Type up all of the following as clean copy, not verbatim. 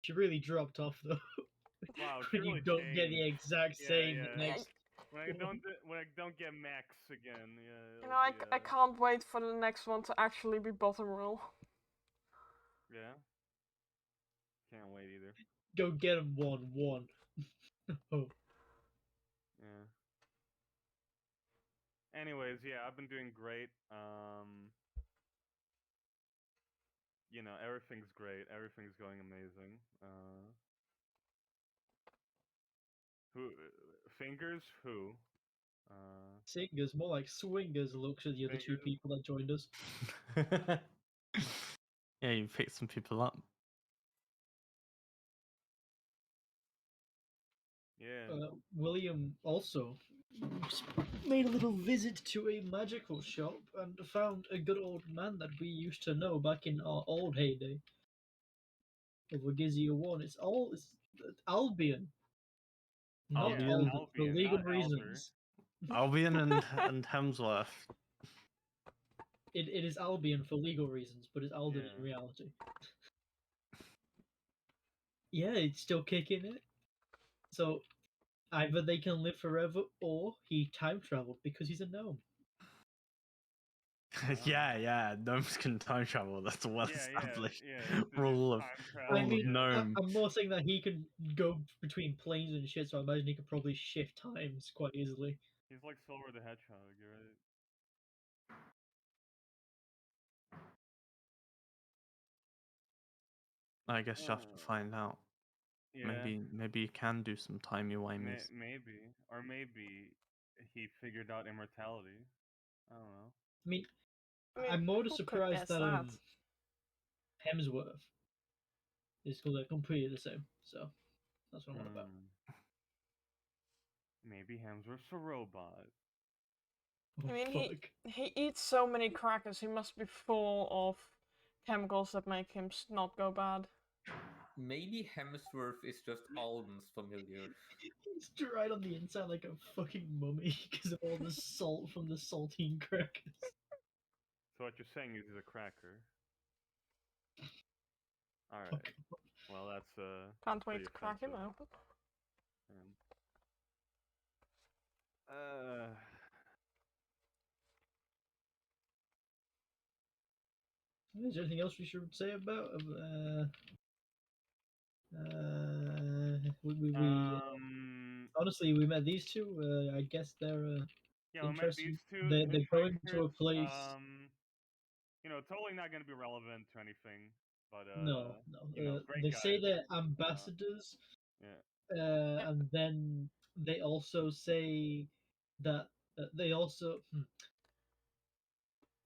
She really dropped off though. Wow, she When you really don't get the changed. exact Yeah, same yeah. next. When I don't get Max again, yeah. You know, I can't wait for the next one to actually be bottom row. Yeah. Can't wait either. Go get him 1-1. Oh. Yeah. Anyways, yeah, I've been doing great. You know, everything's great. Everything's going amazing. Who fingers? Who? Singers, more like swingers, looks at the other two Fingers? people that joined us. Yeah, you picked some people up. Yeah. William also made a little visit to a magical shop and found a good old man that we used to know back in our old heyday of Orgisia 1. It's Albion. Not Albion. Albion, for Albion, legal not reasons. Albion and Hemsworth. It is Albion for legal reasons, but it's Albion Yeah. in reality. Yeah, it's still kicking it. So either they can live forever or he time traveled because he's a gnome. Yeah, gnomes can time travel. That's a well established yeah, rule of gnome. I'm more saying that he can go between planes and shit, so I imagine he could probably shift times quite easily. He's like Silver the Hedgehog, you're right. I guess you have to find out. Yeah. Maybe you can do some timey-wimeys. Maybe. Or maybe he figured out immortality. I don't know. I mean, I'm more surprised that that? Hemsworth is completely the same. So that's what I'm on about. Maybe Hemsworth's a robot. Oh, I mean, fuck. he eats so many crackers, he must be full of chemicals that make him not go bad. Maybe Hemsworth is just Alden's familiar. He's dried on the inside like a fucking mummy because of all the salt from the saltine crackers. So what you're saying is he's a cracker. Alright. Well, that's Can't wait to crack him open. Is there anything else we should say about? Honestly, we met these two. I guess they're yeah, interesting. We met these two. They're going to a place. You know, totally not going to be relevant to anything, but No. you know, great they guys. say they're ambassadors. And then they also say that they also.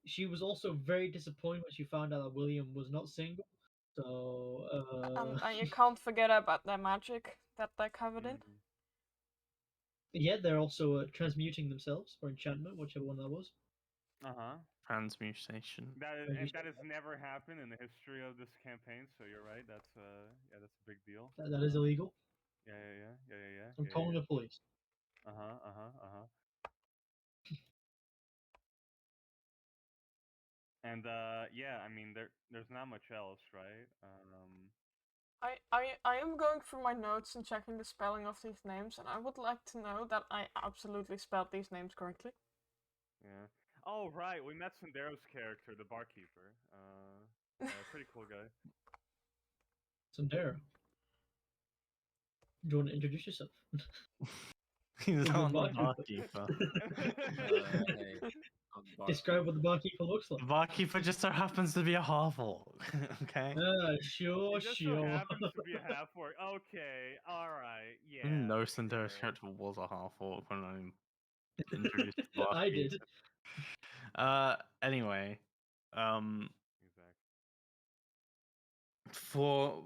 She was also very disappointed when she found out that William was not single. So. And you can't forget about their magic that they're covered in. Yeah, they're also transmuting themselves or enchantment, whichever one that was. Transmutation. That has never happened in the history of this campaign. So you're right. That's that's a big deal. That is illegal. Yeah. I'm calling the police. And yeah, I mean there's not much else, right? I am going through my notes and checking the spelling of these names, and I would like to know that I absolutely spelled these names correctly. Yeah. Oh right, we met Sendero's character, the barkeeper. Pretty cool guy. Sendero. Do you want to introduce yourself? He's not the barkeeper. Describe what the barkeeper looks like. The barkeeper just so happens to be a half-orc. Okay. Sure. So happens to be a half-orc. Okay, all right, yeah. No, Sendero's character was a half-orc when I introduced the barkeeper. I did. Anyway, exactly. For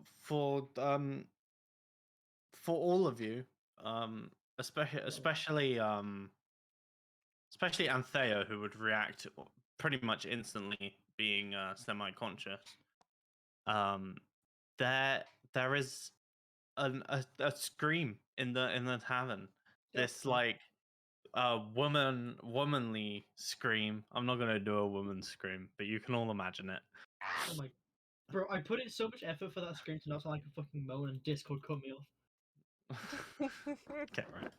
all of you, especially Anthea, who would react pretty much instantly, being semi-conscious. There is a scream in the tavern. This like womanly scream. I'm not gonna do a woman's scream, but you can all imagine it. Oh my. Bro, I put in so much effort for that scream to not sound like a fucking moan, and Discord cut me off. Get right.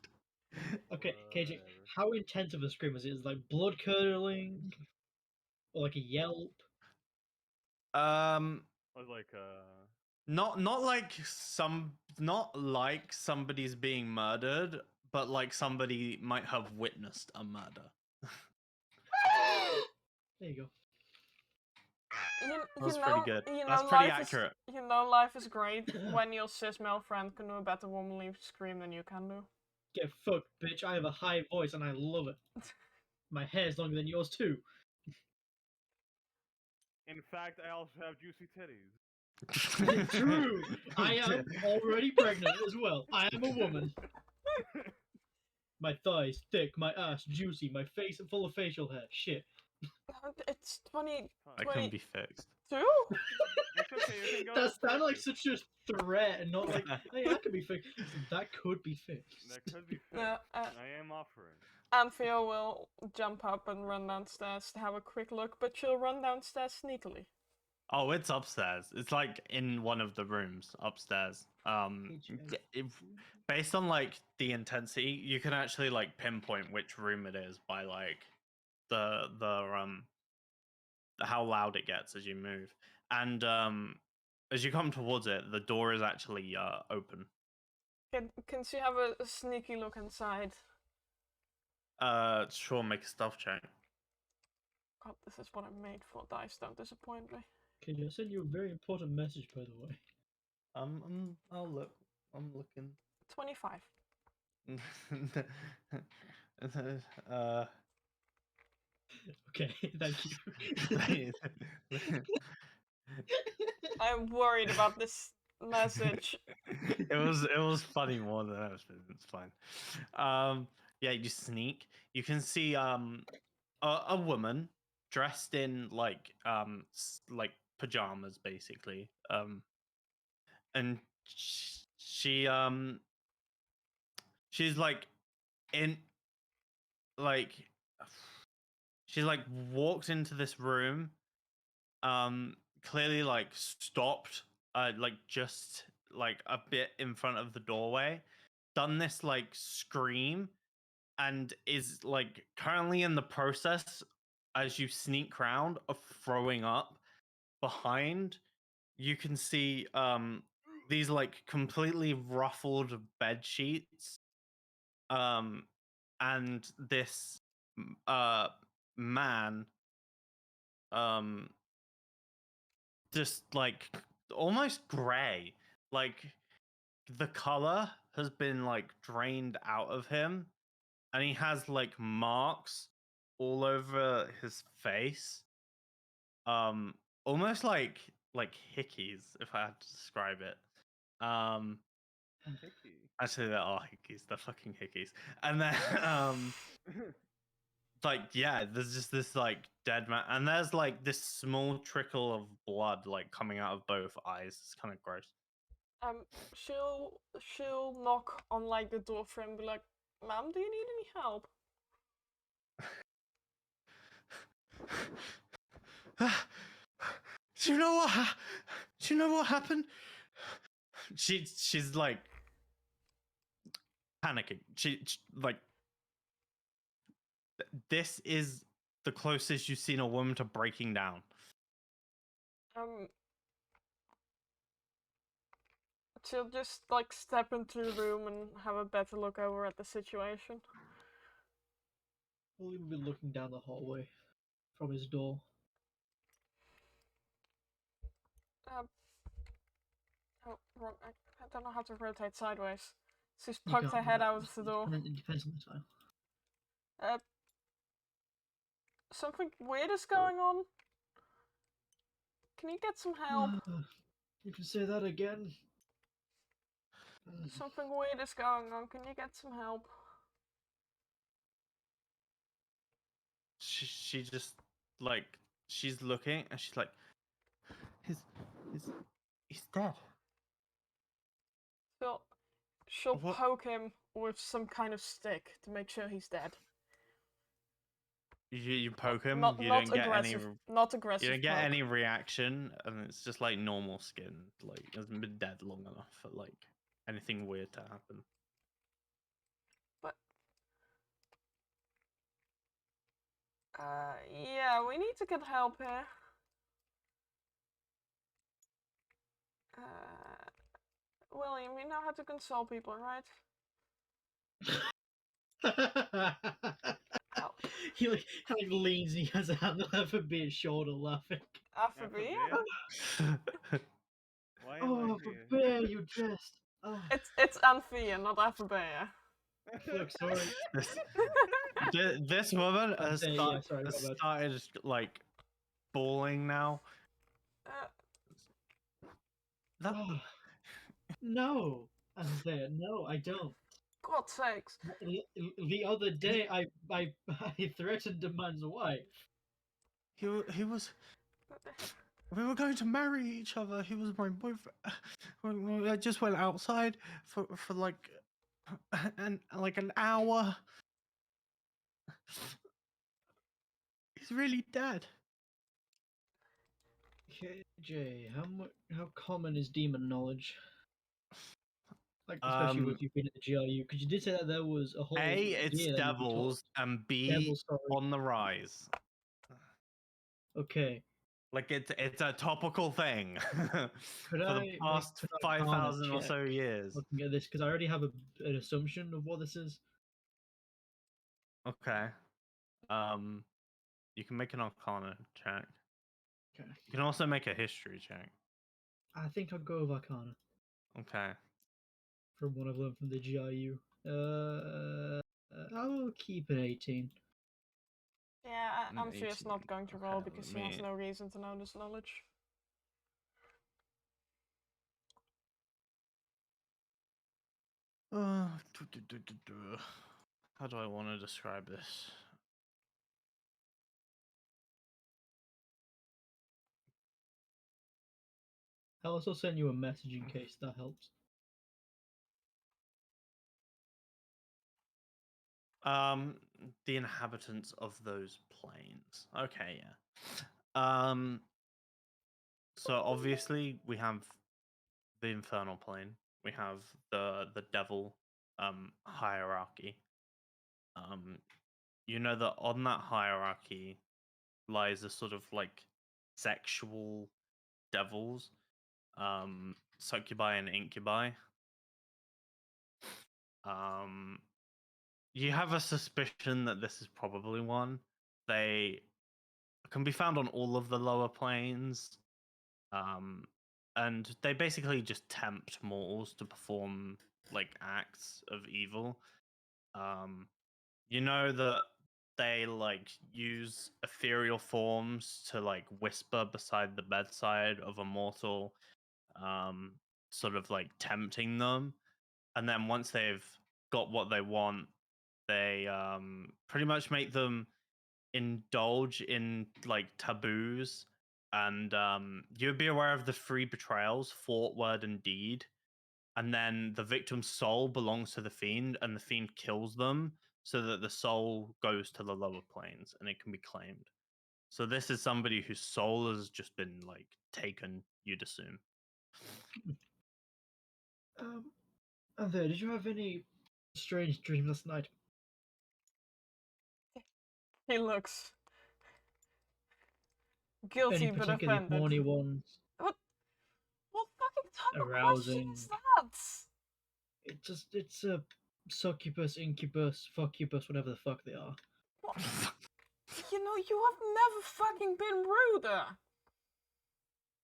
Okay, KJ, Whatever. how intense of a scream was it? Is it like blood curdling? Or like a yelp? Um, I was like, not like somebody's being murdered, but like somebody might have witnessed a murder. There you go. That's pretty good. You That's know, pretty life accurate. is, you know, life is great when your cis male friend can do a better womanly scream than you can do. Get fucked, bitch. I have a high voice and I love it. My hair's longer than yours too. in fact, I also have juicy titties. True. I am already pregnant as well. I am a woman. My thighs thick, my ass juicy, my face full of facial hair. Shit. It's 20, That can be fixed. 22? It's okay, you can go That to sounded like practice. such a threat and not like, hey, that could be fixed. That could be fixed. That could be fixed. Yeah, I am offering. Anthea will jump up and run downstairs to have a quick look, but she'll run downstairs sneakily. Oh, it's upstairs. It's like in one of the rooms upstairs. Based on like the intensity, you can actually like pinpoint which room it is by like the how loud it gets as you move. And as you come towards it, the door is actually open. Can she have a sneaky look inside? Sure, make a stealth check. God, this is what I'm made for. Dice don't disappoint me. Okay, I sent you a very important message, by the way. I'll look. I'm looking. 25. Okay, thank you. I'm worried about this message. it was funny more than that. It's fine. Yeah, you sneak. You can see a woman dressed in like like pajamas basically. And she she's like in like she's like walked into this room, clearly like stopped like just like a bit in front of the doorway, done this like scream, and is like currently in the process as you sneak round of throwing up. Behind you can see these like completely ruffled bed sheets, and this man just like almost gray, like the color has been like drained out of him, and he has like marks all over his face, almost like hickeys, if I had to describe it. Hickey. Actually, there are hickeys. They're fucking hickeys. And then like yeah, there's just this like dead man, and there's like this small trickle of blood like coming out of both eyes. It's kind of gross. She'll knock on like the door frame and be like, "Ma'am, do you need any help?" Do you know what? Do you know what happened? She's like panicking. She like this is the closest you've seen a woman to breaking down. She'll just like step into the room and have a better look over at the situation. We'll even be looking down the hallway from his door. Oh, wrong. I don't know how to rotate sideways. She's You poked her can't, head but out of the door. It depends on the time. Something weird is going on. Can you get some help? You can say that again. Something weird is going on. Can you get some help? She just like she's looking and she's like, he's dead. She'll What? poke him with some kind of stick to make sure he's dead. You poke him, Not you not don't get any. aggressive. Not aggressive. You don't get poke. any reaction, and it's just like normal skin. Like it hasn't been dead long enough for like anything weird to happen. But yeah, we need to get help here. William, you know how to console people, right? Ow. he like leans and he has a hand on her beard shoulder laughing. Alphabet. Why am I Oh, here? but bear you dressed. Oh, It's Anthea, not Alphabet. look, sorry. This woman has, Yeah, sorry, has my bad. started like bawling now. That, Oh, no, Anthea, no, I don't. God's sakes. The other day, I I threatened a man's wife. he was. We were going to marry each other. He was my boyfriend. I just went outside for like an hour. He's really dead. KJ, how common is demon knowledge? Like, especially if you've been at the GRU, because you did say that there was a whole A, it's year that you'd be taught. devils, and B, Devils, sorry. on the rise. Okay. Like it's a topical thing Could for the I past make an 5,000 Arcana or so check years. looking at this? Because I already have an assumption of what this is. Okay. You can make an Arcana check. Okay. You can also make a history check. I think I'll go with Arcana Okay. from what I've learned from the GRU. I'll keep it 18. Yeah, I'm sure it's not 18. going to roll Okay, because let she has me- no reason to know this knowledge. How do I want to describe this? I'll also send you a message in case that helps. The inhabitants of those plains. Okay, yeah. So obviously we have the infernal plane. We have the devil hierarchy. You know that on that hierarchy lies a sort of like sexual devils, succubi and incubi. You have a suspicion that this is probably one. They can be found on all of the lower planes. And they basically just tempt mortals to perform like acts of evil. You know that they like use ethereal forms to like whisper beside the bedside of a mortal, sort of like tempting them. And then once they've got what they want, they pretty much make them indulge in like taboos. And you'd be aware of the three betrayals: thought, word, and deed. And then the victim's soul belongs to the fiend, and the fiend kills them so that the soul goes to the lower planes and it can be claimed. So this is somebody whose soul has just been like taken, you'd assume. Anthea, did you have any strange dreams last night? He looks guilty Any but particularly offended. horny ones? What fucking type of Arousing. question is that? It's a succubus, incubus, fuckubus, whatever the fuck they are. What? You know, you have never fucking been ruder.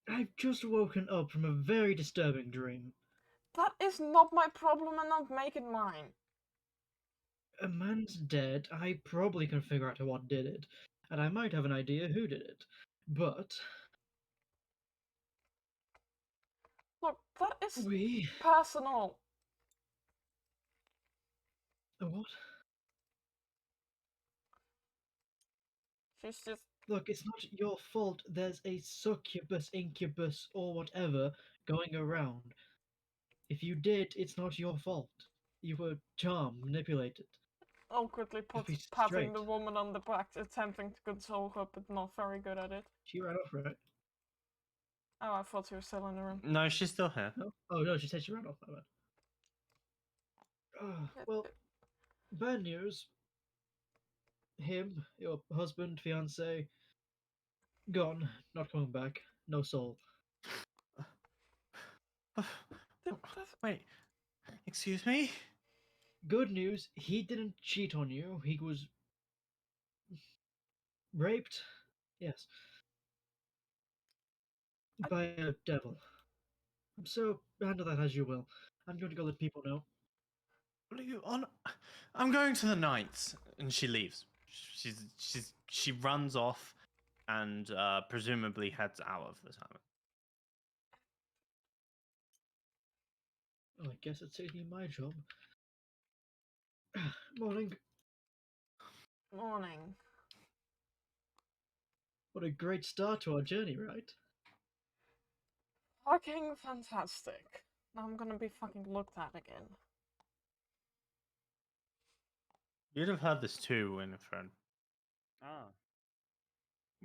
I've just woken up from a very disturbing dream. That is not my problem and not make it mine. A man's dead. I probably can figure out what did it, and I might have an idea who did it. But Look, that is we personal. what? She's just... Look, it's not your fault. There's a succubus, incubus, or whatever going around. If you did, it's not your fault. You were charmed, manipulated. awkwardly be patting the straight. woman on the back, attempting to console her, but not very good at it. She ran off, right? Oh, I thought she was still in the room. No, she's still here. No? Oh, no, she said she ran off. My bad. Well, bad news. Him, your husband, fiance, gone. Not coming back. No soul. Wait, excuse me? Good news, he didn't cheat on you. He was raped. Yes. By a devil. So, handle that as you will. I'm going to go let people know. What are you on? I'm going to the Knights, and she leaves. She runs off, and presumably heads out of the town. Well, I guess it's taking my job. Morning. Morning. What a great start to our journey, right? Fucking fantastic. Now I'm gonna be fucking looked at again. You'd have heard this too, Winifred. Ah.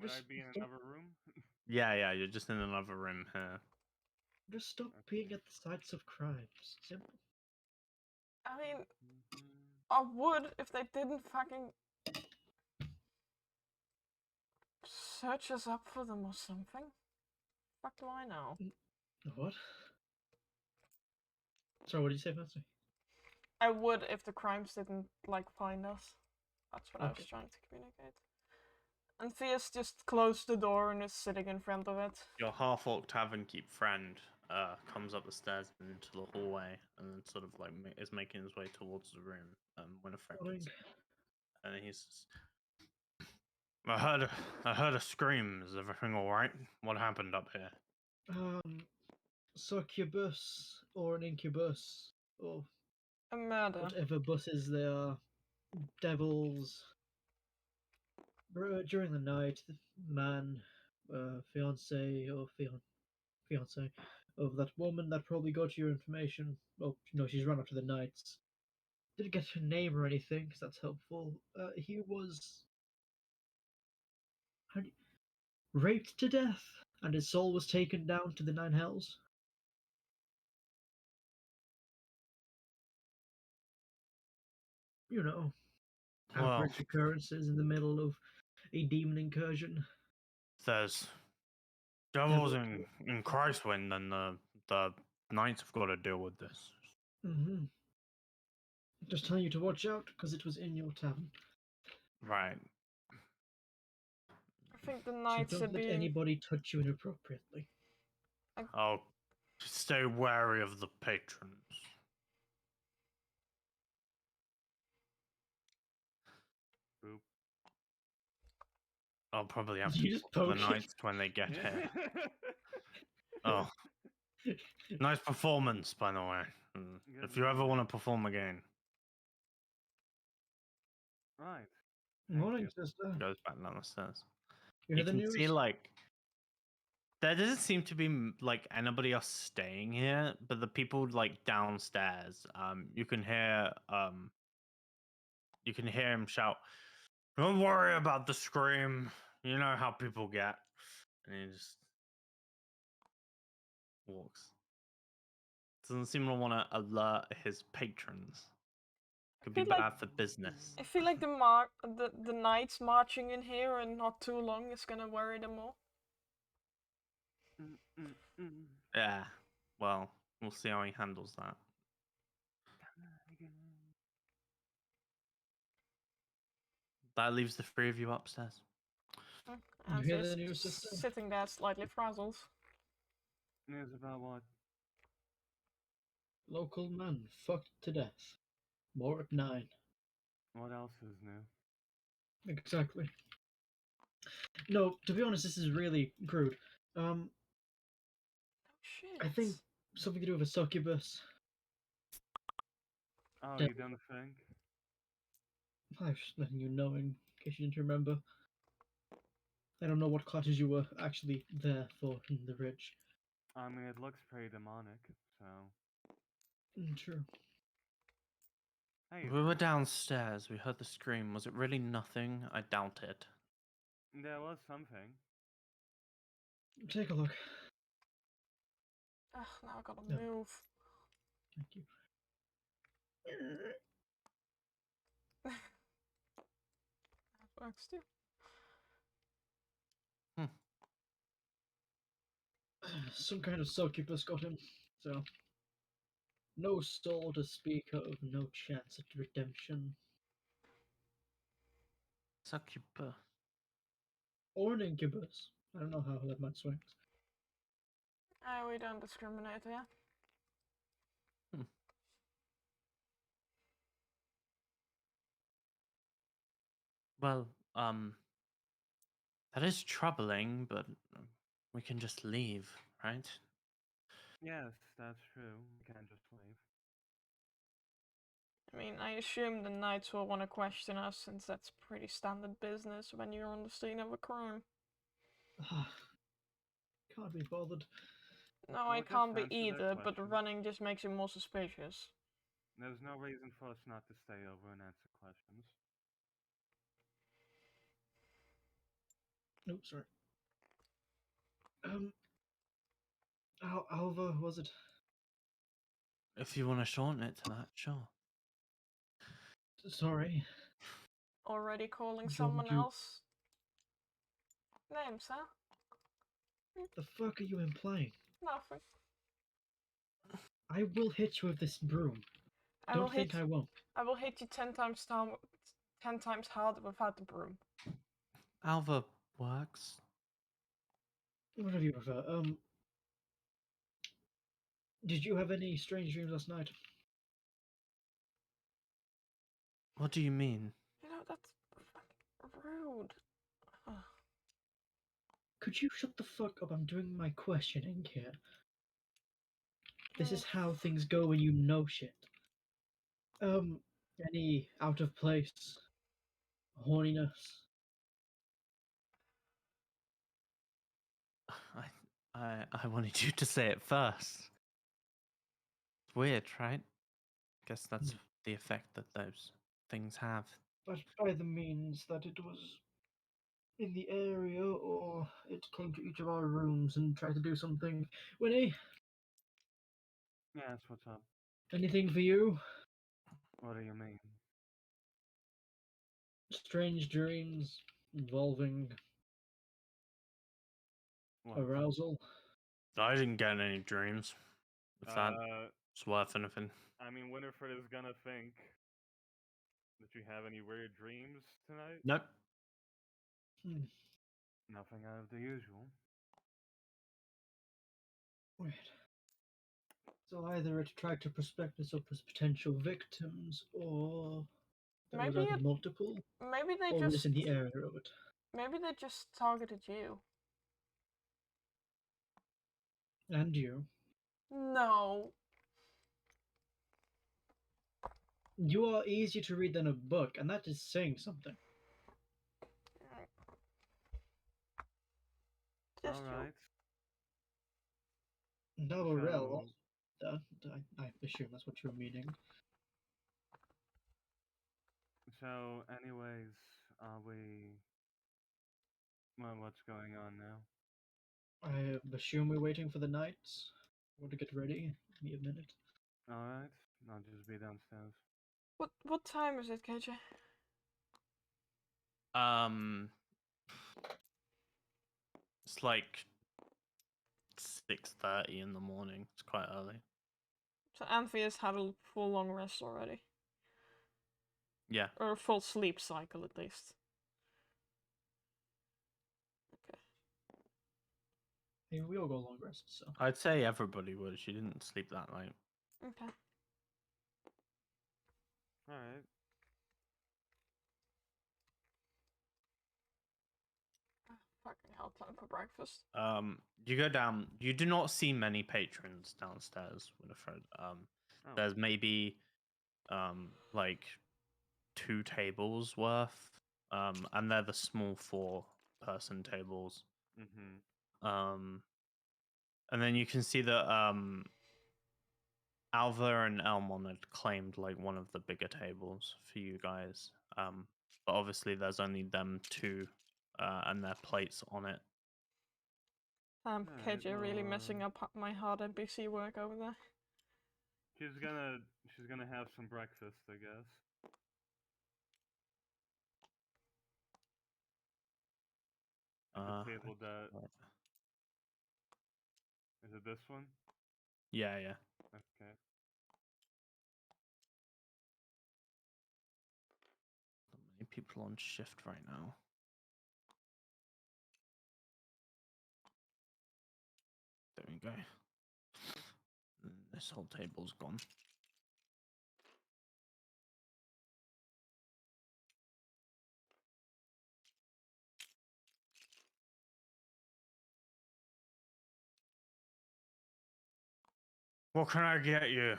Would I Just be in stop, another room? Yeah, you're just in another room here. just stop being at the sites of crimes. Simple. I mean, Mhm. I would if they didn't fucking search us up for them or something. Fuck do I know? What? Sorry, what did you say, Fancy? I would if the crimes didn't, like, find us. That's what I was Okay. trying to communicate. And Thea's just closed the door and is sitting in front of it. Your half-orc tavern keep friend comes up the stairs into the hallway and then sort of like is making his way towards the room. Winifred Morning. gets, and he's. I heard a scream. Is everything all right? What happened up here? Succubus or an incubus or A murder. whatever buses they are. Devils. During the night, the man, fiance or fiance of that woman that probably got your information. Well, no, she's run up to the Knights. Didn't get her name or anything, because that's helpful. He was how do raped to death, and his soul was taken down to the Nine Hells. You know, Well, average occurrences in the middle of a demon incursion. there's devils Devil in Christwind, and the knights have got to deal with this. Mm-hmm. Just telling you to watch out, because it was in your tavern. Right. I think the So knights are don't let being. anybody touch you inappropriately. Oh, stay wary of the patrons. Boop. I'll probably have You to just call the poke it. knights when they get here. Oh, nice performance, by the way. If you ever want to perform again, Right. Thank Morning, you. sister. goes back down the stairs. You You hear the can news? see like there doesn't seem to be like anybody else staying here, but the people like downstairs, you can hear him shout, "Don't worry about the scream. You know how people get." And he just walks. Doesn't seem to want to alert his patrons. Could be feel like- bad for business. I feel like the knights marching in here and not too long is gonna worry them more. Mm, mm, mm. Yeah. Well, we'll see how he handles that. That leaves the three of you upstairs. You And hear she's the news, sister? sitting there slightly frazzled. News about what? Local man fucked to death. More at 9. What else is new? Exactly. No, to be honest, this is really crude. Oh shit. I think something to do with a succubus. Oh, Yeah. you don't think? I was just letting you know in case you didn't remember. I don't know what classes you were actually there for in the ridge. I mean, it looks pretty demonic, so. True. Hey, We were downstairs. We heard the scream. Was it really nothing? I doubt it. there was something. Take a look. Ugh, now I gotta No. move. Thank you. That works too. Some kind of succubus got him, so no soul to speak of, no chance at redemption. Succubus. Or an incubus. I don't know how that might swing. We don't discriminate here. Well, that is troubling, but we can just leave, right? Yes, that's true. We can't just leave. I mean, I assume the knights will want to question us, since that's pretty standard business when you're on the scene of a crime. Can't be bothered. No, Well, I just can't be answer their either, but questions. running just makes it more suspicious. There's no reason for us not to stay over and answer questions. Oops, sorry. Alva, was it? If you want to shorten it to that, sure. Sorry. Already calling Don't someone you- else? Names, huh? The fuck are you implying? Nothing. I will hit you with this broom. I will Don't think hit. I won't. I will hit you 10 times harder without the broom. Alva works. Whatever you prefer. Did you have any strange dreams last night? What do you mean? You know, that's fucking rude. Ugh. Could you shut the fuck up? I'm doing my questioning here. This is how things go when you know shit. Any out of place horniness? I wanted you to say it first. It's weird, right? Guess that's the effect that those things have. But by the means that it was in the area, or it came to each of our rooms and tried to do something. Winnie, Yes, what's up? anything for you? What do you mean? Strange dreams involving What? arousal? I didn't get any dreams. If that's Uh, worth anything. I mean, Winifred is gonna think that you have any weird dreams tonight. Nope. Hmm. Nothing out of the usual. Weird. So either it attracted prospectus of potential victims, or there was Maybe either it. multiple, Maybe they or we're just just. in the area of it. Maybe they just targeted you. And you. No. You are easier to read than a book, and that is saying something. Just Alright. Novarel. So, I assume that's what you're meaning. so, anyways, are we... Well, what's going on now? I assume we're waiting for the knights. Want to get ready? Give me a minute. Alright, I'll just be downstairs. What time is it, KJ? It's like 6:30 in the morning. It's quite early. So Anthea's had a full long rest already. Yeah. Or a full sleep cycle at least. Okay. Hey, we all go long rests, so. I'd say everybody would. She didn't sleep that late. Okay. Alright. Fucking hell, time for breakfast. You go down. You do not see many patrons downstairs, Winifred. Oh. There's maybe like 2 tables worth. And they're the small 4-person tables. Mm-hmm. And then you can see that Alva and Elmon had claimed like one of the bigger tables for you guys. But obviously there's only them two and their plates on it. Damn, Alright, KJ really well, messing up my hard NPC work over there. she's gonna have some breakfast, I guess. At the table that is it this one? Yeah. Okay. Not many people on shift right now. There we go. This whole table's gone. What can I get you?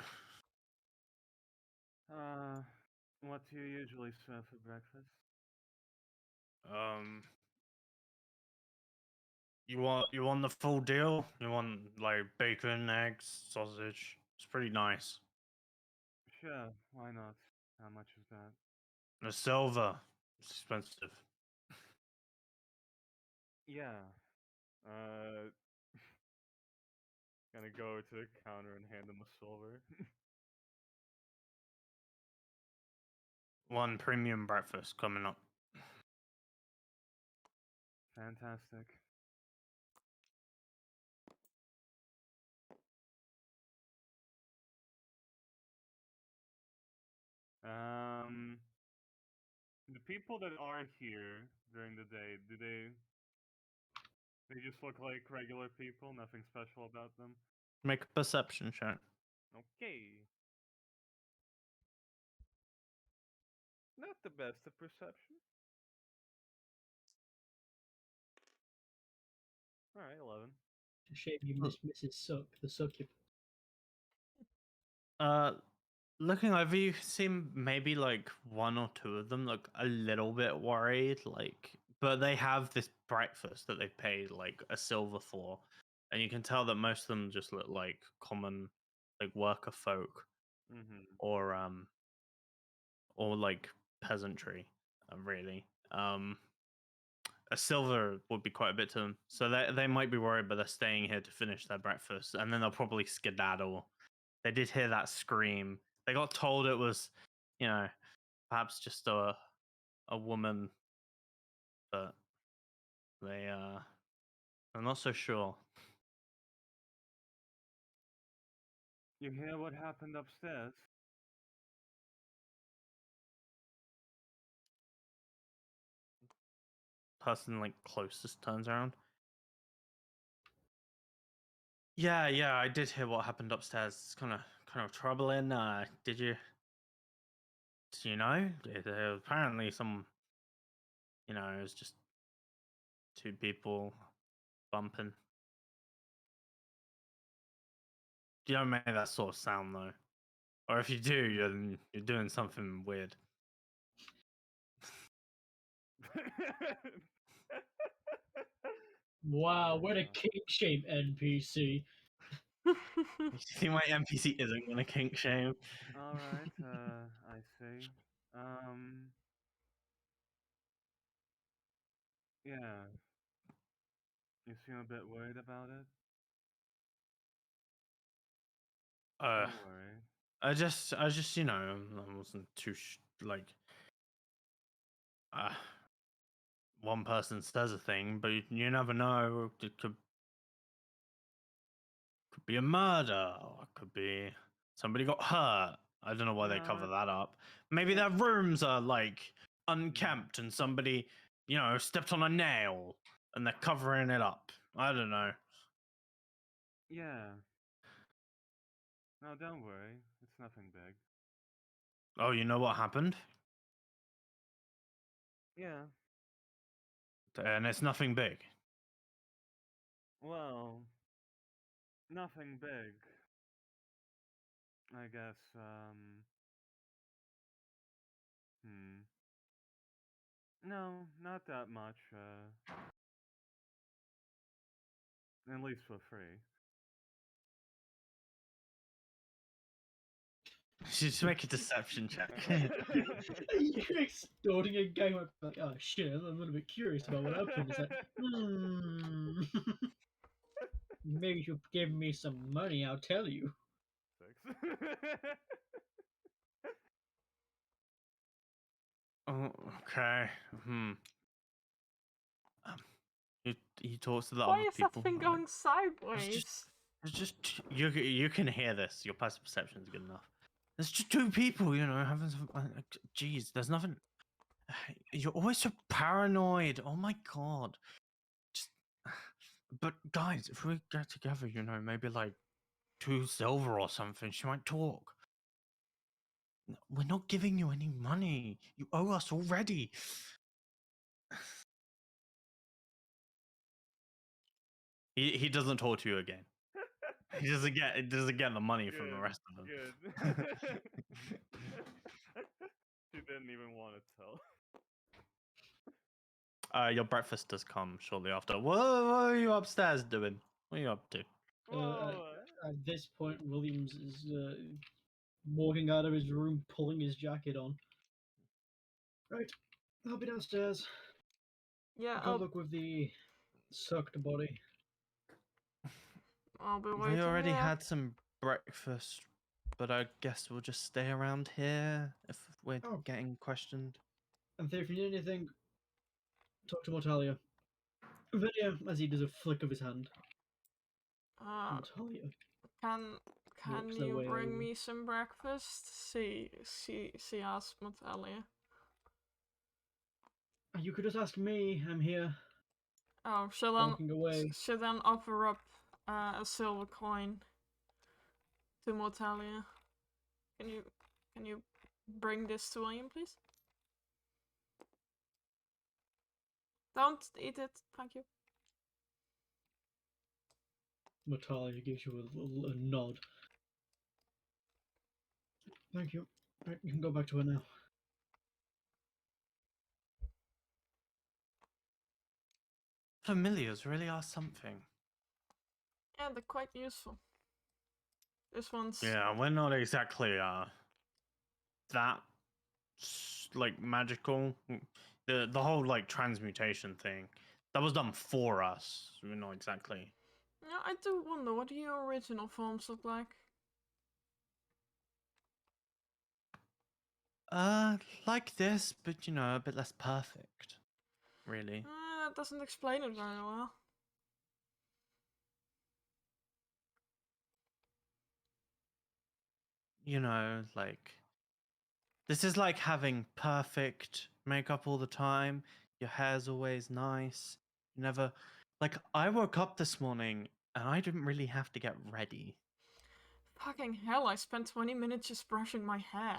What do you usually serve for breakfast? You want the full deal? You want like bacon, eggs, sausage? It's pretty nice. Sure, why not? How much is that? The silver, it's expensive. Yeah. Uh, gonna go to the counter and hand him a silver. One premium breakfast coming up. Fantastic. The people that are here during the day, do they just look like regular people? Nothing special about them? Make a perception check. Okay. Not the best of perception. Alright, 11. Shame you missed Mrs. Suck, the succubus. Looking over, you seem maybe like one or two of them look a little bit worried, like, but they have this breakfast that they've paid like a silver for, and you can tell that most of them just look like common, like worker folk Mm-hmm. or like peasantry, really. A silver would be quite a bit to them, so they might be worried, but they're staying here to finish their breakfast, and then they'll probably skedaddle. They did hear that scream. They got told it was, perhaps just a woman, but I'm not so sure. You hear what happened upstairs? Person like closest turns around. Yeah, I did hear what happened upstairs. It's kind of troubling. Did you know? Apparently some, it was just two people bumping. You don't make that sort of sound though, or if you do, you're doing something weird. Wow, what a kink shame NPC. You see my NPC isn't gonna kink shame. Alright, I see. Yeah. You seem a bit worried about it? Uh, Don't worry. I just, I wasn't too like, one person says a thing, but you never know. It could be a murder, or it could be somebody got hurt. I don't know why they cover that up. Maybe their rooms are like unkempt and somebody, stepped on a nail and they're covering it up. I don't know. Yeah. No, don't worry. It's nothing big. Oh, you know what happened? Yeah. And it's nothing big. Well, nothing big. I guess, No, not that much, at least for free. Just make a deception check. You're extorting a guy who like, oh shit, I'm a little bit curious about what happened. Is that, maybe if you give me some money, I'll tell you. 6. Oh, okay. Um, he talks to the Why other is that people. thing going sideways? It's just you can hear this. Your passive perception is good enough. There's just two people, having some. Jeez, there's nothing. You're always so paranoid. Oh my god. Just, but guys, if we get together, maybe like 2 silver or something, she might talk. We're not giving you any money. You owe us already. He doesn't talk to you again. He doesn't get the money from the Good, rest of them. Good. She didn't even want to tell. Your breakfast does come shortly after. What are you upstairs doing? What are you up to? Whoa. At this point, Williams is walking out of his room, pulling his jacket on. Right, I'll be downstairs. Yeah, Good luck with the sucked body. I'll be We waiting already here. had some breakfast, but I guess we'll just stay around here if we're Oh. getting questioned. And if you need anything, talk to Mortalia. Vinia, as he does a flick of his hand. Mortalia. Can Walks their you way bring over. me some breakfast? She asked Natalia. You could just ask me. I'm here. Oh, Walking away. she'll then offer up a silver coin to Mortalia. Can you bring this to William, please? Don't eat it, thank you. Mortalia gives you a nod. Thank you. Right, you can go back to her now. Familiars really are something. Yeah, they're quite useful. This one's Yeah, we're not exactly that like magical. The whole like transmutation thing that was done for us. We're not exactly. Yeah, I do wonder what do your original forms look like. Like this, but a bit less perfect. Really. That doesn't explain it very well. Like this is like having perfect makeup all the time. Your hair's always nice. You never like I woke up this morning and I didn't really have to get ready. Fucking hell, I spent 20 minutes just brushing my hair.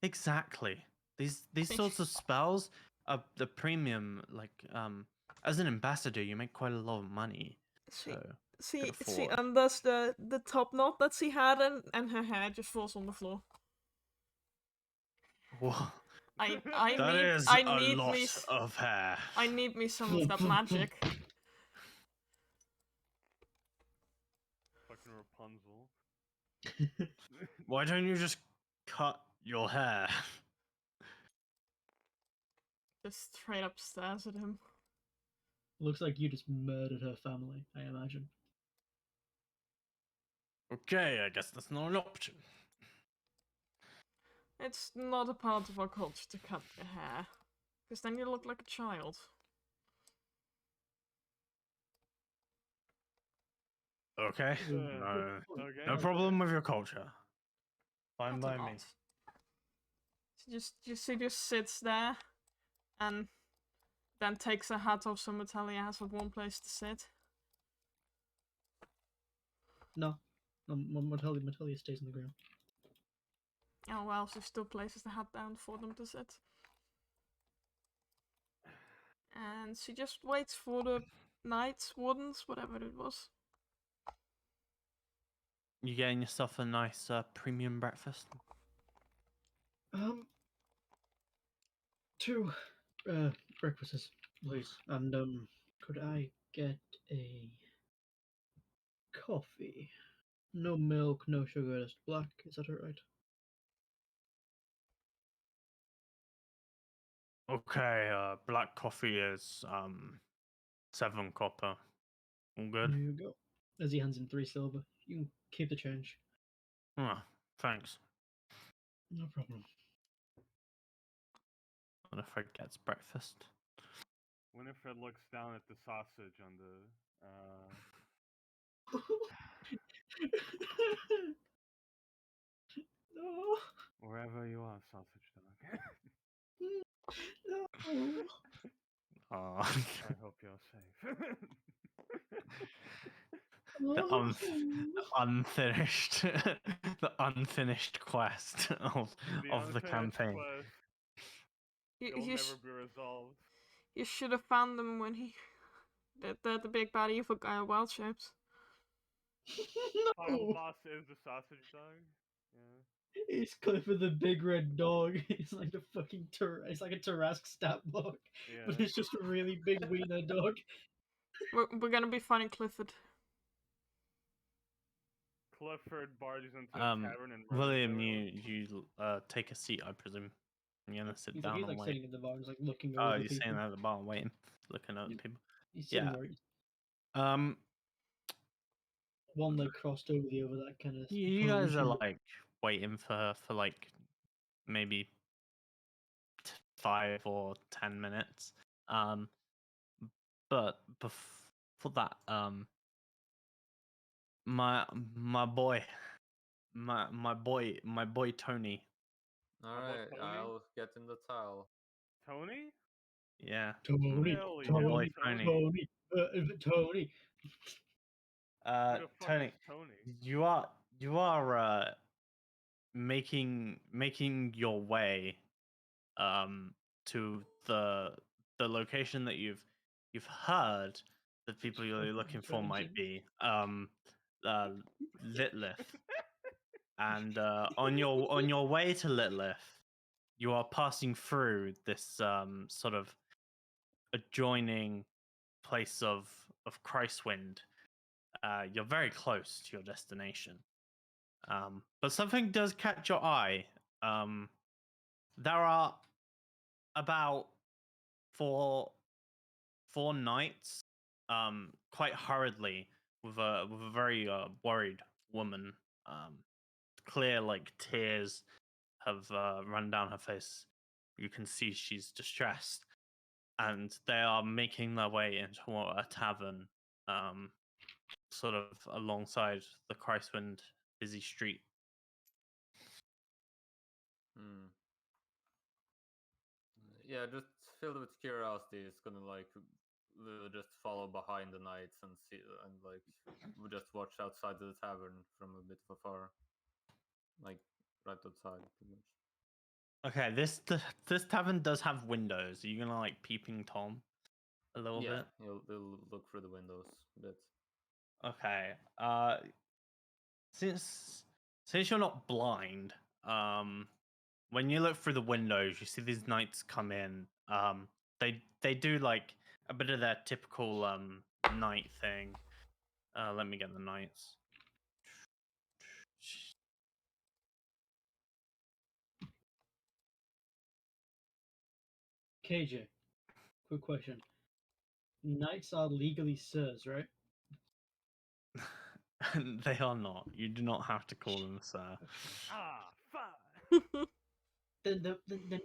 Exactly. These sorts of spells are the premium, like as an ambassador you make quite a lot of money. See, afford. and thus the top knot that she had and her hair just falls on the floor. Whoa. I That need is I a need lot me of hair. I need me some of that magic. Fucking Rapunzel. Why don't you just cut your hair? Just straight up stares at him. Looks like you just murdered her family, I imagine. Okay, I guess that's not an option. It's not a part of our culture to cut your hair. Because then you look like a child. Okay. Okay. No problem with your culture. Fine Not by a me. lot. She just sits there and then takes her hat off so Natalia has a warm place to sit. No. Mortalia stays on the ground. Oh well, she still places the hat down for them to sit. And she just waits for the knights, wardens, whatever it was. You getting yourself a nice premium breakfast? 2 breakfasts, please. And could I get a coffee? No milk, no sugar, just black. Is that alright? Okay, black coffee is 7 copper. All good. There you go. As he hands him 3 silver, you can keep the change. Thanks. No problem. Winifred gets breakfast. Winifred looks down at the sausage on the. No, Wherever you are, sausage dog. no. Oh, I hope you're safe. the Oh. unfinished, the unfinished quest of The the unfinished campaign. quest. You, It'll you, never be resolved. you should have found them when the big bad evil guy in wild shapes. Final No. boss is the sausage dog. Yeah. It's Clifford the big red dog. It's like a fucking it's like a Tarrasque stat block, but Yeah. it's just a really big wiener dog. We're gonna be finding Clifford. Clifford barges into a tavern and murders William, everyone. you take a seat, I presume. You're gonna sit He's down like, and wait. sitting in the bar, just like looking Oh, over you're people. sitting at the bar waiting, looking at Yep. people. He's sitting Yeah. where he's Um, one leg crossed over the other, that kind of. you guys are like waiting for like maybe 5 or 10 minutes. But before that, my boy, my boy Tony. Alright, Tony? I'll get in the tile. Tony? Yeah, Tony, Hell yeah, my boy Tony, Tony. Tony, Tony. Who the fuck Tony, is Tony? you are making your way to the location that you've heard the people you're fucking looking for might virgin. be Litlith. And on your way to Litlith, you are passing through this sort of adjoining place of Christwind. You're very close to your destination. But something does catch your eye. There are about four knights, quite hurriedly, with a very worried woman. Clear like tears have run down her face. You can see she's distressed, and they are making their way into a tavern, sort of alongside the Christwind busy street. Hmm. Yeah, just filled with curiosity, it's gonna like we'll just follow behind the knights and see, and like we just watch outside the tavern from a bit of afar, like right outside, pretty much. Okay, this tavern does have windows. Are you gonna like peeping Tom a little Yeah, bit? you'll look through the windows a bit. Okay. Since you're not blind, when you look through the windows, you see these knights come in. They do like a bit of their typical knight thing. Let me get the knights. KJ, quick question. Knights are legally sirs, right? They are not. You do not have to call them sir. Ah, fuck! Then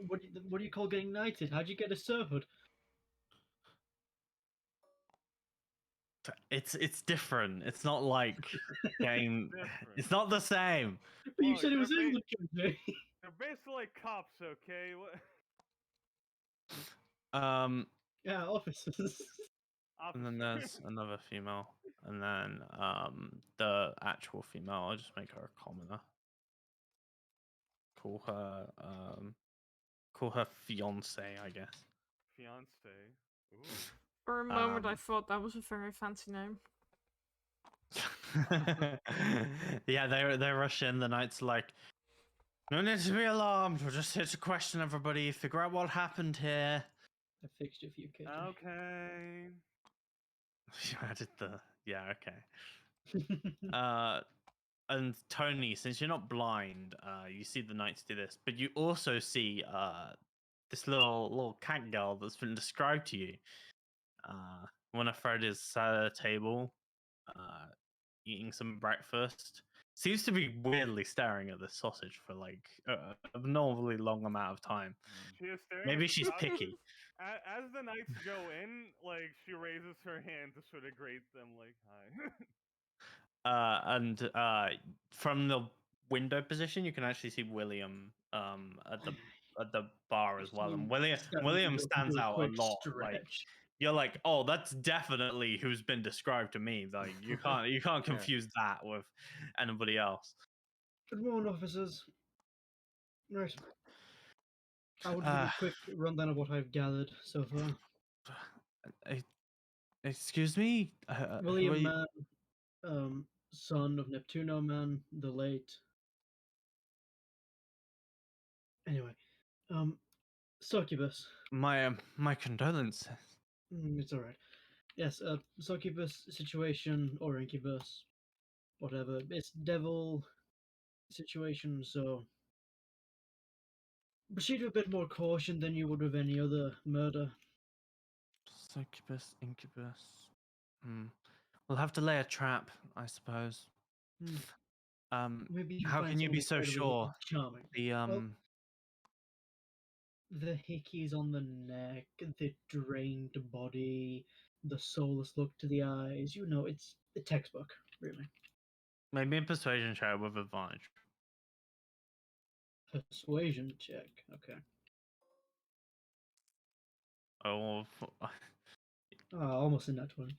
what do you call getting knighted? How'd you get a sirhood? It's different. It's not like getting. Different. It's not the same. But you Look, said it was they're England, KJ. They're basically like cops, okay? What? Yeah, officers. And then Officer. there's another female, and then the actual female. I'll just make her a commoner. Call her fiance, I guess. Fiance. Ooh. For a moment, I Um, thought that was a very fancy name. Yeah, they rush in. The knight's like, no need to be alarmed. We're just here to question everybody, figure out what happened here. I fixed it for you, KJ. Okay. You added the okay. And Tony, since you're not blind, you see the knights do this, but you also see this little cat girl that's been described to you. Winifred is sat at a table, eating some breakfast. Seems to be weirdly staring at the sausage for like a abnormally long amount of time. She is staring Maybe at the she's sausage. picky. As the knights go in, like she raises her hand to sort of greet them, like hi. And from the window position, you can actually see William at the bar as well. And William stands Do a out a quick lot. Like stretch. you're like, oh, that's definitely who's been described to me. Like you can't Yeah. confuse that with anybody else. Good morning, officers. Right. I will give you a quick rundown of what I've gathered so far. Excuse me. Who William are you- Man, son of Neptuno Man, the late. Anyway, Succubus. my condolences. It's alright. Yes, Succubus situation or Incubus, whatever. It's devil situation, so proceed with a bit more caution than you would with any other murder. Succubus, incubus. We'll have to lay a trap, I suppose. Hmm. Maybe you How find can you be someone so incredibly sure? charming. The Well, the hickeys on the neck, the drained body, the soulless look to the eyes. You know, it's a textbook, really. maybe a persuasion check with advantage. Persuasion check. Okay. Oh, Almost in that one.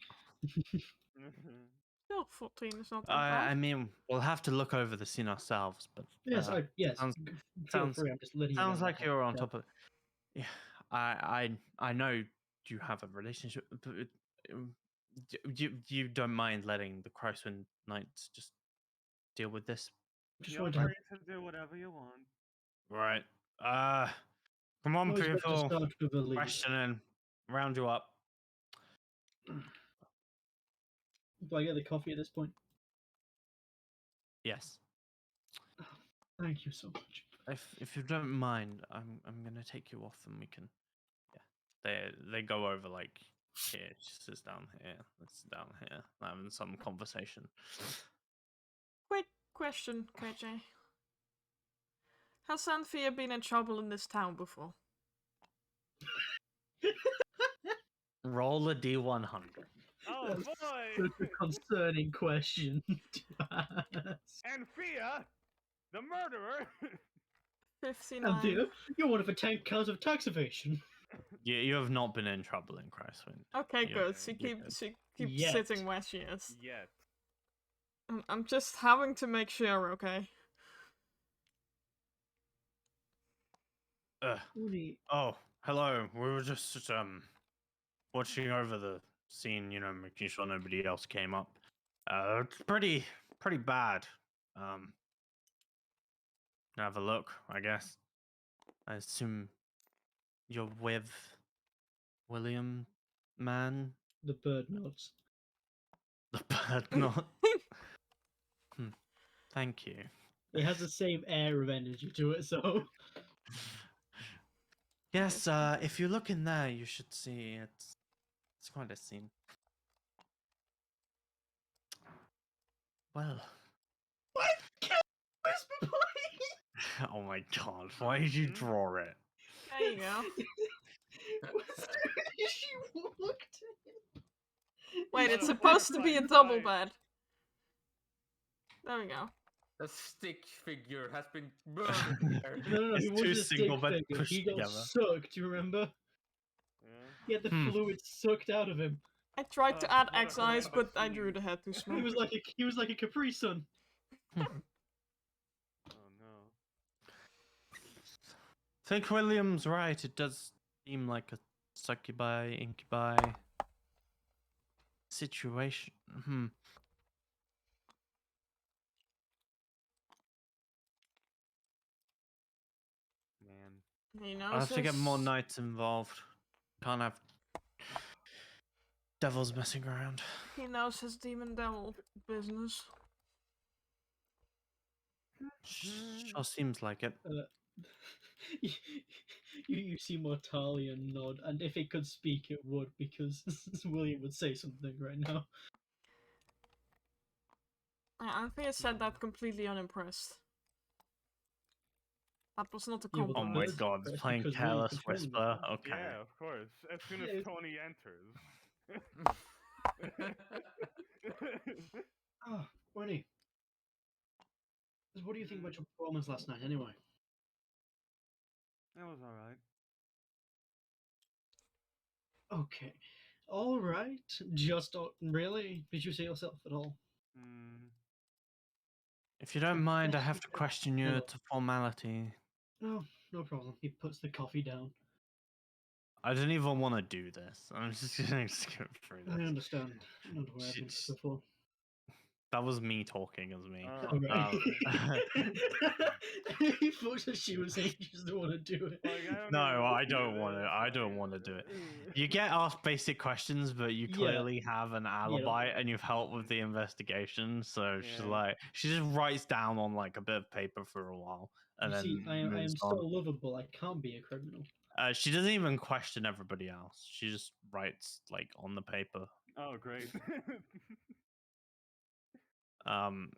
Still, 14 is not that I bad. mean, we'll have to look over the scene ourselves, but Yes, sounds feel sounds free. I'm just letting you sounds know. like you're on top of. Yeah, I know you have a relationship, but you don't mind letting the Christwind Knights just deal with this, Just Feel wanted to have. free to do whatever you want. right? Come on, Always better to people. start with a lead. Questioning, round you up. Do I get the coffee at this point? Yes. Thank you so much. If you don't mind, I'm gonna take you off and we can. Yeah, they go over like here. She sits down here. Let's sit down here. Having some conversation. Quick question, KJ. Has Xanthia been in trouble in this town before? Roll a d100. Oh That's boy! Such a concerning question to ask. And Fia, the murderer. 59. And dear, you're one of a 10 counts of tax evasion. You have not been in trouble in Christwind. Okay, Yeah, good. you're good. She keeps Yet. sitting where she is. Yet. I'm just having to make sure, okay? Oh, hello. We were just watching over the scene, making sure nobody else came up. It's pretty bad. Have a look, I guess. I assume you're with William Man, The bird nods. the bird not. Thank you. It has the same air of energy to it, so. Yes, if you look in there, you should see it's quite a scene. Well. What? Whisper, please! Oh my god, why did you draw it? There you go. She walked in. Wait, What it's a supposed to be a horrifying double sight. bed. There we go. The stick figure has been murdered there. No, It's he two wasn't a stick single beds figure. pushed He got together. sucked, you remember? Yeah. He had the Hmm. fluid sucked out of him. I tried to add what a X eyes, horrendous but I scene. drew the head too small. He was like a Capri Sun. Oh no. Think William's right. It does seem like a succubi, incubi situation. Man. He knows I'll have to get more his- knights involved. Can't have devils messing around. He knows his demon devil business. Sure seems like it. you, You see Mortalia nod, and if it could speak, it would, because William would say something right now. I think I said that completely unimpressed. That was not a Yeah, well, Oh compliment. my Bird's god, impressed playing because William's Careless controlling Whisper. himself. Okay. Yeah, of course. As soon as Yeah. Tony enters. Ah, Winnie, what do you think about your performance last night, anyway? It was alright. Okay. All right. Just really? Did you say yourself at all? Mm, If you don't I mind, I guess have you to could- question you Hello. to formality. No, no problem. He puts the coffee down. I don't even want to do this. I'm just gonna skip through I this. understand. Not where I've been Shit. before. That was me talking as me. oh, All right. okay. He thought that she was saying she doesn't want to do it. Like, I don't No, even I do don't want to. this, I don't want to do it. You get asked basic questions, but you Yeah. clearly have an alibi and you've helped with the investigation. So she's Yeah. like, she just writes down on like a bit of paper for a while and You then see, I am moves so on. lovable. I can't be a criminal. She doesn't even question everybody else. She just writes like on the paper. Oh, great. Um,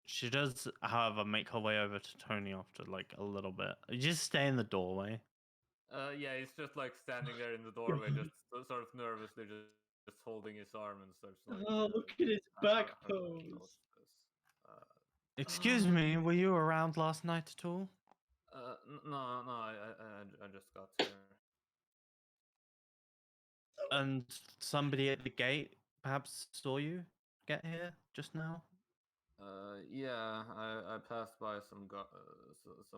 she does, however, make her way over to Tony after like a little bit. You just stay in the doorway. Yeah, he's just like standing there in the doorway, just sort of nervously, just holding his arm and such. Like, Oh, look at his back pose. notice this. Excuse me, were you around last night at all? No, I just got here. And somebody at the gate perhaps saw you get here just now? Yeah, I passed by some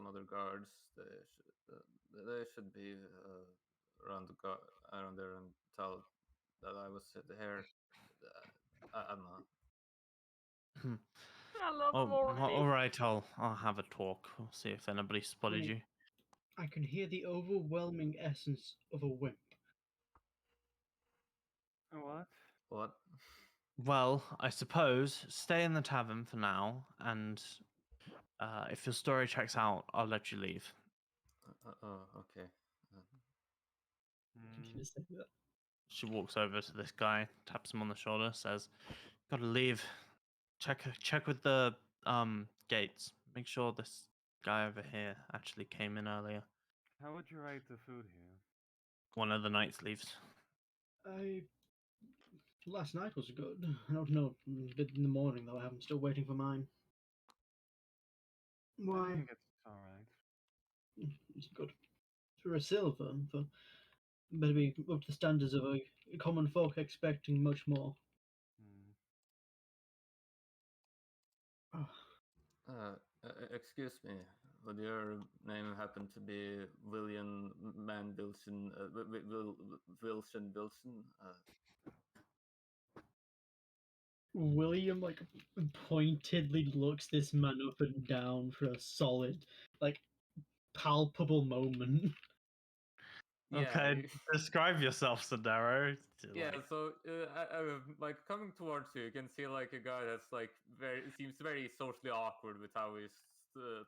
other guards. They should be around there and tell that I was here. I don't know. Hmm. I love him Oh, already. all right. I'll have a talk. We'll see if anybody spotted Wait. you. I can hear the overwhelming essence of a wimp. What? What? Well, I suppose stay in the tavern for now, and if your story checks out, I'll let you leave. Oh, okay. Can Mm, you say that? She walks over to this guy, taps him on the shoulder, says, "Gotta leave. Check with the gates. Make sure this guy over here actually came in earlier. how would you rate the food here? One of the knights leaves. Last night was good. I don't know. A bit in the morning though. I'm still waiting for mine. I Why? think it's alright. It's good. For a silver, for better be up to the standards of a common folk expecting much more. Mm. Ah, Excuse me. Would your name happen to be William Man Wilson? Wilson Wilson? William like pointedly looks this man up and down for a solid, like palpable moment. Okay, describe yourself, Sodaro. Yeah, so like coming towards you, you can see like a guy that's like seems very socially awkward with how he's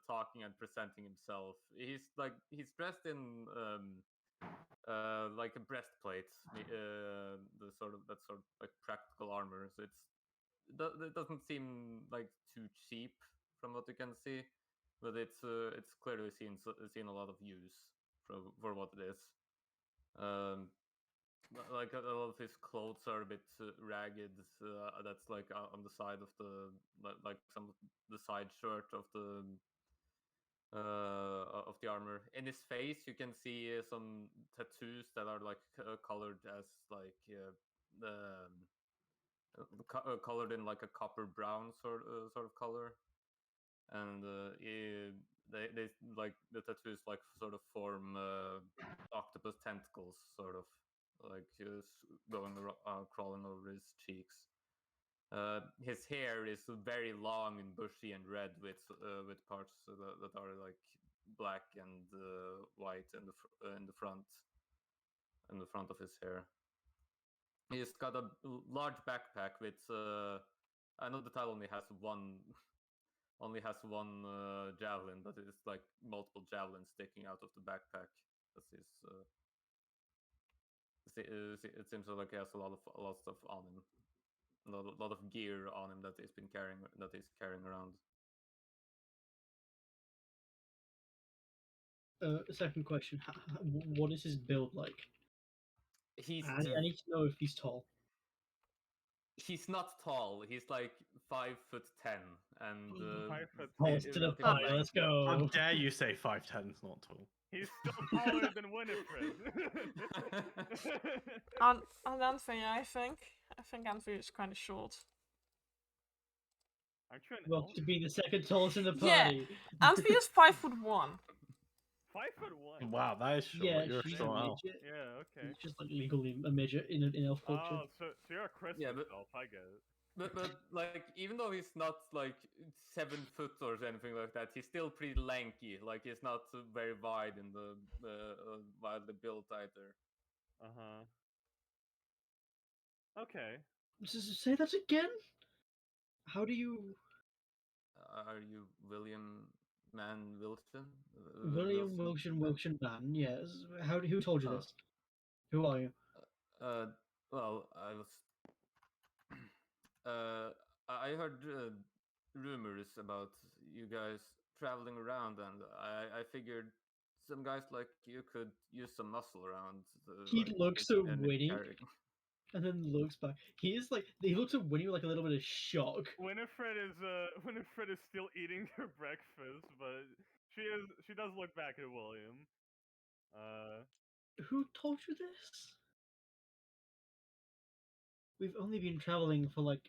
talking and presenting himself. He's dressed in like a breastplate, the sort of that sort of like practical armor. So it doesn't seem like too cheap from what you can see, but it's clearly seen a lot of use for what it is. Um, like a lot of his clothes are a bit ragged. That's like on the side of like some of the side shirt of the armor. In his face, you can see some tattoos that are like colored as like colored in like a copper brown sort of color, and they like the tattoos like sort of form octopus tentacles, sort of like crawling over his cheeks. His hair is very long and bushy and red with parts that are like black and white in the front of his hair. He's got a large backpack with. I know the tile only has one javelin, but it's like multiple javelins sticking out of the backpack. That's his. It seems like he has a lot of stuff on him, a lot of gear on him that he's carrying around. Second question: what is his build like? He's I need to know if he's tall. he's not tall. He's like 5'10", and 5'10". Tallest to the relatively party. Let's lanky. How go. dare you say 5'10 is not tall? He's still taller than Winifred. And Anthony, I think Anthony is kind of short. Aren't you an Well, elf? to be the second tallest in the Yeah. party. Anthony is 5'1". 5'1". Wow, that is short. Yeah, You're a she's a short elf. midget. Yeah. Okay. He's just like legally a midget in elf culture. Oh, so you're a Christmas Yeah, but- elf. I get it. But like, even though he's not like 7 foot or anything like that, he's still pretty lanky. Like he's not very wide in the widely built either. Okay. Say that again. How do you, Are you William Mann Wilson? William Wilson Man? Yes. Who told you Oh. this? Who are you? Well, I was. I heard rumors about you guys traveling around, and I figured some guys like you could use some muscle around. He like, looks so and witty, carrying. and then looks back. He looks at Winnie with like a little bit of shock. Winifred is still eating her breakfast, but she does look back at William. Who told you this? We've only been traveling for like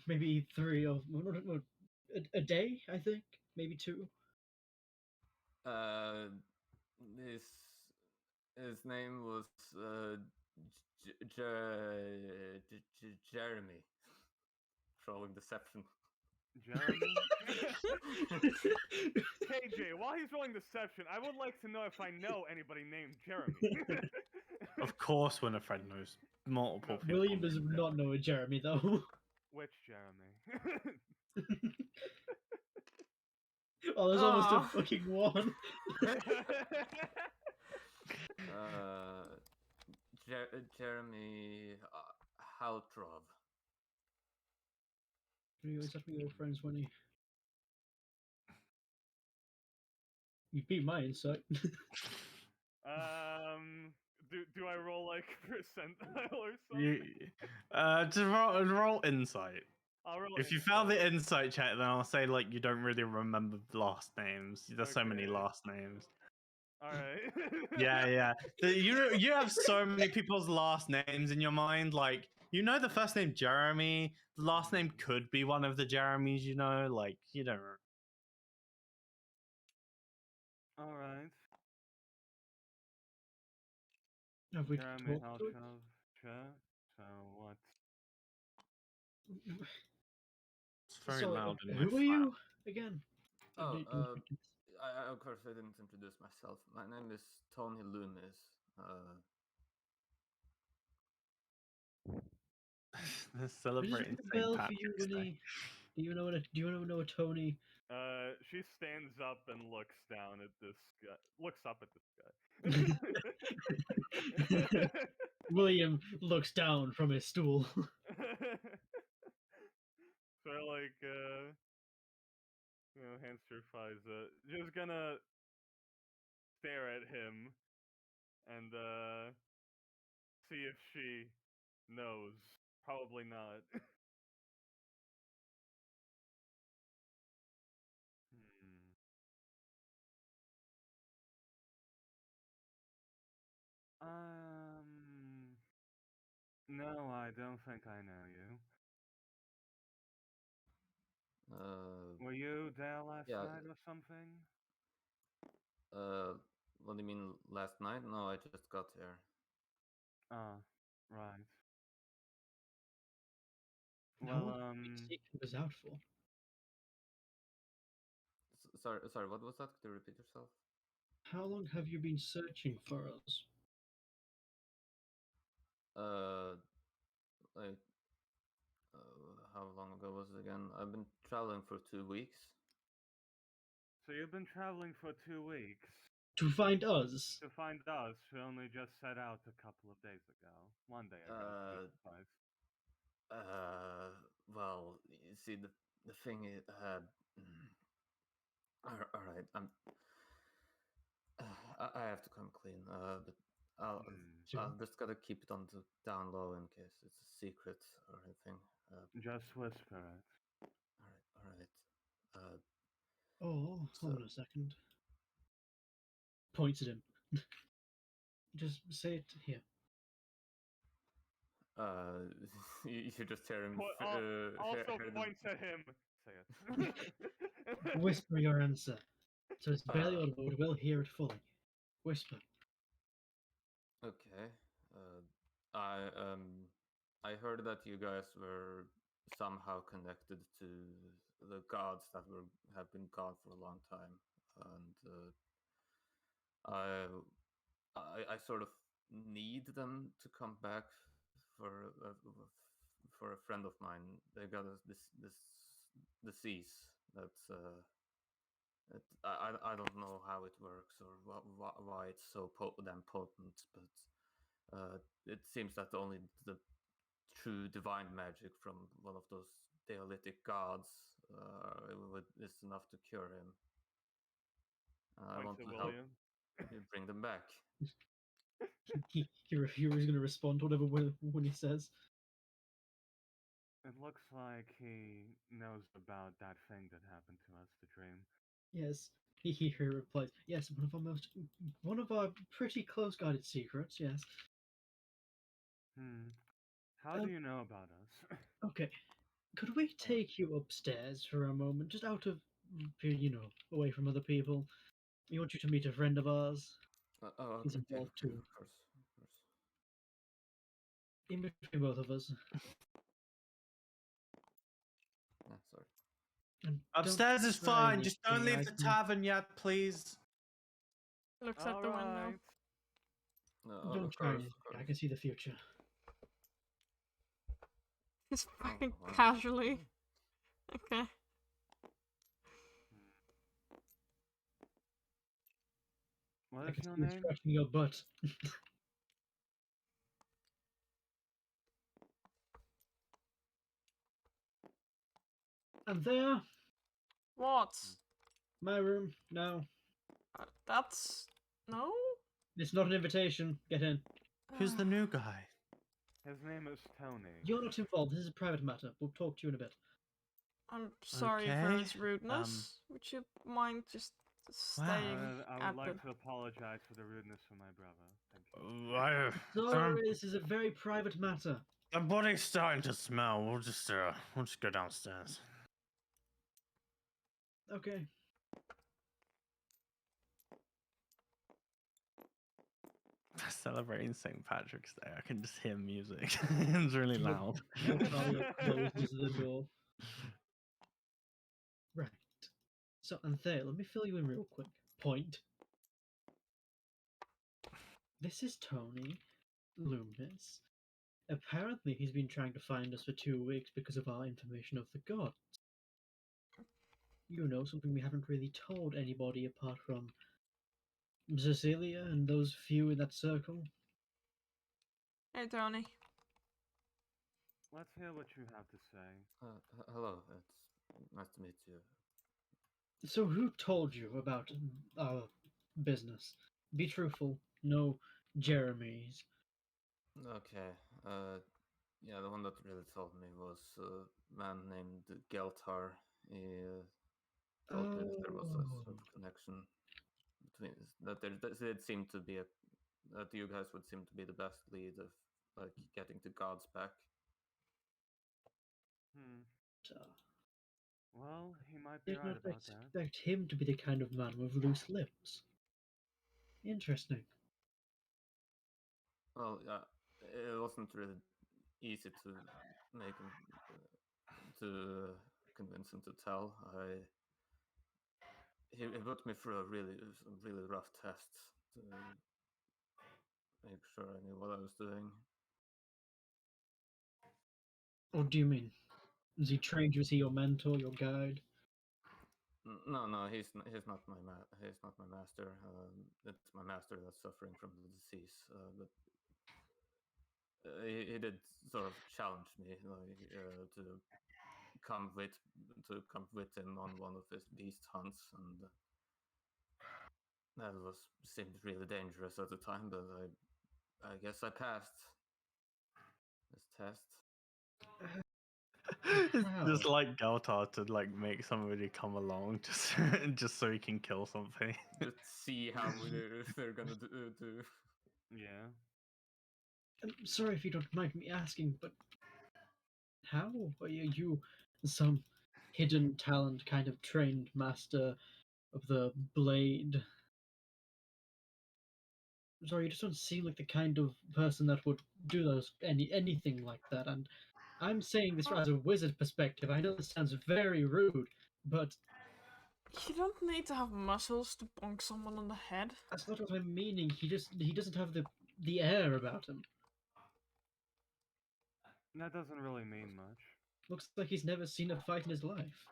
maybe a day, I think, maybe 2. His his name was Jeremy. Trolling deception. Jeremy. KJ, while he's rolling deception, I would like to know if I know anybody named Jeremy. Of course, Winifred knows multiple people. William does not know a Jeremy though. Which Jeremy? Oh, there's almost a Aw. fucking one. Jeremy Haltrov. You always have to be your friends when you beat my insight. Do I roll like percentile or something? You, to roll insight. I'll roll If you fail insight. the insight check, then I'll say like you don't really remember last names. There's so many Okay. last names. All right. Yeah. You have so many people's last names in your mind. Like you know the first name Jeremy. The last name could be one of the Jeremys. You know, like you don't. All right. Have we Jeremy talked to it? Haltrov. So what? It's very So, loud in my who are flat. you again? Oh, Did you speak to us? of course I didn't introduce myself. My name is Tony Loomis. They're Does celebrating it St. bell for you, Patrick's Day. Winnie? Do you want to know a Tony? She stands up and looks down at this guy. Looks up at this guy. William looks down from his stool. So like, hands to her thighs. Just gonna stare at him and see if she knows. Probably not. Hmm. No, I don't think I know you. Were you there last Yeah. night or something? What do you mean last night? No, I just got here. Ah, right. How Well, long did you think he was out for? Sorry. What was that? Could you repeat yourself? How long have you been searching for us? Like, how long ago was it again? I've been traveling for 2 weeks. so you've been traveling for 2 weeks. To find us. To find us, we only just set out a couple of days ago. 1 day ago, to be precise. Well, you see, the thing is, all right, I have to come clean, but I'll, Sure. I'll just gotta keep it on the down low in case it's a secret or anything. Just whisper it. All right. Oh, So- hold on a second. Points at him. Just say it here. You just hear him. Also hear the- points at him. Say it. Whisper your answer. So it's barely Uh, audible, but we'll hear it fully. Whisper. Okay. I heard that you guys were somehow connected to the gods that have been gone for a long time, and I sort of need them to come back for a, for a friend of mine. They got this disease that's I don't know how it works or why it's so damn potent, but it seems that only the true divine magic from one of those Neolithic gods is enough to cure him. I want Points to at help William. you bring them back. He was going to respond to whatever when he says. It looks like he knows about that thing that happened to us, the dream. Yes. He replies. Yes, one of our pretty close guarded secrets. Yes. How do you know about us? Okay. Could we take you upstairs for a moment, just out of, away from other people? We want you to meet a friend of ours. Oh, He's okay, involved too. of course. In between both of us. Sorry. And don't Upstairs is try fine. Just don't anything, leave I the can- tavern yet, please. Looks at the window. No, Don't of try course, anything. of I course. can see the future. Just fucking well. casually. Okay. What I is can your see you name? scratching your butt. And there, What? my room. No, That's no. it's not an invitation. Get in. Who's the new guy? His name is Tony. You're not involved. This is a private matter. We'll talk to you in a bit. I'm sorry for Okay, his rudeness. Would you mind just staying I at would like the... to apologize for the rudeness for my brother. Thank you. Sorry, this is a very private matter. The body's starting to smell. We'll just go downstairs. Okay. Celebrating St. Patrick's Day. I can just hear music. It's really loud. Natalia closes the door. Right. So, Anthea, let me fill you in real quick. Point. This is Tony Loomis. Apparently, he's been trying to find us for 2 weeks because of our information of the gods. You know, something we haven't really told anybody apart from Cecilia and those few in that circle. Hey, Tony. Let's hear what you have to say. Hello, it's nice to meet you. So, who told you about our business? Be truthful. No Jeremy's. Okay. Yeah, the one that really told me was a man named Geltar. He told me that there was a sort of connection between that it seemed to be that you guys would seem to be the best lead of like getting the gods back. Well, he might be Did right not about that. expect him to be the kind of man with loose lips. Interesting. Well, yeah, it wasn't really easy to make him to convince him to tell. He put me through a really rough test to make sure I knew what I was doing. What do you mean? Has he trained you? Is he your mentor, your guide? No, he's not my he's not my master. It's my master that's suffering from the disease. But he did sort of challenge me to come with him on one of his beast hunts, and that seemed really dangerous at the time. But I guess I passed this test. Just Wow. like Galtar to like make somebody come along just just so he can kill something. Just see how they're gonna do. Yeah. I'm sorry if you don't mind me asking, but how are you some hidden talent kind of trained master of the blade? Sorry, you just don't seem like the kind of person that would do anything like that. And I'm saying this as a wizard perspective. I know this sounds very rude, but You don't need to have muscles to bonk someone on the head. that's not what I'm meaning. He doesn't have the air about him. That doesn't really mean much. Looks like he's never seen a fight in his life.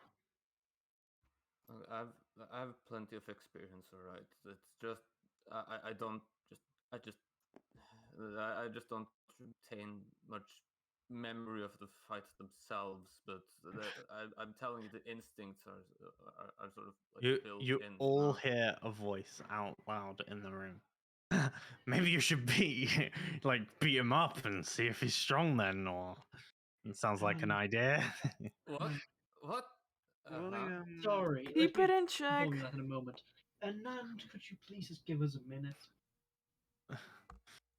I've I have plenty of experience, all right. It's just I don't just I just I just don't retain much memory of the fights themselves. But I'm telling you, the instincts are sort of like built You in. all hear a voice out loud in the room. Maybe you should beat him up and see if he's strong then, or it sounds like an idea. What? What? William. Sorry, Keep it in Hold check. on that in a moment. Anand, could you please just give us a minute?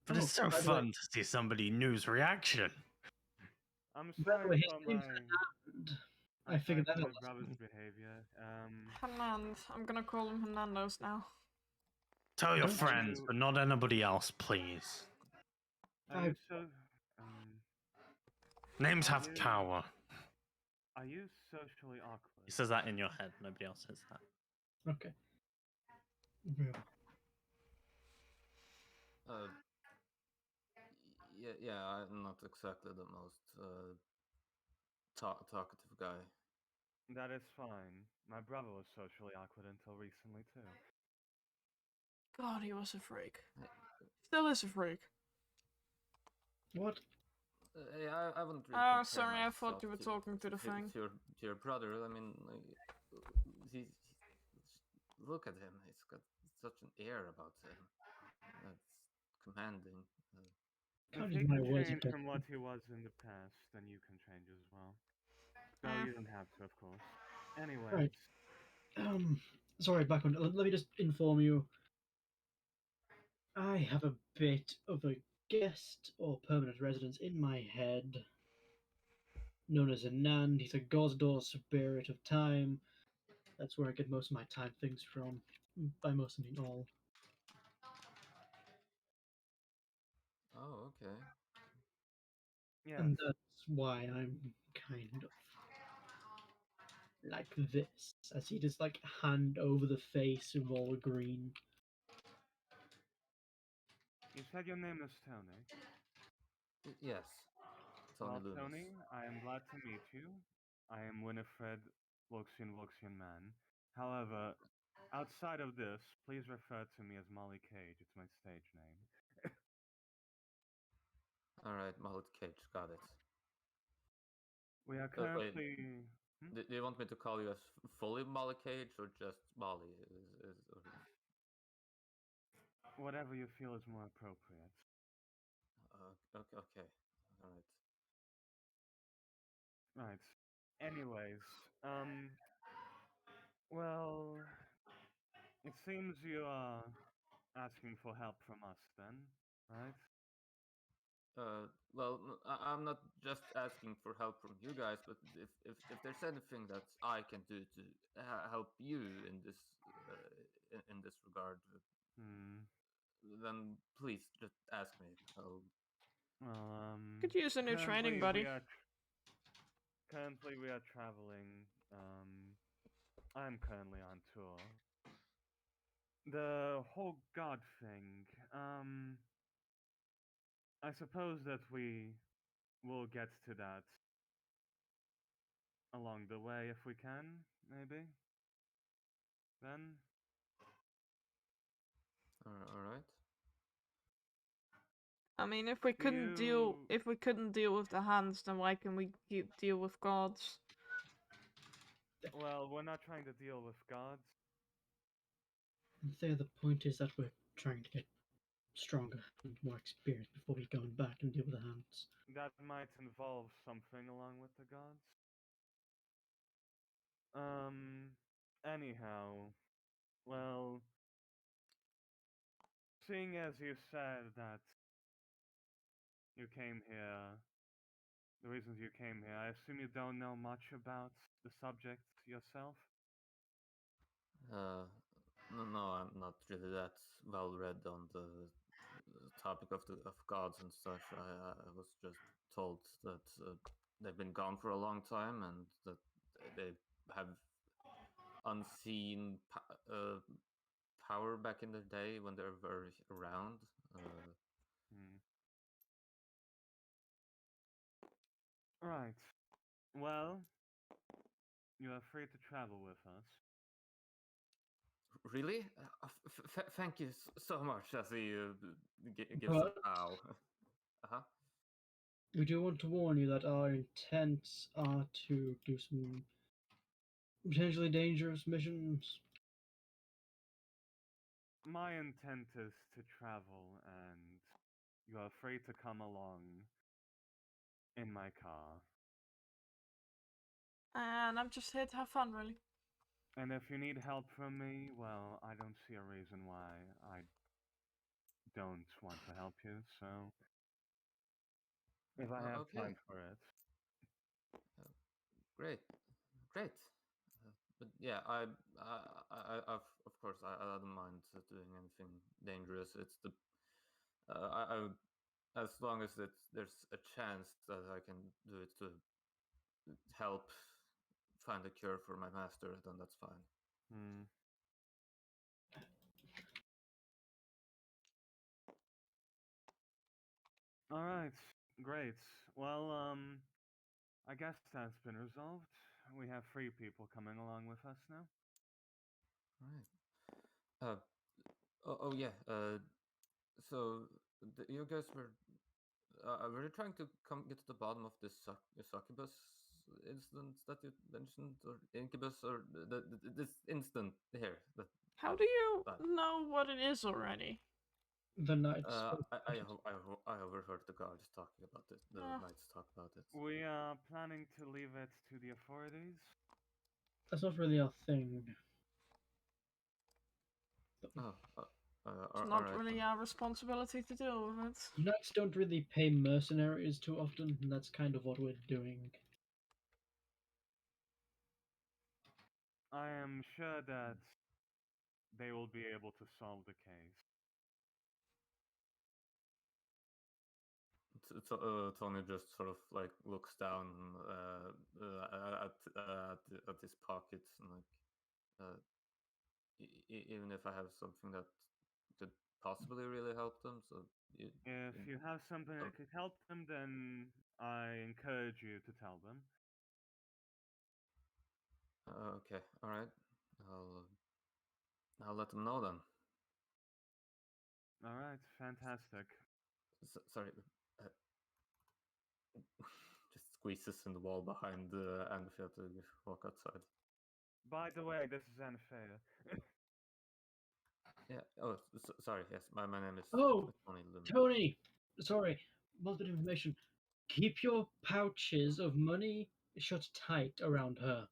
But it's so by the way- fun to see somebody new's reaction. I'm By the sorry way, his for name's my. Anand. I I'm figured sorry that for out. my brother's behavior. Hernand. I'm gonna call him Hernando's now. Tell your Don't friends, you- but not anybody else, please. Are you so? Names Are have you- power. Are you socially awkward? He says that in your head. Nobody else says that. Okay. Yeah. Yeah, I'm not exactly the most talkative guy. That is fine. My brother was socially awkward until recently too. God, he was a freak. Still is a freak. What? Yeah, I wouldn't really. Oh, compare sorry, I thought myself you were talking to the thing. to your brother. I mean, like, he's look at him. He's got such an air about him. That's commanding. If Can't he use my can words change against from him. what he was in the past, then you can change as well. No, Mm. you don't have to, of course. Anyways, Right. Sorry, back on. Let me just inform you. I have a bit of a guest or permanent residence in my head, known as Anand. He's a god or spirit of time. That's where I get most of my time things from. By most, I mean all. Oh, okay. yes. And that's why I'm kind of like this, as he just like hand over the face of all green. You said your name is Tony. Yes. Tony Well, Loomis. Tony, I am glad to meet you. I am Winifred Woxian Man. However, outside of this, please refer to me as Molly Cage. It's my stage name. All right, Mullet Cage, got it. We are Wait, currently. do you want me to call you as fully Molly Cage or just Molly? Whatever you feel is more appropriate. Okay. All right. Right. Anyways, well, it seems you are asking for help from us then, right? Well, I'm not just asking for help from you guys, but if there's anything that I can do to help you in in this regard, Hmm. then please just ask me. Well, Could use a new training buddy. Currently we are traveling. I'm currently on tour. The whole god thing. I suppose that we will get to that along the way if we can, maybe. Then All right. I mean, if we Do couldn't deal with the hands, then why can we deal with gods? well, we're not trying to deal with gods. And there, the point is that we're trying to get stronger and more experienced before we go back and deal with the hands. That might involve something along with the gods. Anyhow, well, seeing as you said that you came here, the reasons you came here, I assume you don't know much about the subject yourself? No, I'm not really that well read on the topic of gods and such. I was just told that they've been gone for a long time and that they have unseen power back in the day when they were around. Hmm. Right. Well, you are free to travel with us. Really? Thank you so much. As he gives a But bow. Uh-huh. we do want to warn you that our intents are to do some potentially dangerous missions. My intent is to travel, and you are free to come along in my car. And I'm just here to have fun, really. And if you need help from me, well, I don't see a reason why I don't want to help you, so if I have Okay. time for it. Great. Great. But yeah, of course, I don't mind doing anything dangerous. It's the, I would, as long as there's a chance that I can do it to help find a cure for my master, then that's fine. Hmm. All right, great. Well, I guess that's been resolved. We have 3 people coming along with us now. All right. Oh yeah. So you guys were you trying to get to the bottom of this succubus incident that you mentioned, or incubus, or this instant here? How do you But know what it is already? The knights. I overheard the guards talking about it. The Ah. knights talk about it. We are planning to leave it to the authorities. That's not really our thing. Oh, It's all not right. really our responsibility to deal with it. Knights don't really pay mercenaries too often, and that's kind of what we're doing. I am sure that they will be able to solve the case. Tony just sort of like looks down at his pockets and like, even if I have something that could possibly really help them, so If you have something oh, that could help them, then I encourage you to tell them. okay, all right, I'll let them know then. All right, fantastic. Sorry, uh, just squeezes in the wall behind Anfield to walk outside. By the way, this is Anfea. Yeah. Oh, sorry. Yes, my name is Oh, Tony Lum. Tony! Sorry, multiple information. Keep your pouches of money shut tight around her.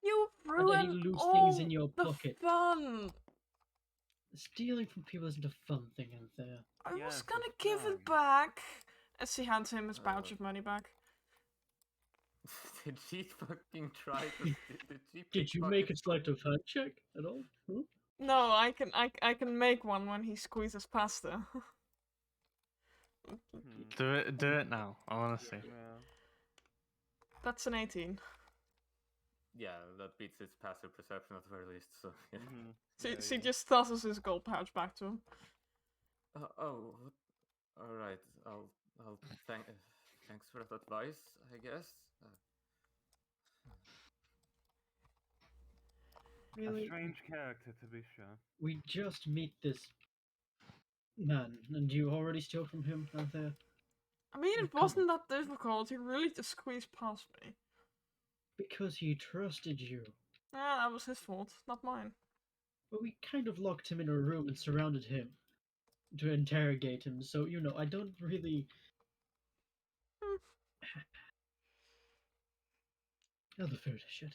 You And any ruined loose things in all your the pocket. fun. Stealing from people isn't a fun thing, Anthea. I was Yes, gonna it's give it fun. back. As he hands him his pouch of money back. Did she fucking try to? Did she Did you make a pickpocket sleight money? of hand check at all? Huh? No, I can make one when he squeezes pasta. Hmm. Do it now. I want to see. Yeah. That's an 18. Yeah, that beats his passive perception at the very least. So yeah. Mm-hmm. She just tosses his gold pouch back to him. Oh, all right. I'll thanks for that advice, I guess. Really? A strange character, to be sure. We just meet this man, and you already steal from him out there? I mean, it Come wasn't that difficult. He really just squeezed past me. Because he trusted you. Yeah, that was his fault, not mine. But we kind of locked him in a room and surrounded him to interrogate him, so, I don't really. Hmm. Oh, the food, shit.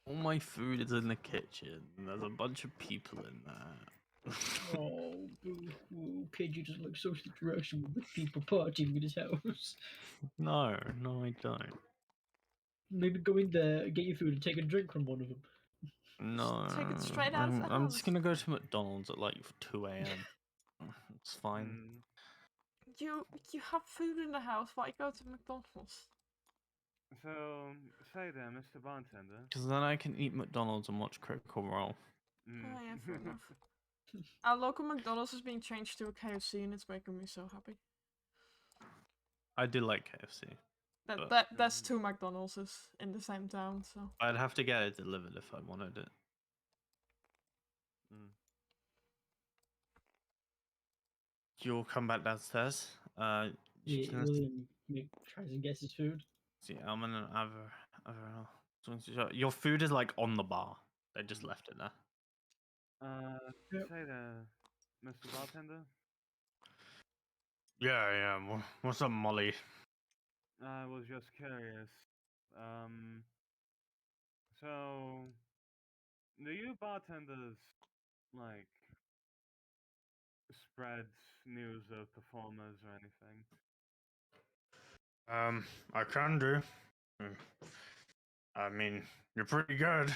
All my food is in the kitchen. There's a bunch of people in there. Oh, boo hoo. KG just like social interaction with people partying in his house. No, I don't. Maybe go in there, get your food, and take a drink from one of them. No, take it straight out of the I'm just house. gonna go to McDonald's at like 2 a.m. It's fine. Mm. You have food in the house. Why go to McDonald's? So, say there, Mr. Bartender. Because then I can eat McDonald's and watch Critical Role. Mm. Oh yeah, fair enough. Our local McDonald's is being changed to a KFC, and it's making me so happy. I do like KFC. But- That's two McDonald's in the same town, so. I'd have to get it delivered if I wanted it. Mm. You'll come back downstairs. Yeah, William tries and gets his food. See, Alman and your food is like on the bar. They just left it there. Yep. Say there, Mr. Bartender. Yeah. What's up, Molly? I was just curious. So, do you bartenders like spread news of performers or anything? I can do. I mean, you're pretty good.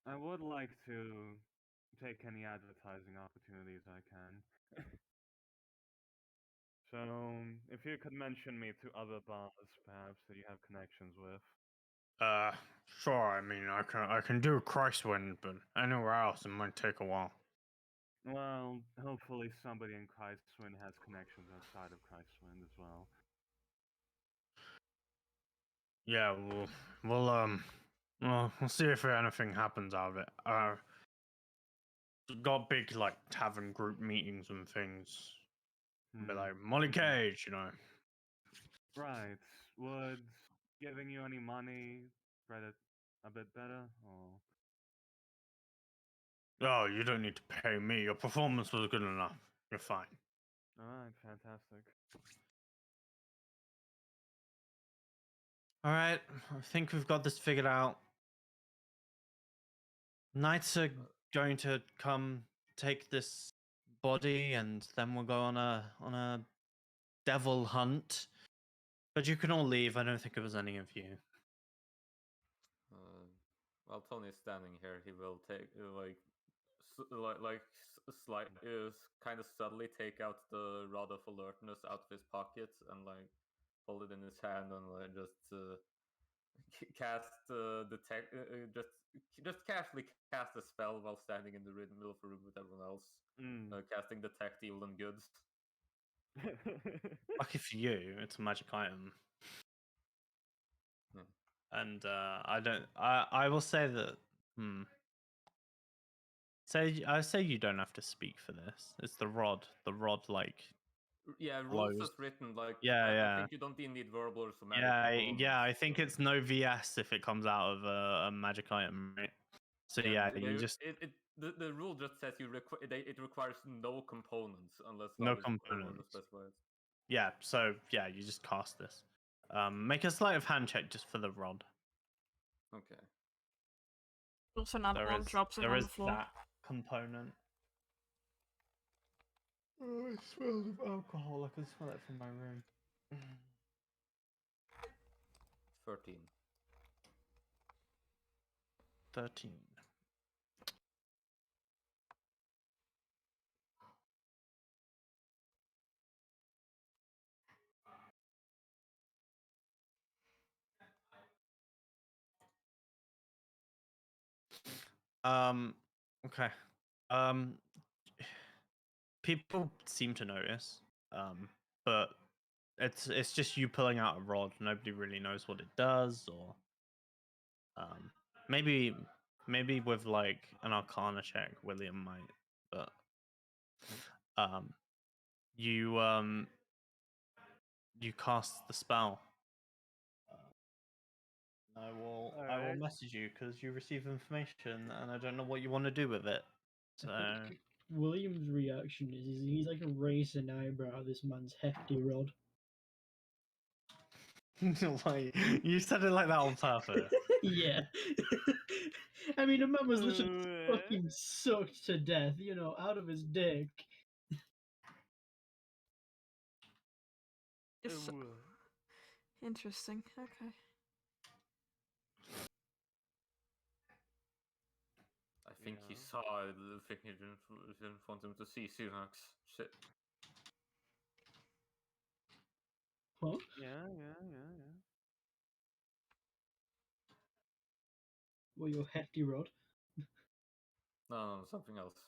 I would like to take any advertising opportunities I can. So, if you could mention me to other bars, perhaps that you have connections with. Sure. I mean, I can do Christwind, but anywhere else it might take a while. Well, hopefully somebody in Christwind has connections outside of Christwind as well. Yeah, we'll see if anything happens out of it. Got big like tavern group meetings and things. Be like Molly Cage, Right. Would giving you any money spread it a bit better, or? Oh, you don't need to pay me. Your performance was good enough. You're fine. Alright, fantastic. All right, I think we've got this figured out. Knights are going to come take this body, and then we'll go on a devil hunt. But you can all leave. I don't think it was any of you. While Tony's standing here, he will take kind of subtly take out the rod of alertness out of his pocket and like hold it in his hand and like just cast detect just casually cast a spell while standing in the middle of the room with everyone else, casting detect evil and good. Lucky for you, it's a magic item. Yeah. And I will say that. I say you don't have to speak for this. It's the rod. The rod, like. Yeah, rules Blows. as written. Like, Yeah. I think you don't even need verbal or somatic. Yeah. I think it's no VS if it comes out of a magic item, right? So you just the rule just says it requires no components unless no otherwise components. specified. Yeah. So you just cast this. Make a sleight of hand check just for the rod. Okay. Also, another one drops it on the floor. That component. Oh, it smells of alcohol. I can smell it from my room. 13. 13. Okay. People seem to notice. But it's just you pulling out a rod. Nobody really knows what it does, or maybe maybe with like an Arcana check, William might, but you you cast the spell. I will Alright. message you because you receive information and I don't know what you want to do with it. So I think William's reaction is he's like raising an eyebrow at this man's hefty rod. like you said it like that on purpose. Yeah. I mean, a man was literally Alright. fucking sucked to death, out of his dick. It's Alright. interesting. Okay. I think he Yeah. saw the thing he didn't want him to see, Sunax. Shit. Huh? Yeah. Well, your hefty rod. No, something else.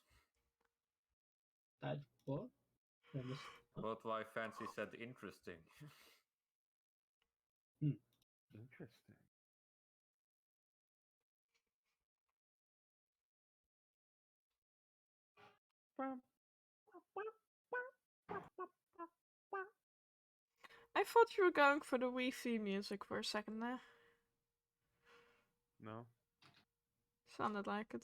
That what? I missed. Huh? About why Fancy said interesting. Interesting. I thought you were going for the Wii theme music for a second there. No. Sounded like it.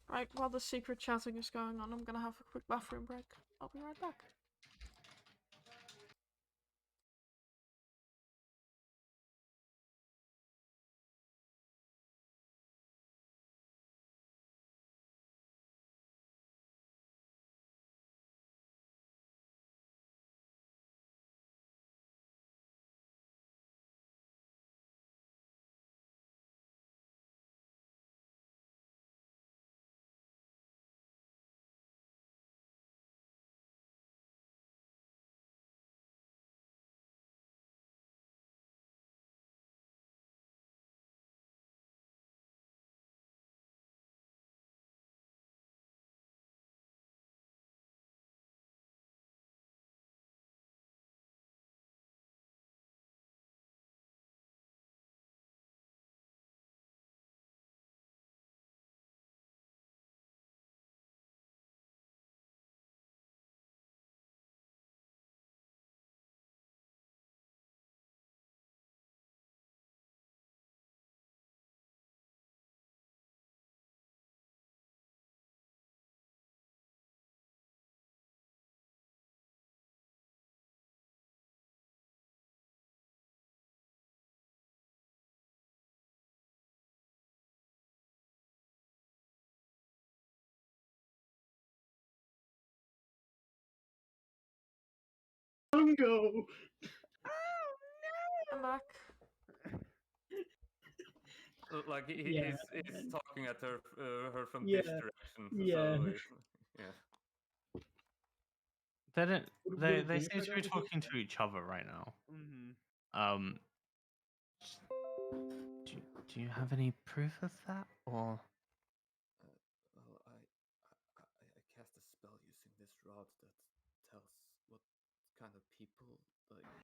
Right, while the secret chatting is going on, I'm gonna have a quick bathroom break. I'll be right back. Go. I'm back. Like Yeah, he's man. talking at her from Yeah, this direction. yeah. So yeah. They don't. Would They seem Winifred to be ever hear talking that? to each other right now. Mm-hmm. Do you have any proof of that, or Well, I cast a spell using this rod that tells what kind of people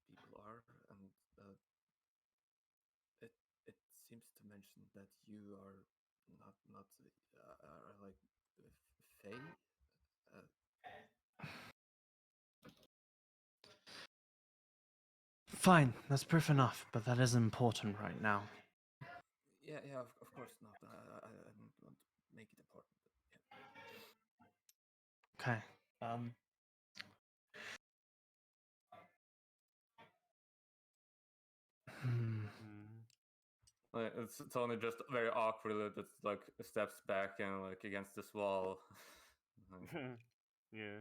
people are, and it seems to mention that you are not are like Fae. fine? That's proof enough, but that isn't important right now. Yeah, of course not. I don't want to make it important. But yeah. Okay. Hmm. It's Tony just very awkwardly just like steps back and like against this wall. Yeah.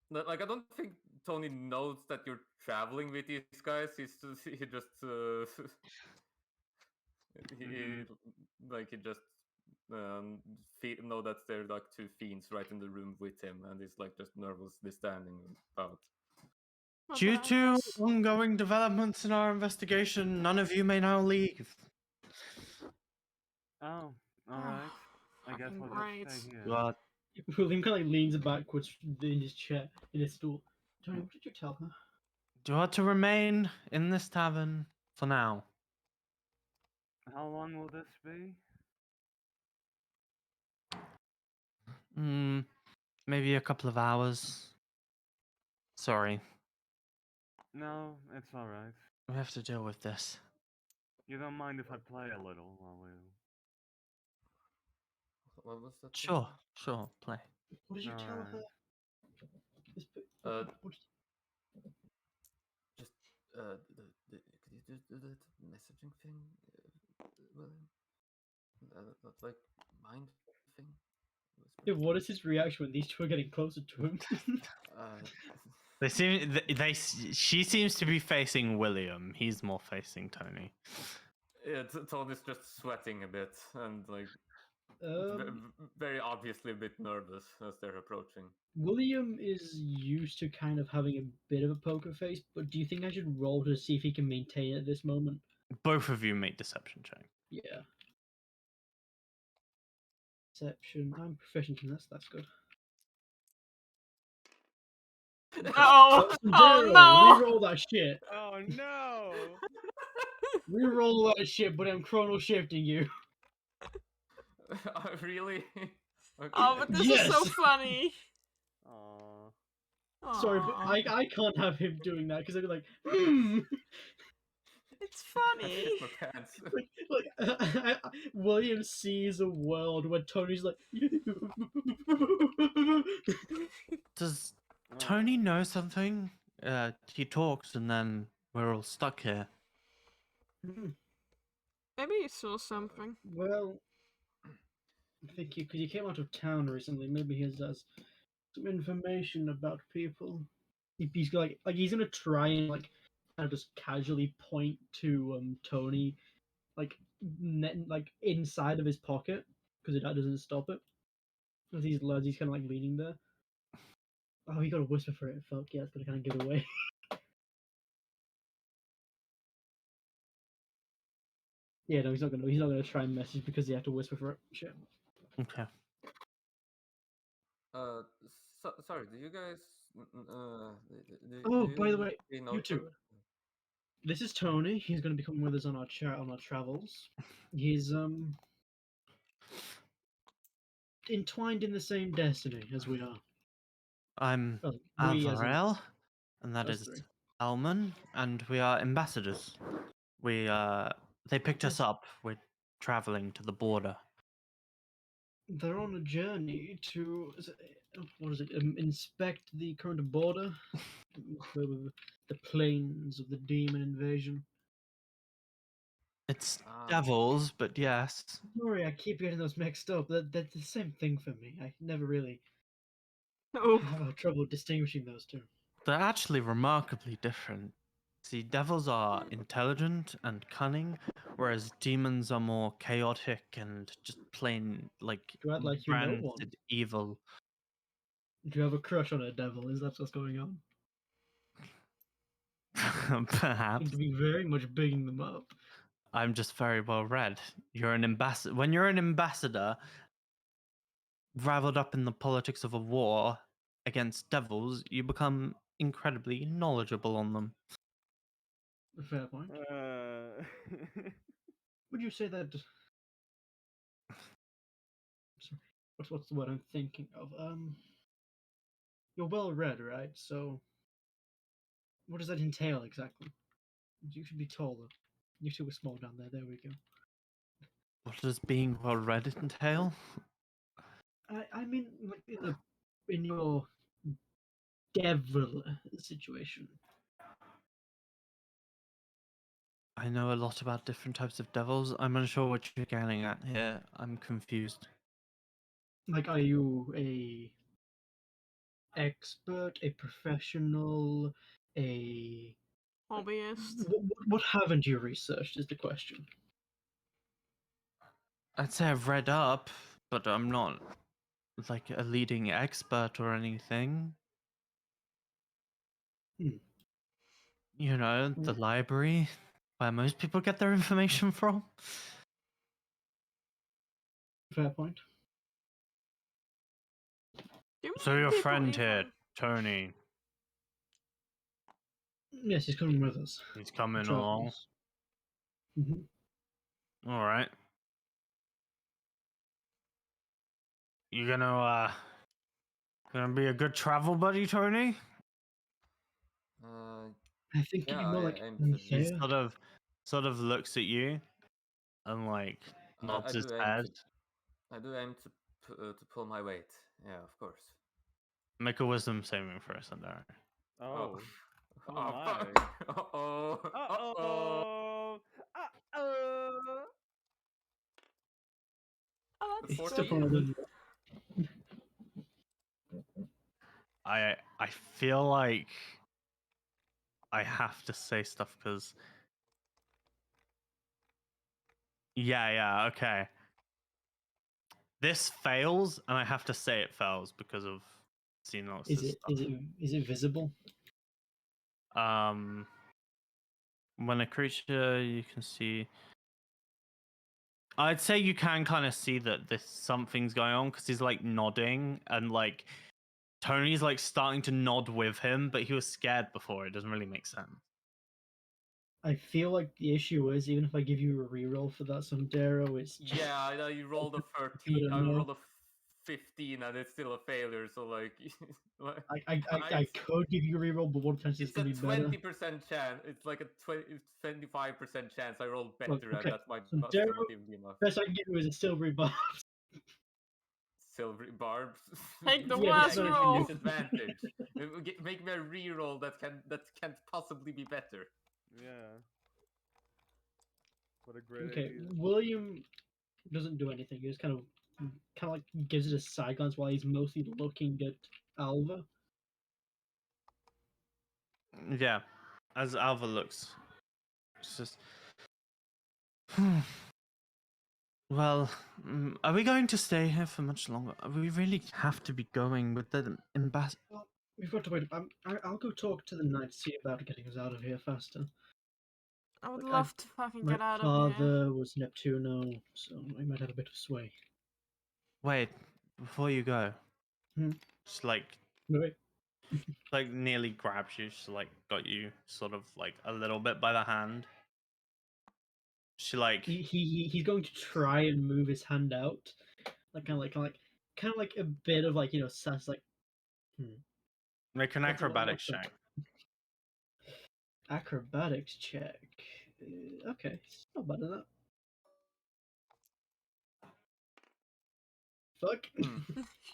Like I don't think Tony knows that you're traveling with these guys. He just he like he just know that there are like two fiends right in the room with him, and he's like just nervously standing about. Not Due that to nice. ongoing developments in our investigation, none of you may now leave. Oh, alright. I guess Fucking we'll great. just stay here. You are William kind of leans backwards in his chair, in his stool. Tony, what did you tell her? You are to remain in this tavern for now. How long will this be? Maybe a couple of hours. Sorry, No, it's alright. we have to deal with this. You don't mind if I play a little while we... What was that? Sure, sure, play. What did you tell Alright. her? This, Uh, what, Just could you do that messaging thing, William? That like mind thing. yeah, what is his reaction when these two are getting closer to him? Uh, They seem. She seems to be facing William. He's more facing Tony. yeah, Tony's just sweating a bit and like very obviously a bit nervous as they're approaching. William is used to kind of having a bit of a poker face, but do you think I should roll to see if he can maintain it at this moment? Both of you make deception check. Yeah. Deception. I'm proficient in this. That's good. Oh, oh no! Reroll that shit. Oh no! Reroll that shit, but I'm chrono shifting you. Really? Okay. Oh, but this is so Yes! funny. Aww. Sorry, but Aw, I can't have him doing that because I'd be like, it's I funny. shit my pants. William sees a world where Tony's like, Does Tony know something? He talks, and then we're all stuck here. Maybe you saw something. well, I think because he came out of town recently, maybe he has some information about people. He's like he's gonna try and like kind of just casually point to Tony, like like inside of his pocket because that doesn't stop it. As he's kind of like leaning there. Oh, you gotta whisper for it. Fuck yeah, it's gonna kind of give away. Yeah, no, he's not gonna try and message because he had to whisper for it. Shit. Okay. Sorry. Do you guys? Oh, Do by the way, know you each two. other? This is Tony. He's gonna be coming with us on our travels. He's entwined in the same destiny as we are. I'm Well, we as in Avarel, and that us is three. Alman, and we are ambassadors. They picked us Yes. up. We're traveling to the border. They're on a journey to what is it? Inspect the current border, the plains of the demon invasion. It's Ah, devils, but yes, Sorry, I keep getting those mixed up. That's the same thing for me. I never really Oh, have trouble distinguishing those two. they're actually remarkably different. See, devils are intelligent and cunning, whereas demons are more chaotic and just plain like Do you act like you know one? rancid evil. Do you have a crush on a devil? Is that what's going on? Perhaps. Seem to be very much bigging them up. I'm just very well read. You're an ambassador. When you're an ambassador, raveled up in the politics of a war against devils, you become incredibly knowledgeable on them. Fair point. Would you say that? Sorry, what's the word I'm thinking of? You're well read, right? So, what does that entail exactly? You should be taller. You two were small down there. There we go. What does being well read entail? I mean, like in your devil situation. I know a lot about different types of devils. I'm unsure what you're getting at here. I'm confused. Like, are you a expert, a professional, a hobbyist. what haven't you researched? Is the question. I'd say I've read up, but I'm not like a leading expert or anything. Hmm. You know, the library, where most people get their information from. Fair point. Do So your people friend here, even- Tony, Yes, he's coming with us. He's coming along. Mm-hmm. All right. You gonna be a good travel buddy, Tony? I think Yeah, he'd be more I like aim to He here. sort of looks at you and like I nods his do aim head. to. I do aim to pull my weight. Yeah, of course. Make a wisdom saving for us, Sandara. Oh. Oh Oh my. fuck! Uh-oh! Uh-oh. Uh-oh. Oh, That's that's He's good. still probably I feel like I have to say stuff because yeah, okay. This fails, and I have to say it fails because of Xenos' Is it stuff. is it visible? When a creature you can see, I'd say you can kind of see that this something's going on because he's like nodding and like Tony's like starting to nod with him, but he was scared before. It doesn't really make sense. I feel like the issue is even if I give you a reroll for that Sondero, it's just Yeah, I know you rolled a good 13. I enough. rolled a 15, and it's still a failure. So like, like I could give you a reroll, but what chance is it's gonna a be better? 20% chance. It's like a 25% chance I rolled better, Look, okay, and that might Sondero, still not even be enough. best I can give you is a silvery bar. Silvery barbs. Take the Yeah, worst this is roll. Disadvantage. Make me a reroll that can't possibly be better. Yeah. What a great Okay, idea. William doesn't do anything. He just kind of like gives it a side glance while he's mostly looking at Alva. Yeah, as Alva looks, it's just. Well, are we going to stay here for much longer? We really have to be going with the ambassador. Well, we've got to wait. I'll go talk to the knight, see about getting us out of here faster. I would Like, love to fucking My get out of here. father was Neptuno, so I might have a bit of sway. Wait, before you go, Hmm. just like Wait, nearly grabs you, just like got you sort of like a little bit by the hand. She like he's going to try and move his hand out, like kind of like a bit of like sass like. make an What's acrobatics the check. acrobatics check? Okay, it's not bad at that. Fuck.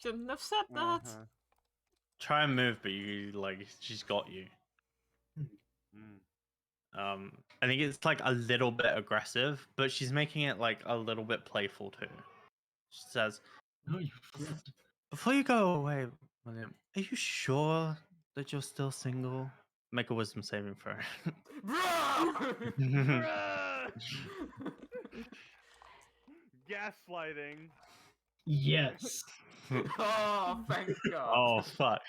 Shouldn't have said that. Uh-huh. Try and move, but you like she's got you. Mm. I think it's like a little bit aggressive, but she's making it like a little bit playful too. She says, Oh, you friend. "Before you go away, William, are you sure that you're still single?" Make a wisdom saving throw. Bruh! Gaslighting. Yes. Oh, thank God. Oh fuck!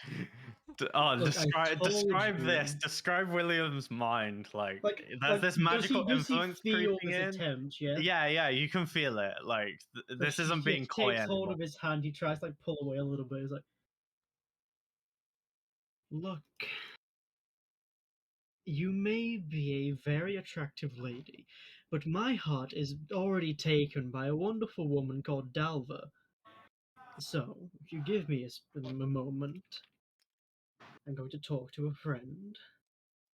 Oh, Look, I describe told this. you. Describe William's mind. Like, there's this does magical does he influence feel creeping this in. attempt? Yeah. Yeah, you can feel it. Like, Like this isn't being he coy takes hold anymore. of his hand. He tries to like pull away a little bit. He's like, "Look, you may be a very attractive lady, but my heart is already taken by a wonderful woman called Dalva. So, if you give me a moment, I'm going to talk to a friend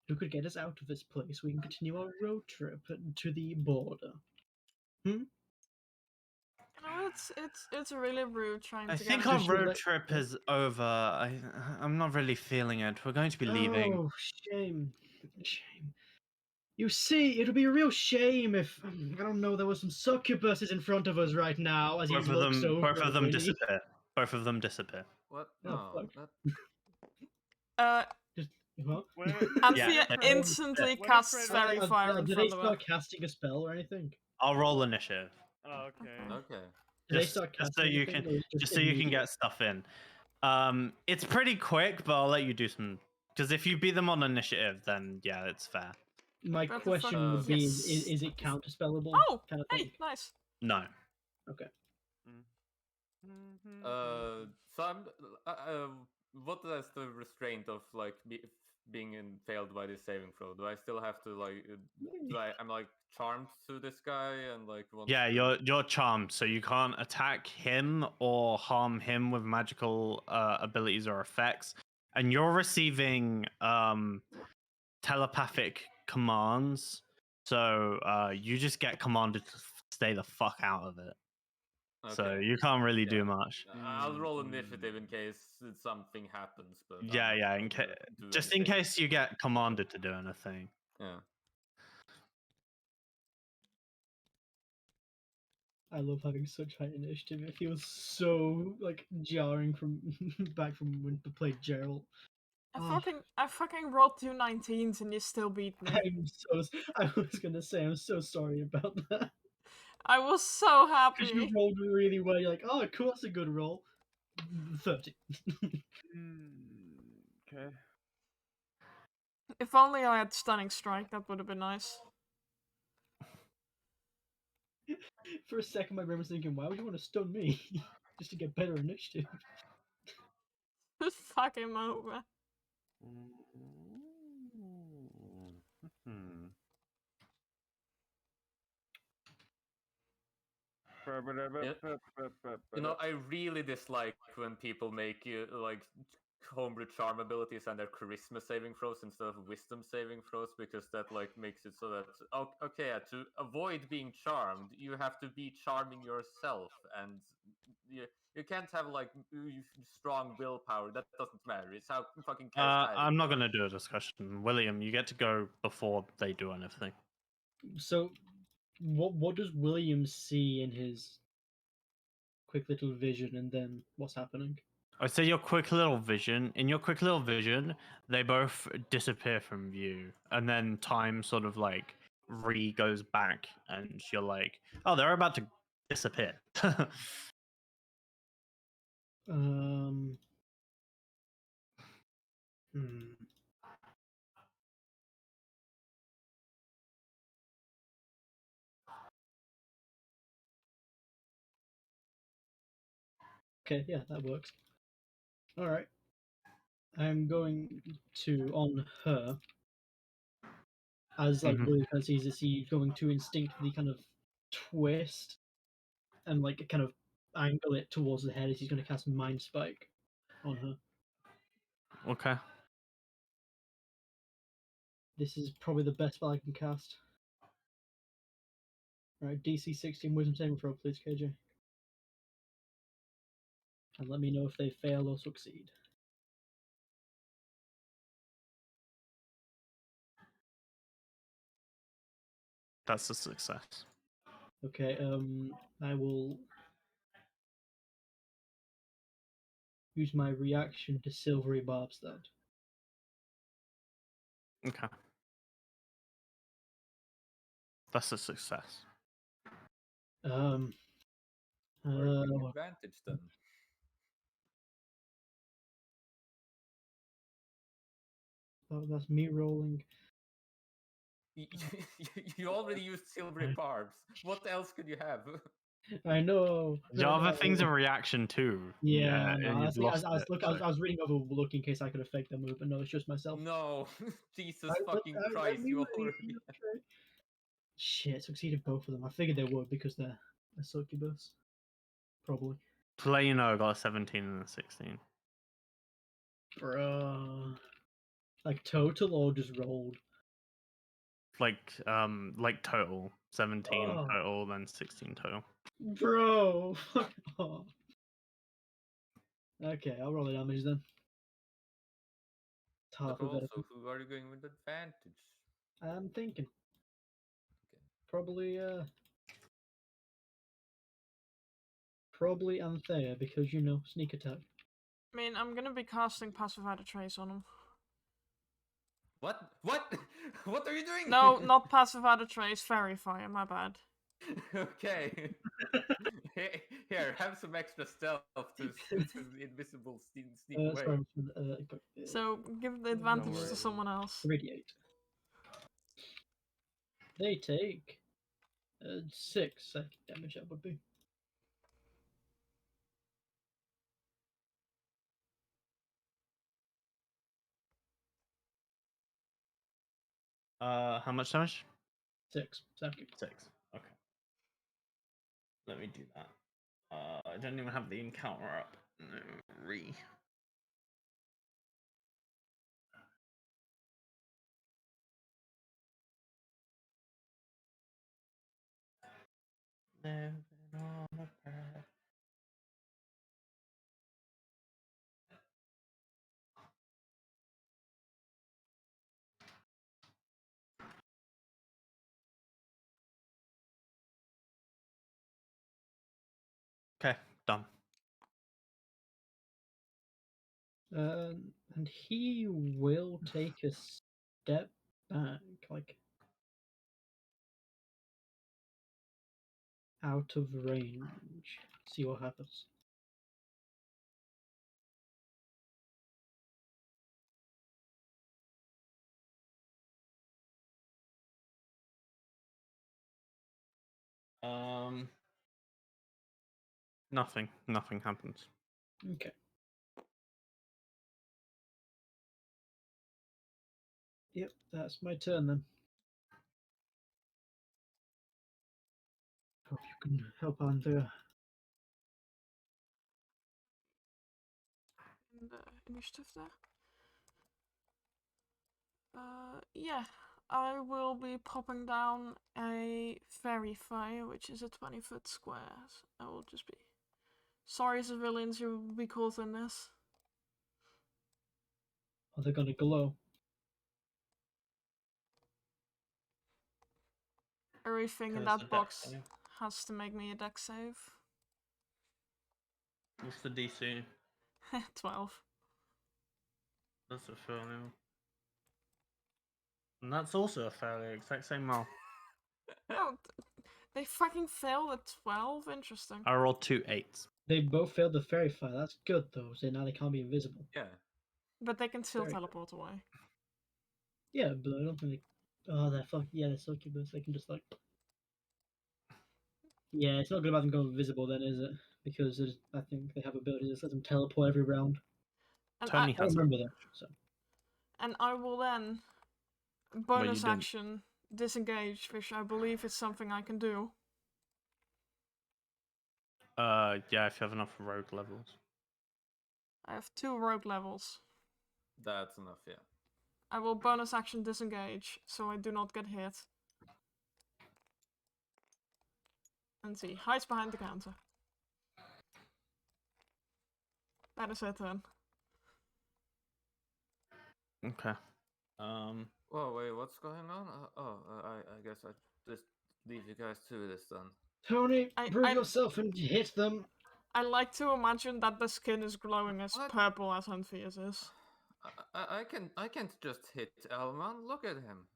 who could get us out of this place. We can continue our road trip to the border." You know, it's really rude trying I to get think out. our Does she road let- trip is over. I'm not really feeling it. We're going to be leaving. Oh, shame. Shame. You see, it would be a real shame if, I don't know, there were some succubuses in front of us right now as he looks over Both of at them Winnie. disappear. Both of them disappear. What? Oh, No. fuck. That... Just, huh? Wait. Anthea Yeah. instantly What casts if Fairy Fire in Did they front of her. start casting a spell or anything? I'll roll initiative. Oh, okay. Okay. Did they start Just so casting you anything? can Or was it just so you can immediate? get stuff in. It's pretty quick, but I'll let you do some. Because if you beat them on initiative, then yeah, it's fair. My What the question fuck? would be: Yes. is it counterspellable? Oh, kind of hey, thing? nice. No. Okay. So I'm. What is the restraint of like failed by this saving throw, do I still have to like? I'm like charmed to this guy and like want Yeah, to... you're charmed, so you can't attack him or harm him with magical abilities or effects. And you're receiving telepathic commands, so you just get commanded to stay the fuck out of it. So Okay. you can't really do Yeah. much. I'll roll initiative in case something happens, but Yeah, I'm yeah. not gonna do Just in anything. case you get commanded to do anything. Yeah. I love having such high initiative. It feels so like jarring from back from when we played Gerald. Oh, I fucking rolled 2 19s and you still beat me. I was gonna say I'm so sorry about that. I was so Because you happy. rolled really well. You're like, oh, cool, that's a good roll. 30. Okay. If only I had stunning strike, that would have been nice. For a second, my brain was thinking, why would you want to stun me? Just to get better initiative. Just fuck him over. Hmm. You know, I really dislike when people make like homebrew charm abilities and their charisma saving throws instead of wisdom saving throws, because that like makes it so that okay, to avoid being charmed, you have to be charming yourself, and you can't have like strong willpower. That doesn't matter. It's how fucking charismatic I'm you not are. gonna do a discussion. William, you get to go before they do anything. So, what does William see in his quick little vision, and then what's happening? I say your quick little vision. In your quick little vision, they both disappear from view, and then time sort of like goes back, and you're like, oh, they're about to disappear. Um. Hmm. Okay, yeah, that works. All right. I'm going to on her as like Mhm. William kind of sees this. He's going to instinctively kind of twist and like kind of angle it towards the head as he's going to cast Mind Spike on her. Okay. This is probably the best spell I can cast. Alright, DC 16 Wisdom saving throw, please, KJ. And let me know if they fail or succeed. That's a success. Okay, I will use my reaction to Silvery Barbs then. Okay. That's a success. Um, Working advantage then. that's me rolling. You already used silvery barbs. What else could you have? I know. Your other thing's a reaction too. Yeah, no. and I you've think lost it. I was reading over look in case I could affect the move, but no, it's just myself. No, Jesus I- fucking I- Christ! I You knew already. it, okay. Shit, succeeded both of them. I figured they would because they're a succubus. Probably. Plano got a 17 and a 16. Bruh. Like total or just rolled? Like total 17 Oh, total, then 16 total. bro. Fuck off. Okay, I'll roll the damage then. It's But half of it. also, who are you going with advantage? I'm thinking. Okay. Probably Anthea because you know sneak attack. I mean, I'm gonna be casting Pacified a Trace on him. What? What? What are you doing? No, not Pacified a Trace, Fairy Fire, my bad. Okay. Here, have some extra stealth to invisible sneak away. Sorry, So give the No advantage to worries. someone else. radiate. They take 6 psychic damage. That would be. How much damage? 6. Second. 6. Okay. Let me do that. I don't even have the encounter up. No, Living on a prayer. Okay, done. And he will take a step back, like out of range. See what happens. Nothing. Nothing happens. Okay. Yep, that's my turn then. Hope you can help Andrea. In the initiative there. Yeah, I will be popping down a fairy fire, which is a 20-foot square. So I will just be sorry, civilians, you will be caught in this. Are they gonna glow? Everything in Okay, it's a that dex box save. has to make me a dex save. What's the DC? 12. That's a failure. And that's also a failure. Exact same roll. Oh, they fucking failed at 12? Interesting. I rolled 2 8s. They both failed the fairy fire. That's good though. So now they can't be invisible. Yeah. But they can still Very good. teleport away. Yeah, but I don't think they. Oh, they're fuck. Yeah, they're succubus. They can just like. Yeah, it's not good about them going invisible then, is it? Because I think they have ability to let them teleport every round. And Tony I has remember that. So I will then bonus action disengage, which I believe is something I can do. Yeah, if you have enough rogue levels. I have 2 rogue levels. That's enough, yeah. I will bonus action disengage, so I do not get hit. And see, hides behind the counter. That is her turn. Okay. Whoa, wait, what's going on? I guess I just leave you guys to this then. Tony, I- prove I- yourself and hit them. I like to imagine that the skin is glowing as What? purple as Anthea's is. I can't just hit Elman. Look at him.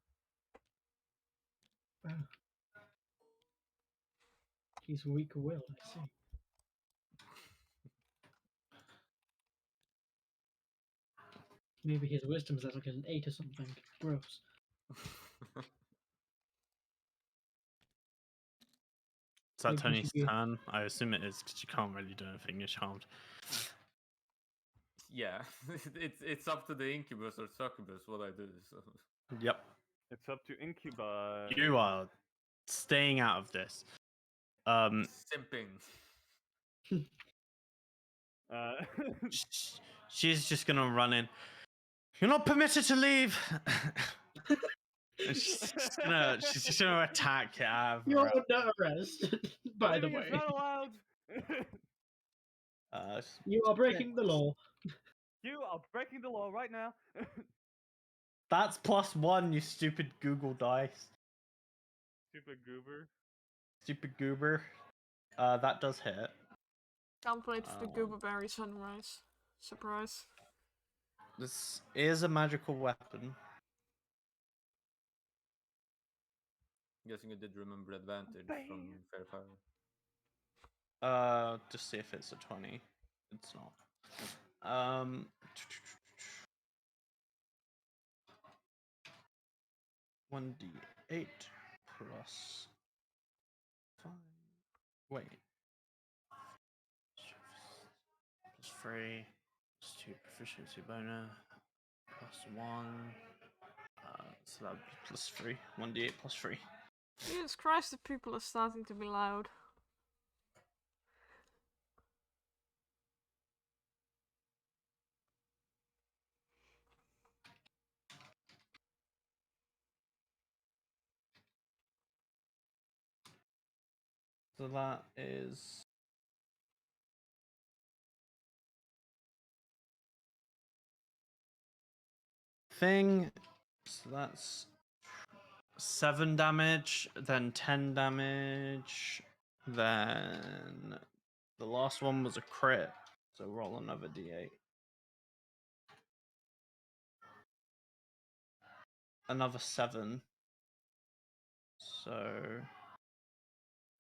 He's weak-willed. I see. Maybe his wisdom's at like an 8 or something. Gross. Is that Maybe he Tony's should be- turn? I assume it is because you can't really do anything. You're charmed. Yeah, it's up to the incubus or succubus what I do. So. Yep. It's up to Incubi. You are staying out of this. Simping. She's just gonna run in. You're not permitted to leave. And she's just gonna attack Av. You're under arrest, by the Leaving way. is not allowed. You are breaking the law. You are breaking the law right now. That's +1, you stupid Google dice. Stupid goober. Stupid goober. That does hit. Can't wait for the gooberberry sunrise. Surprise. This is a magical weapon. Guessing you did remember advantage from Fair Fire. Just see if it's a 20. It's not. 1d8 plus 5. Wait. Plus 3. Plus 2 proficiency bonus. Plus 1. So that would be +3. 1d8 +3. Jesus Christ, the people are starting to be loud. So that is thing. So that's 7 damage, then 10 damage, then the last one was a crit. So roll another d8. Another 7. So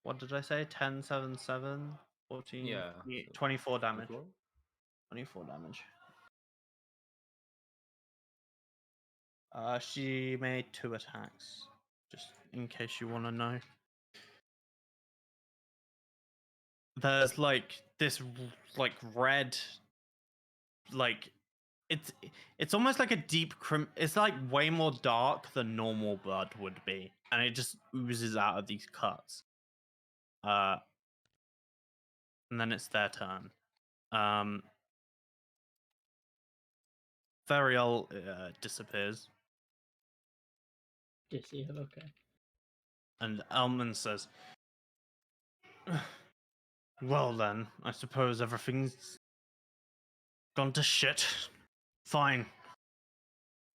what did I say? 10, 7, 7, 14, Yeah, 24 damage. 24? 24 damage. She made 2 attacks, just in case you want to know. There's like this like red, like it's almost like a deep it's like way more dark than normal blood would be, and it just oozes out of these cuts. And then it's their turn. Variel disappears. Disappear, okay. And Elman says, well then, I suppose everything's gone to shit. Fine.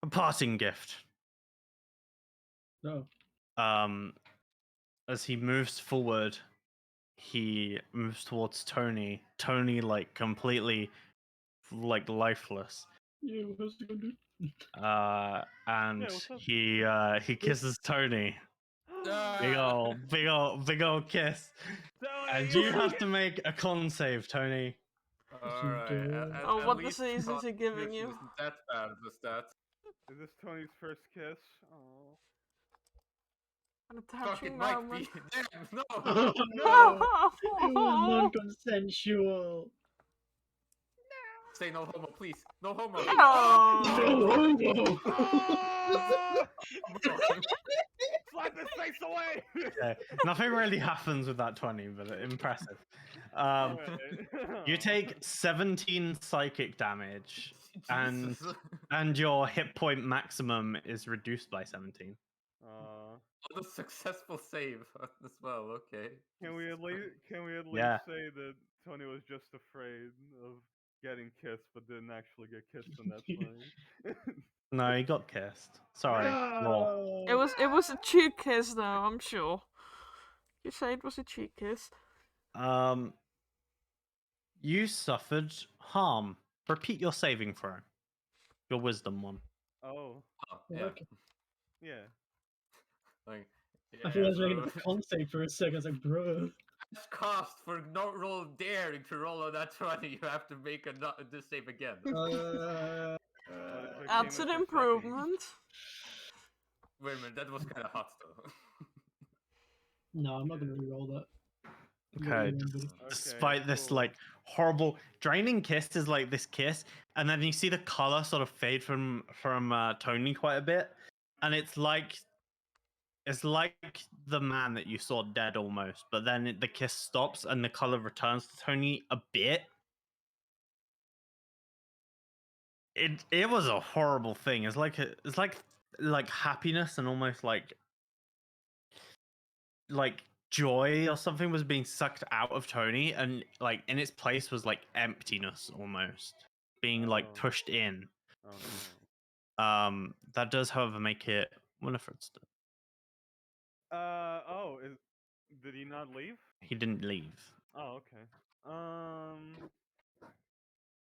A parting gift. No. As he moves forward, he moves towards Tony. Tony, like, completely, like, lifeless. Yeah, what's he gonna do? And what's up? he kisses Tony. Big old kiss. And Tony! you have to make a con save, Tony. Alright. Oh, At what least disease is he giving this you? isn't that bad of a stat. Is this Tony's first kiss? Oh. An Fuck, it attaching might moment. be. Damn, no! Oh no! It was non-consensual. Say no homo, please. No homo. Oh. No! Ah! Bro. Slap his face away! Okay. Nothing really happens with that 20, but impressive. Alright. You take 17 psychic damage, and Jesus. your hit point maximum is reduced by 17. What a successful save as well, okay. Can we Jesus at least Christ. Yeah. say that Tony was just afraid of getting kissed, but didn't actually get kissed in that 20? No, he got kissed. Sorry. Roll. It was a cheek kiss though, I'm sure. You say it was a cheek kiss. You suffered harm. Repeat your saving throw. Your wisdom one. Oh, Oh, yeah. Okay. yeah. Like, I yeah, thought I was making so a con save for a second. I was like, bro. as cost for not roll daring to roll on that 20, you have to make this save again. Uh, What if it That's came an as a improvement. Wait a minute, that was kind of hot though. no, I'm not gonna re-roll that. Okay. Buddy. Despite this cool. like horrible draining kiss is like this kiss, and then you see the color sort of fade from Tony quite a bit, and it's like the man that you saw dead almost, but then the kiss stops and the color returns to Tony a bit. It was a horrible thing. It's like happiness and almost like joy or something was being sucked out of Tony, and like in its place was like emptiness almost being like Oh. pushed in. Oh no. That does, however, make it Winifred's turn. Did he not leave? He didn't leave. Oh, okay.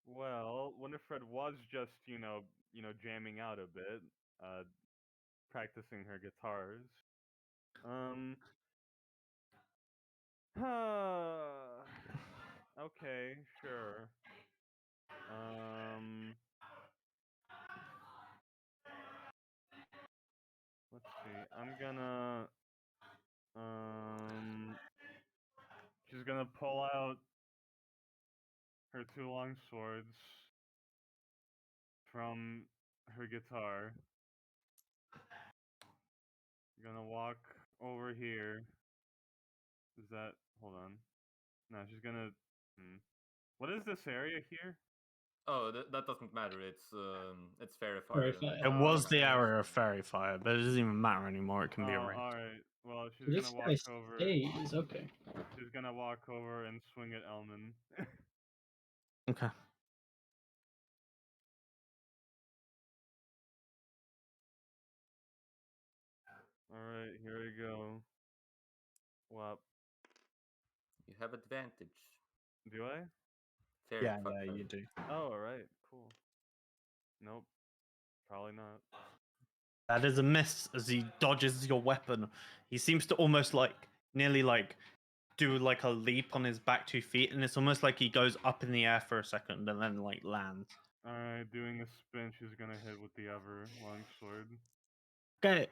Well, Winifred was just, jamming out a bit, practicing her guitars. Okay, sure. Let's see. She's gonna pull out her 2 long swords from her guitar, gonna walk over here. Is that? Hold on. No, she's gonna. What is this area here? Oh, that doesn't matter. It's fairy Fairy fire. fire. It was okay. the area of fairy fire, but it doesn't even matter anymore. It can be Oh, arranged. alright. Well, she's This gonna guy walk over. stays. Okay. She's gonna walk over and swing at Elman. Okay. Alright, here we go. Well, You have advantage. do I? Fairy Yeah, fire. yeah, you do. Oh, alright, cool. Nope. Probably not. That is a miss as he dodges your weapon. He seems to almost nearly do like a leap on his back 2 feet, and it's almost like he goes up in the air for a second and then lands. Alright, doing a spin, she's gonna hit with the other longsword. Okay,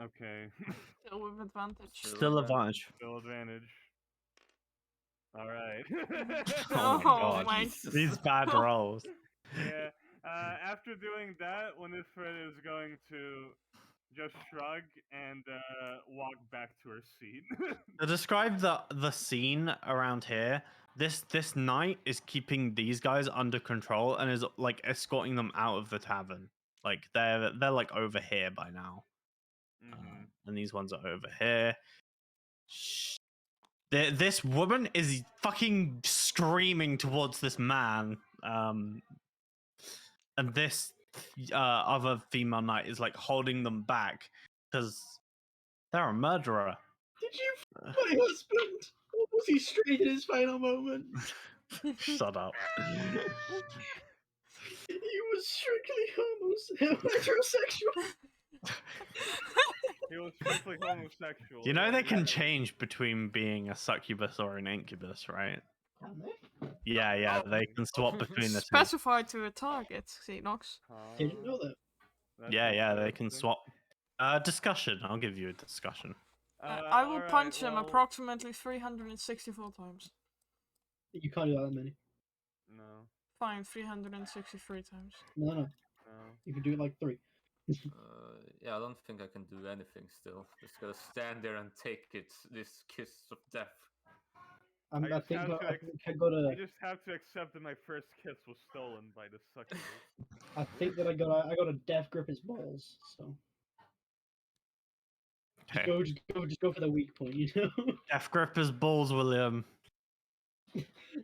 Okay. Still with advantage. still advantage. Still advantage. Alright. Oh my god, my these bad rolls. Yeah. After doing that, Winifred is going to just shrug and walk back to her seat. To describe the scene around here, this knight is keeping these guys under control and is like escorting them out of the tavern. Like they're like over here by now, and these ones are over here. This woman is fucking screaming towards this man, and this other female knight is like holding them back because they're a murderer. Did you my husband? Or was he straight in his final moment? Shut up. He was strictly heterosexual. He was strictly homosexual. You know yeah, they can yeah. change between being a succubus or an incubus, right? Can they? Yeah, they can swap between the two. Specified to a target, Xenox. Didn't know that. That's Yeah, they can interesting. swap. Discussion. I'll give you a discussion. I will alright, punch him well, approximately 364 times. You can't do that many. No, Fine, 363 times. No. no. You can do it like 3. Yeah, I don't think I can do anything still. Just gotta stand there and take it. This kiss of death. I just think have to I got I a. just have to accept that my first kiss was stolen by the succubus. I think that I got a death grip his balls. So Okay. just go for the weak point, you know. Death Gripper's balls, William.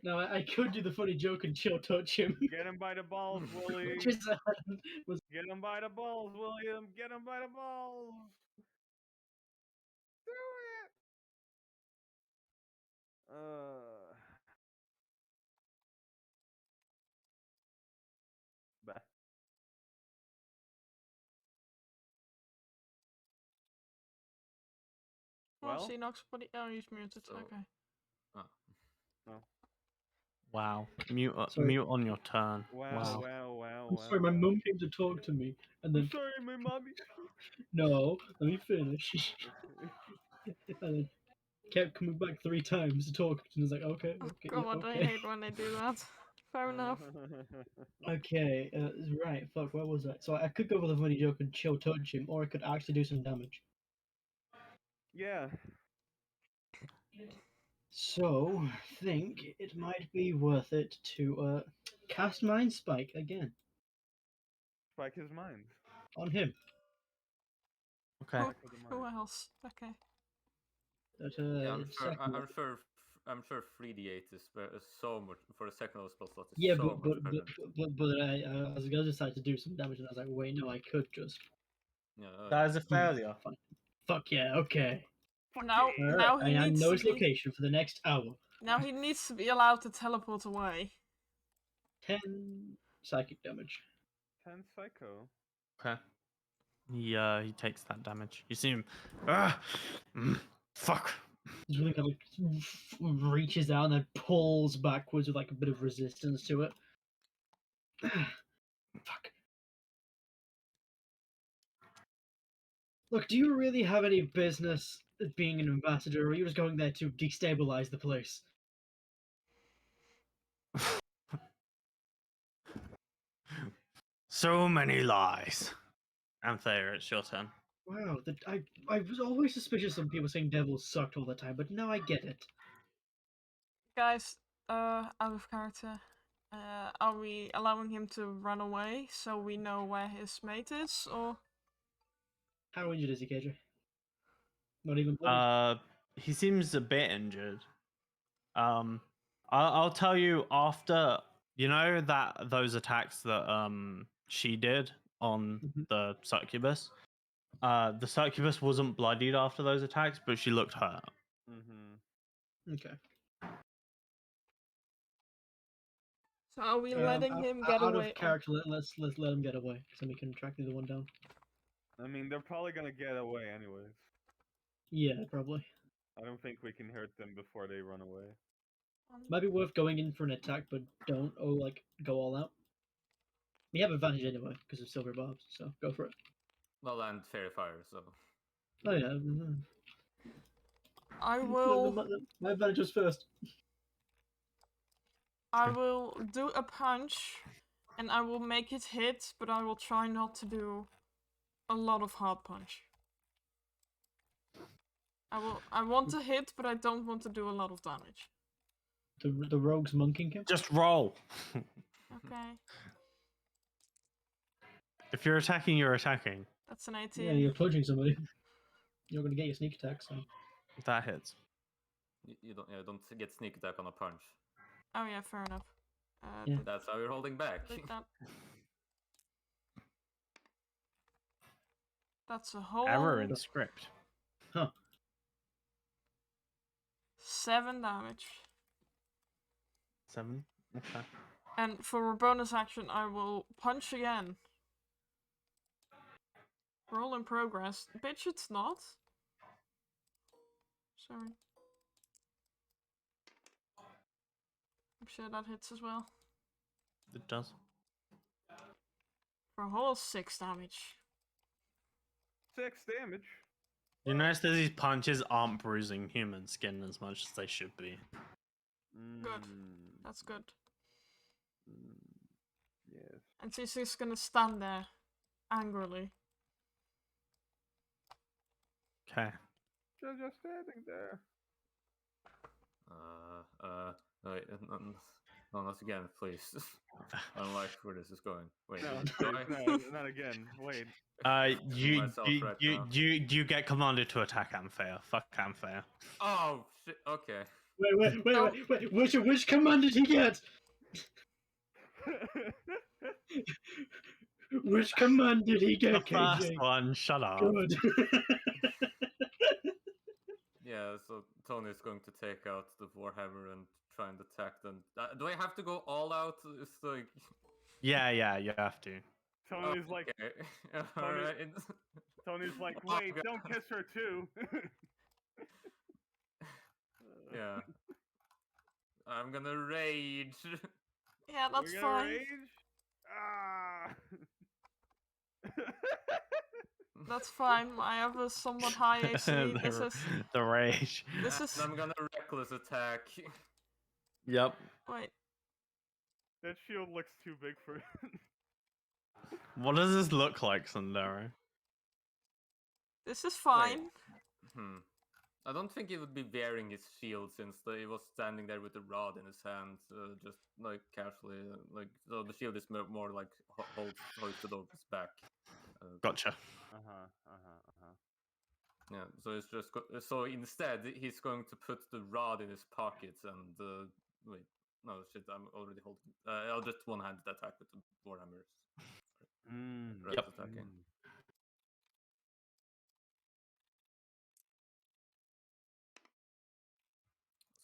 Now I could do the funny joke and chill touch him. Get him by the balls, Willie. Which is was Get him by the balls, William. Get him by the balls. Do it. Bah. Well, Xenox, oh, he's muted. So- Okay. no. Wow. Mute Sorry. mute on your turn. Wow. I'm sorry, my mum came to talk to me, and then I'm sorry, my mommy. no, let me finish. And then kept coming back 3 times to talk, and I was like, okay, Oh okay, god, I okay. hate when they do that. Fair enough. Okay, right, fuck, where was I? So I could go with a funny joke and chill touch him, or I could actually do some damage. Yeah. So, I think it might be worth it to cast Mind Spike again Spike his mind. on him. Okay. Spike of the Who mind. else? Okay. That, Yeah, I'm sure. second I'm sure. I'm sure 3d8 is so much for a second level spell slot. Is yeah, so but much better. I was gonna decide to do some damage, and I was like, wait, no, I could just. Yeah, That is a failure. Fine. Fuck yeah, okay. Now, yeah. now Alright, he I needs know to his be. location for the next hour. Now he needs to be allowed to teleport away. 10 psychic damage. 10 psycho. Okay. He takes that damage. You see him. Fuck. He's really kind of reaches out and then pulls backwards with like a bit of resistance to it. Fuck. Look, do you really have any business being an ambassador, or are you just going there to destabilize the place? So many lies. Anthea, it's your turn. Wow, I was always suspicious of people saying devils sucked all the time, but now I get it. Guys, out of character. Are we allowing him to run away so we know where his mate is, or? How injured is he, KJ? Not even bloody? He seems a bit injured. I'll tell you after, you know, that those attacks that she did on Mhm. the succubus. The succubus wasn't bloodied after those attacks, but she looked hurt. Mm-hmm. Okay. So are we letting him get out away? of character, let's let him get away, so we can track the other one down. I mean, they're probably gonna get away anyways. Yeah, probably. I don't think we can hurt them before they run away. Might be worth going in for an attack, but don't go all out. We have advantage anyway because of silver barbs, so go for it. Well, and fairy fire, so. Oh yeah. Mhm. I No, will. my advantage was first. I will do a punch, and I will make it hit, but I will try not to do a lot of hard punch. I want to hit, but I don't want to do a lot of damage. The rogue's monking him. Just roll. Okay, If you're attacking, you're attacking. that's an 18. Yeah, you're punching somebody. You're gonna get your sneak attack, so. That hits. You don't get sneak attack on a punch. Oh yeah, fair enough. Yeah. That's how you're holding back. Delete that. That's a whole Error in script. Huh. 7 damage. 7. Okay. And for a bonus action, I will punch again. Roll in progress. Bitch, it's not. Sorry. I'm sure that hits as well. It does. For a whole 6 damage. 6 damage. You notice that these punches aren't bruising human skin as much as they should be. Good. That's good. Yes. And she's just gonna stand there, angrily. Okay. Just standing there. Wait, no, not again, please. I don't like where this is going. Wait, No, do I- no, not again. Wait. You get commanded to attack Anthea. Fuck Anthea. Oh shit! Okay. Wait. Which command did he get? Which command did he The get, first KJ? one, shut up. Good. Yeah, so Tony's going to take out the Warhammer and try and attack them. Do I have to go all out? It's like. Yeah, you have to. Tony's like, Okay. Tony- Alright. Tony's like, Oh, wait, God. don't kiss her too. Yeah. I'm gonna rage. Yeah, that's You're gonna fine. rage? Ah. That's fine. I have a somewhat high AC. The rage. This is. I'm gonna reckless attack. Yep. Wait. That shield looks too big for it. What does this look like, Sundaro? This is fine. I don't think he would be wearing his shield since he was standing there with the rod in his hand, just like casually. So the shield is more like hoisted over his back. Gotcha. Yeah, so it's just so instead he's going to put the rod in his pockets and wait, no shit, I'm already holding. I'll just one-handed attack with the warhammers. Yep. Attacking.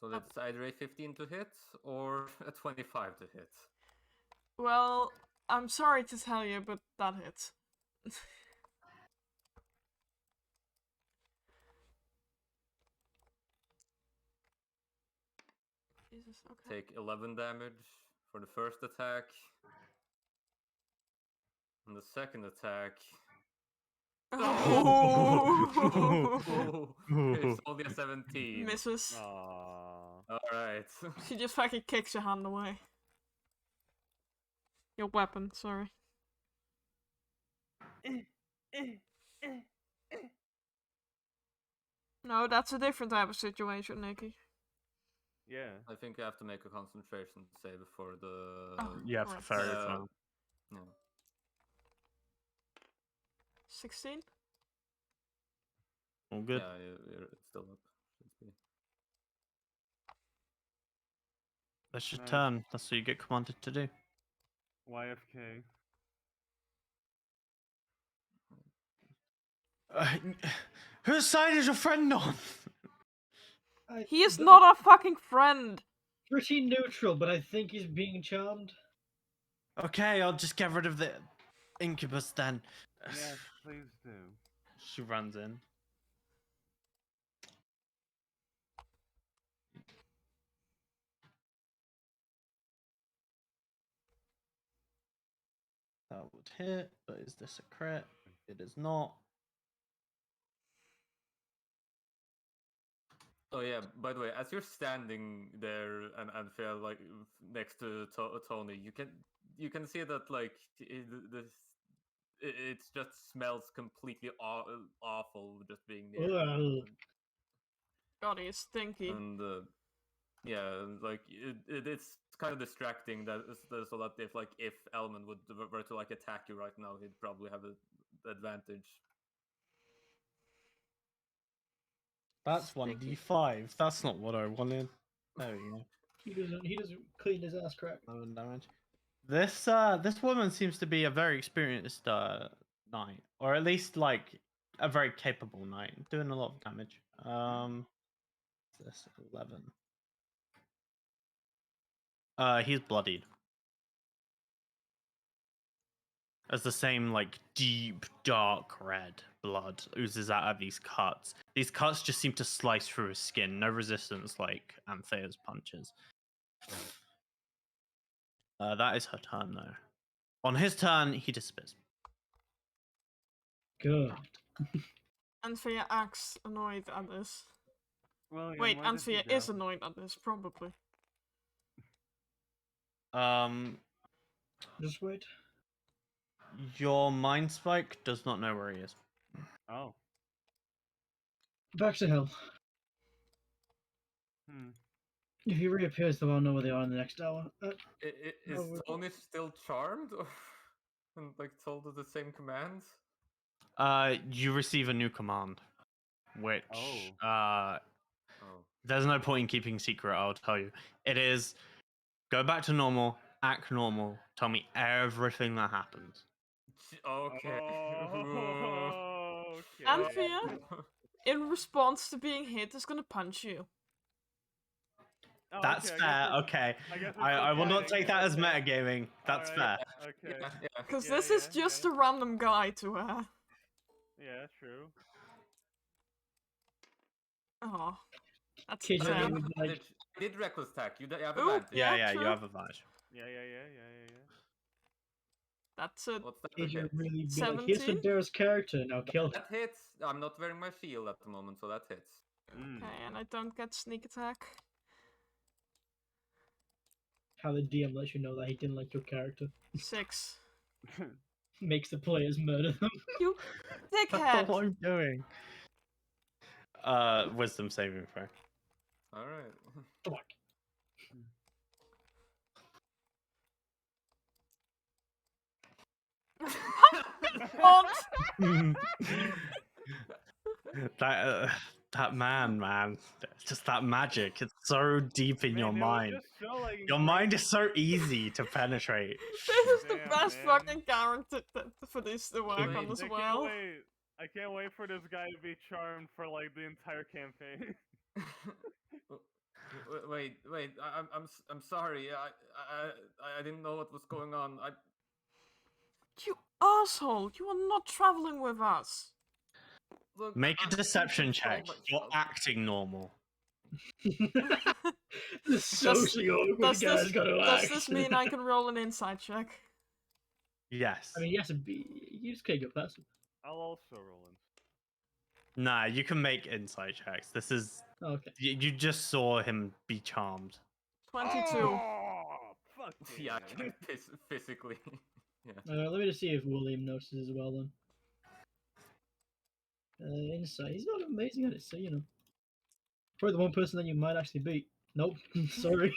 So that's either a 15 to hit or a 25 to hit. Well, I'm sorry to tell you, but that hits. Jesus, okay. Take 11 damage for the first attack. And the second attack. Oh. It's only a 17. Misses. Alright. She just fucking kicks your hand away. Your weapon, sorry. No, that's a different type of situation, Nikki. Yeah. I think you have to make a concentration save before the. Oh, Yeah, for correct. fairy Yeah. fire. Yeah. 16? All good. Yeah, it's still up. Should be. That's your Nice. turn. That's what you get commanded to do. YFK. Whose side is your friend on? He is not a fucking friend! Pretty neutral, but I think he's being charmed. Okay, I'll just get rid of the incubus then. Yes, please do. She runs in. That would hit, but is this a crit? It is not. Oh yeah. By the way, as you're standing there and feel like next to Tony, you can see that like it just smells completely awful just being near him. Ugh. God, he's stinky. And yeah, like it's kind of distracting so that if Elman were to like attack you right now, he'd probably have an advantage. That's Sticky. 1d5. That's not what I wanted. There we go. He doesn't clean his ass crack. 11 damage. This woman seems to be a very experienced knight, or at least like a very capable knight, doing a lot of damage. This 11. He's bloodied. As the same like deep dark red blood oozes out of these cuts. These cuts just seem to slice through his skin. No resistance like Anthea's punches. That is her turn though. On his turn, he disappears. Good. Anthea acts annoyed at this. William, Wait, where did he Anthea is go? annoyed at this, probably. Just wait. Your mind spike does not know where he is. Oh. Back to hell. Hmm. If he reappears, though, I'll know where they are in the next hour. Is No, Tony still charmed and like told the same commands? You receive a new command, which Oh. there's no point in keeping secret. I'll tell you. It is go back to normal, act normal. Tell me everything that happens. Okay. Oh, okay. Anthea, in response to being hit, is gonna punch you. Oh, That's okay, fair. Okay, I guess I will not fighting. take that as Okay. metagaming. That's Alright, fair. Okay. Yeah. Because Yeah, this is yeah, just yeah. a random guy to her. Yeah, true. Oh, that's Kid, sad. would be like, Did reckless attack? You have Ooh, advantage. Yeah, You true. have advantage. Yeah. That's a What's that? Kid, hit? really be like, here's 17? Sandera's character, now kill him. That hits. I'm not wearing my shield at the moment, so that hits. okay, and I don't get sneak attack. How the DM lets you know that he didn't like your character. 6. Makes the players murder them. You That's not dickhead! what I'm doing. Wisdom saving throw. All right. Fuck. What? that man, just that magic. It's so deep in your Man, it was mind. just so, like, Your mind is so easy to penetrate. This is the Damn, best man. fucking character for this to work Wait, on as I well. can't wait. I can't wait for this guy to be charmed for like the entire campaign. Wait. I'm sorry. I didn't know what was going on. You asshole! You are not traveling with us! Look. Make I a can't deception check. control You're myself. acting normal. The socially awkward does guy's this, gotta does act. this mean I can roll an insight check? Yes. I mean, yes, you just can't get past him. I'll also roll in. Nah, you can make insight checks. This is Okay. you just saw him be charmed. 22. Oh, fuck Yeah, I yeah. can't physically. Yeah. Let me just see if William notices as well then. insight. He's not amazing at it, so you know. Probably the one person that you might actually beat. Nope, sorry.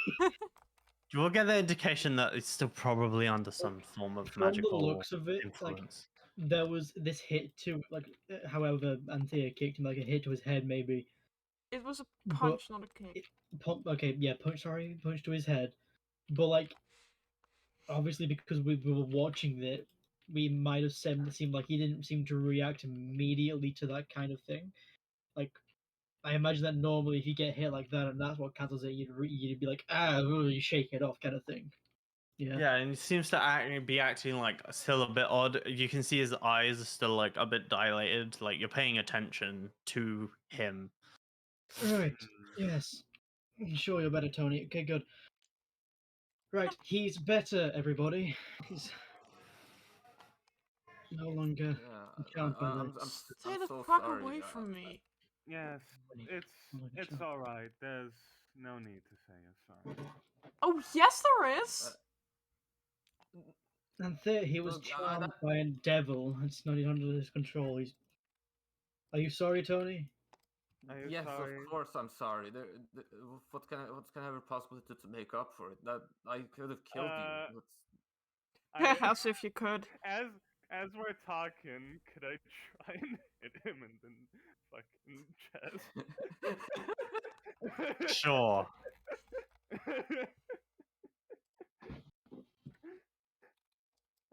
You will get the indication that it's still probably under some form of From the magical looks of it, like influence. there was this hit to however Anthea kicked him, like a hit to his head maybe. It was a But punch, not a kick. okay, yeah, punch to his head. But like obviously because we were watching it, we might have seemed like he didn't seem to react immediately to that kind of thing. Like I imagine that normally if you get hit like that and that's what cancels it, you'd be like, you shake it off kind of thing. Yeah. Yeah, and he seems to be acting like still a bit odd. You can see his eyes are still like a bit dilated, like you're paying attention to him. Right. Yes. Sure, you're better, Tony. Okay, good. Right, he's better, everybody. He's no longer Yeah, charmed by I'm this. Stay the so fuck sorry. away from me. Yes, It's not like a it's child. all right. There's no need to say you're sorry. Oh, yes, there is! And there, he was Look, charmed by a devil. It's not under his control. He's. Are you sorry, Tony? Are you Yes, sorry? of course I'm sorry. What can I ever possibly do to make up for it? That I could have killed Uh, you. As if you could. As we're talking, could I try and hit him in the fucking chest? Sure.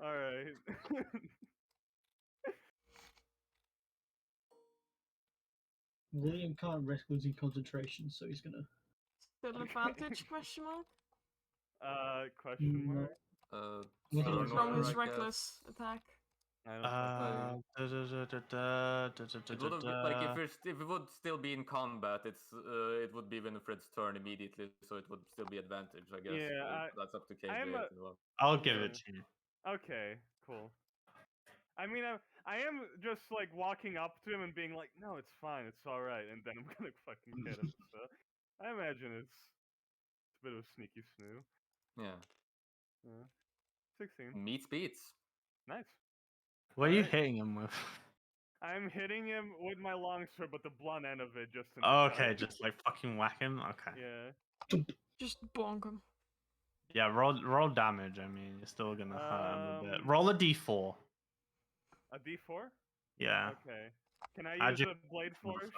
All right. William can't risk losing concentration, so he's gonna. Still advantage, question mark? Question No. mark? Well, From, he's from right, his I reckless attack. I don't It would have been, like if it would still be in combat, it would be Winifred's turn immediately, so it would still be advantage, I guess. Yeah, That's up to KJ. I'm a- I'll give it to you. Okay, cool. I mean, I am just like walking up to him and being like, "No, it's fine, it's all right," and then I'm gonna fucking hit him. So I imagine it's a bit of a sneaky snoo. Yeah. 16. Meets beats. Nice. What are you Alright. hitting him with? I'm hitting him with my longsword, but the blunt end of it just in the Okay, gut. just like fucking whack him. Okay. Yeah. Just bonk him. Yeah, roll damage. I mean, you're still gonna hurt him a bit. Roll a d4. A D4? Yeah. Okay. Can I Add use your a blade flourish?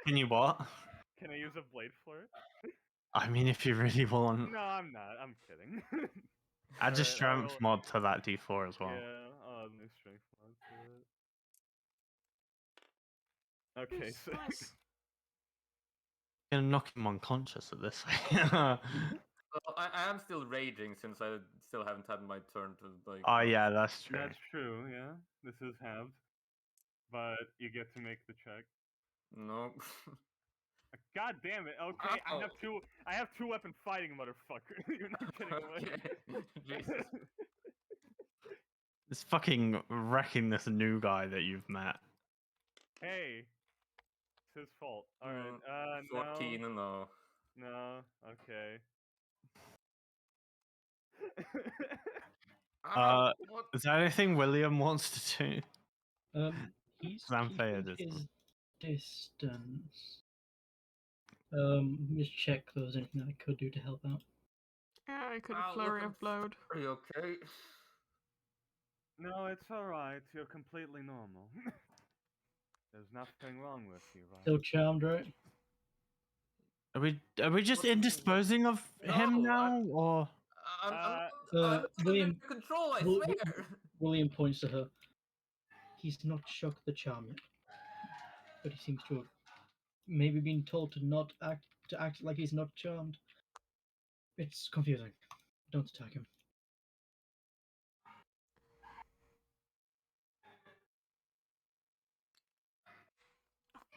Can you what? Can I use a blade flourish? I mean, if you really want, No, I'm not. I'm kidding. add your Alright, strength mod to that d4 as well. Yeah, I'll add my strength mod to it. Okay, Nice, so nice. You're gonna knock him unconscious at this. Well, I am still raging since I still haven't had my turn to like. Oh yeah, that's true. that's true. Yeah, this is halved, but you get to make the check. No. God damn it! Okay, Ow. I have two weapon fighting, motherfucker. You're not getting away. Okay. Jesus. It's fucking wrecking this new guy that you've met. Hey, it's his fault. All right. 14 No. no. No. Okay. Ow, what? Is there anything William wants to do? He's Xanthea keeping does. his distance. Just check if there was anything that I could do to help out. Yeah, I could Ow, have flurry look, of blowed. Are you okay? No, it's all right. You're completely normal. There's nothing wrong with you, right? Still charmed, right? Are we just indisposing of him No, now, or? I'm William- under control, I Wil- swear. William points to her. He's not shook the charm yet, but he seems to have maybe been told to act like he's not charmed. It's confusing. Don't attack him.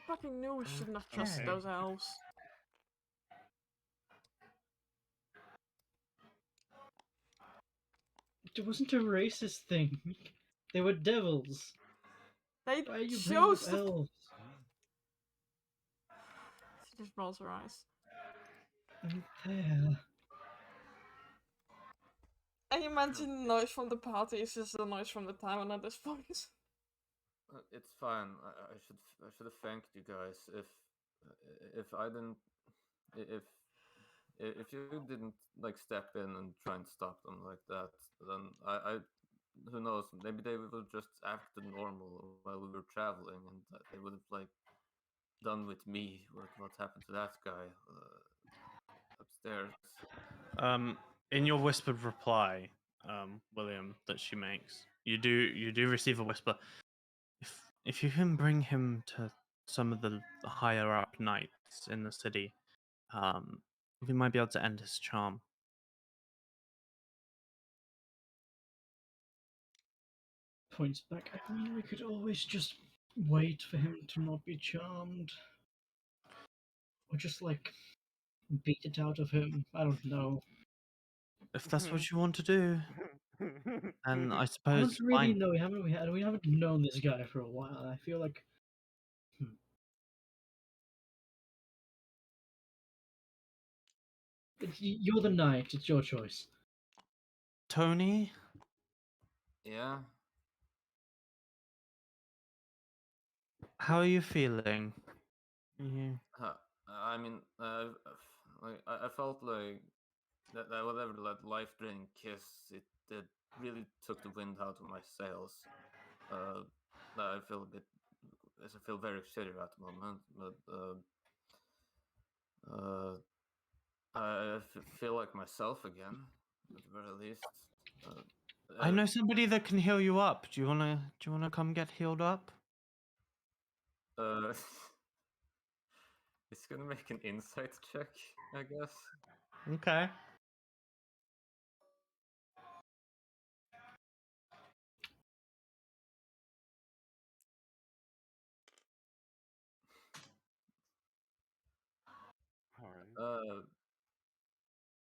Fucking knew we shouldn't have trusted Okay. those elves. It wasn't a racist thing. They were devils. They Why are you bringing chose up to. elves? She just rolls her eyes. And there. I imagine the noise from the party is just the noise from the tavern at this point. It's fine. I should have thanked you guys if I didn't if if you didn't like step in and try and stop them like that, then I who knows, maybe they would have just acted normal while we were traveling, and they would have like done with me what happened to that guy upstairs. In your whispered reply, William, that she makes, you do receive a whisper. If you can bring him to some of the higher up knights in the city, we might be able to end his charm. Points back. I mean, we could always just wait for him to not be charmed. Or just, like, beat it out of him. I don't know. If that's what you want to do, and I I suppose don't really fine. know. We haven't known this guy for a while. I feel like you're the knight. It's your choice. Tony, Yeah. how are you feeling? You... I mean, like I felt like that whatever that life-draining kiss, it really took the wind out of my sails. I feel a bit, I feel very shitty at the moment, but feel like myself again, at the very least. I know somebody that can heal you up. Do you wanna come get healed up? Uh, it's gonna make an insight check, I guess. Okay. Alright.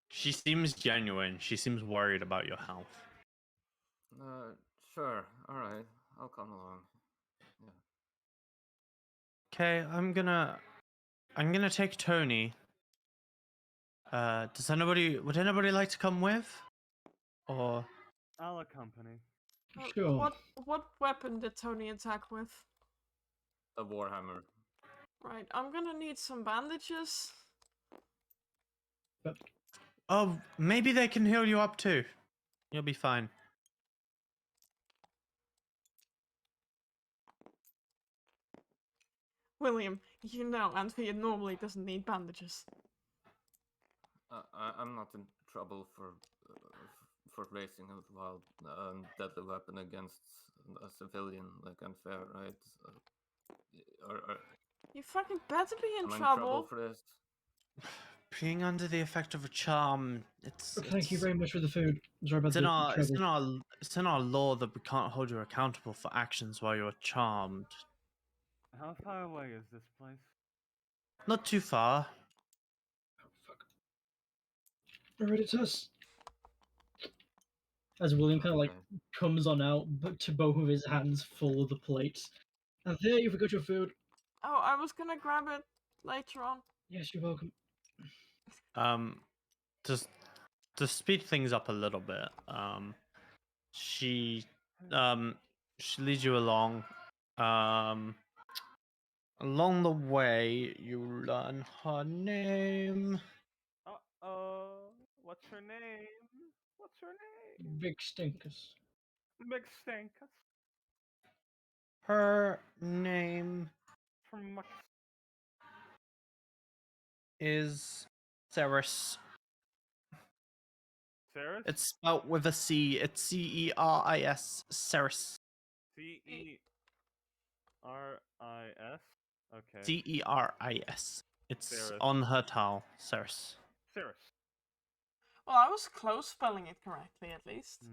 She seems genuine. She seems worried about your health. Sure. All right, I'll come along. Yeah. Okay, I'm gonna take Tony. Would anybody like to come with? Or I'll accompany. Sure. What weapon did Tony attack with? A warhammer. Right, I'm gonna need some bandages. oh, maybe they can heal you up too. You'll be fine. William, you know Anthea normally doesn't need bandages. I'm not in trouble for raising a wild deadly weapon against a civilian, like unfair, right? You fucking better be in Am I in trouble trouble. for this? Being under the effect of a charm, it's Thank you very much for the food. Sorry about it's in the our trouble. it's in our law that we can't hold you accountable for actions while you're charmed. How far away is this place? Not too far. Oh, fuck. Hereditas. As William kind of like Okay. comes on out, but to both of his hands full of the plates. And there, you forgot your food. Oh, I was gonna grab it later on. Yes, you're welcome. Um, just to speed things up a little bit. She she leads you along. Along the way, you learn her name. Uh-oh. What's her name? What's her name? Big stinkers. Big Stankus Her name from Mux. is Ceres. Ceres? It's spelt with a C. It's Ceris. Ceres. Ceris. Okay. Ceris. It's Ceres. on her towel. Ceres. Ceres. Well, I was close spelling it correctly at least.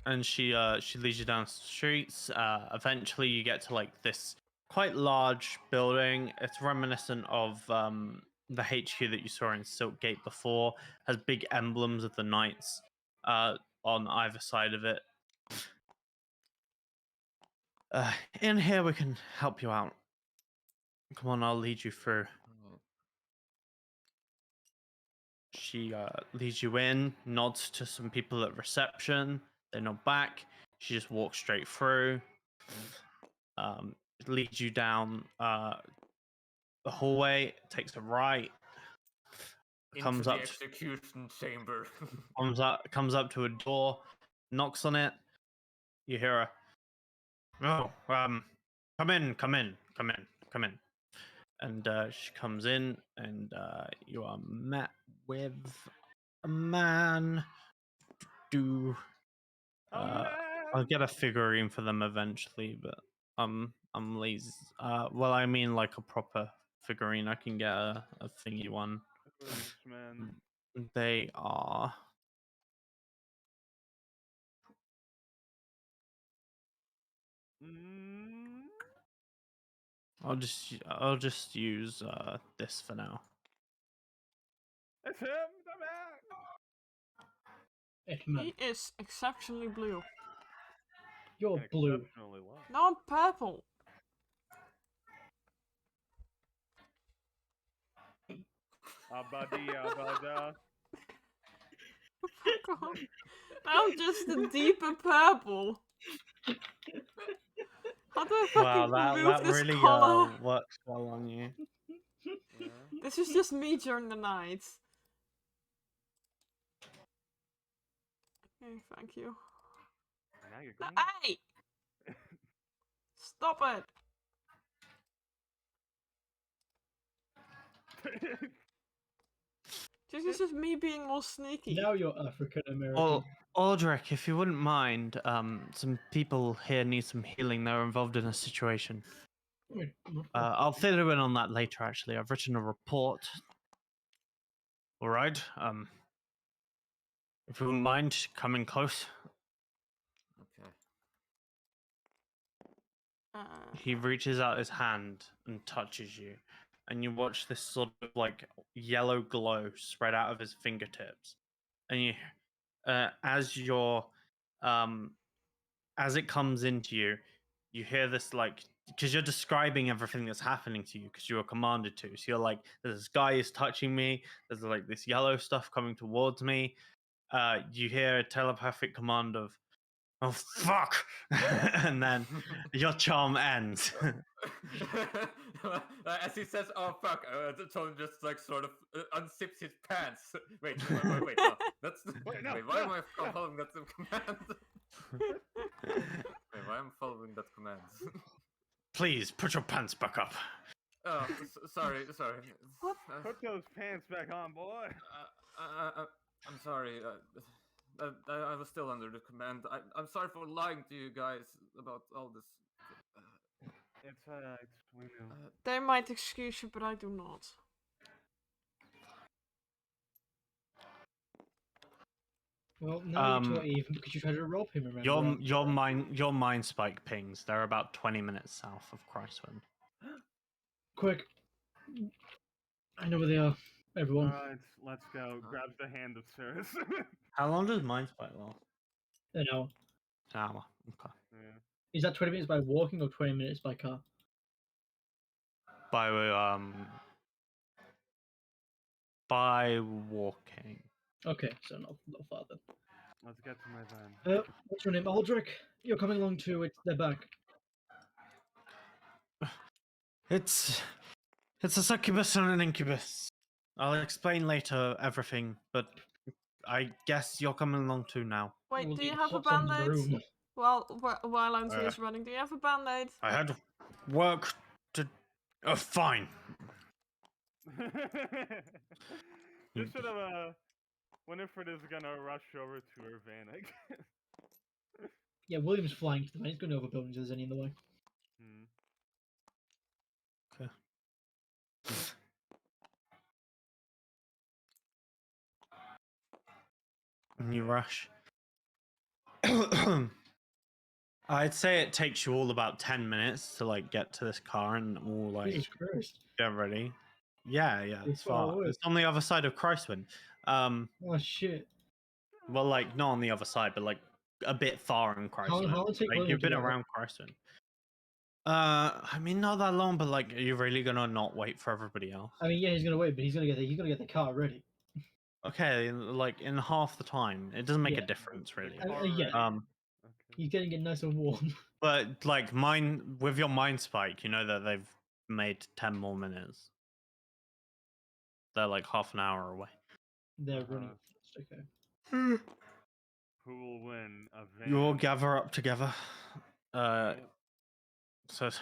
And she leads you down the streets. Eventually, you get to like this quite large building. It's reminiscent of the HQ that you saw in Silkgate before. Has big emblems of the knights on either side of it. In here, we can help you out. Come on, I'll lead you through. she leads you in, nods to some people at reception. They nod back. She just walks straight through. Leads you down the hallway. Takes a right. Into the execution chamber. Comes up to a door. Knocks on it. You hear a, "Oh, come in. And she comes in, and you are met with a man. I'll get a figurine for them eventually, but I'm lazy. Well, I mean like a proper figurine. I can get a thingy one. Thanks, man. They are. Mm, I'll just use this for now. it's him, the man. It's man. He is exceptionally blue. You're And blue. exceptionally low. No, I'm purple. Abada. Fuck off. Now I'm just a deeper purple. How do I Wow, fucking that remove this really color? works well on you. Yeah. This is just me during the night. Okay, thank you. Now you're No, going. hey! Stop it! This is just me being more sneaky. Now you're African American. Well, Aldrich, if you wouldn't mind, some people here need some healing. They're involved in a situation. Wait, I'll fill you in on that later. Actually, I've written a report. All right. If you wouldn't mind coming close. Okay. He reaches out his hand and touches you, and you watch this sort of like yellow glow spread out of his fingertips, and you, as as it comes into you, you hear this like because you're describing everything that's happening to you because you were commanded to. So you're like, this guy is touching me. There's like this yellow stuff coming towards me. You hear a telepathic command of, "Oh fuck!" and then your charm ends. As he says, "Oh fuck," Tony just like sort of unzips his pants. Wait, no, that's Wait, no, wait. Why am no, I no. following that command? Wait, why am I following that command? Please put your pants back up. Oh, sorry. What? Put those pants back on, boy. I'm sorry. I was still under the command. I'm sorry for lying to you guys about all this. It's we know. They might excuse you, but I do not. Well, now you're even because you tried to rob him. Remember? Your mind spike pings. They're about 20 minutes south of Christwind. Quick! I know where they are. Everyone. Alright, let's go. Grabs the hand of Cirrus. How long does mind spike last? An hour. An hour. Okay. Yeah. Is that 20 minutes by walking or 20 minutes by car? By walking. Okay, so not farther. Let's get to my van. What's your name? Aldrich? You're coming along too. They're back. It's a succubus and an incubus. I'll explain later everything, but I guess you're coming along too now. Wait, Well, do you he have a hops onto the band-aid? broom. While Anthony's running, do you have a band-aid? I had work to. Fine. Just sort of Winifred is gonna rush over to her van, I guess. Yeah, William's flying to the van. He's going over buildings. There's any in the way. Okay. And you rush. I'd say it takes you all about 10 minutes to like get to this car and all like Jesus Christ. get ready. Yeah, It's it's far far. away. It's on the other side of Christwind. Oh shit. Well, like not on the other side, but like a bit far in How Christwind. long take Like William you've to been get there? around Christwind. I mean not that long, but like, are you really gonna not wait for everybody else? I mean, yeah, he's gonna wait, but he's gonna get the car ready. Okay, like in half the time, it doesn't make Yeah. a difference really. Yeah. Alright. Okay. He's getting it nice and warm. But like mine with your mind spike, you know that they've made 10 more minutes. They're like half an hour away. They're Uh-huh. running fast. Okay. Who will win? A van? You all gather up together. Alright. Says,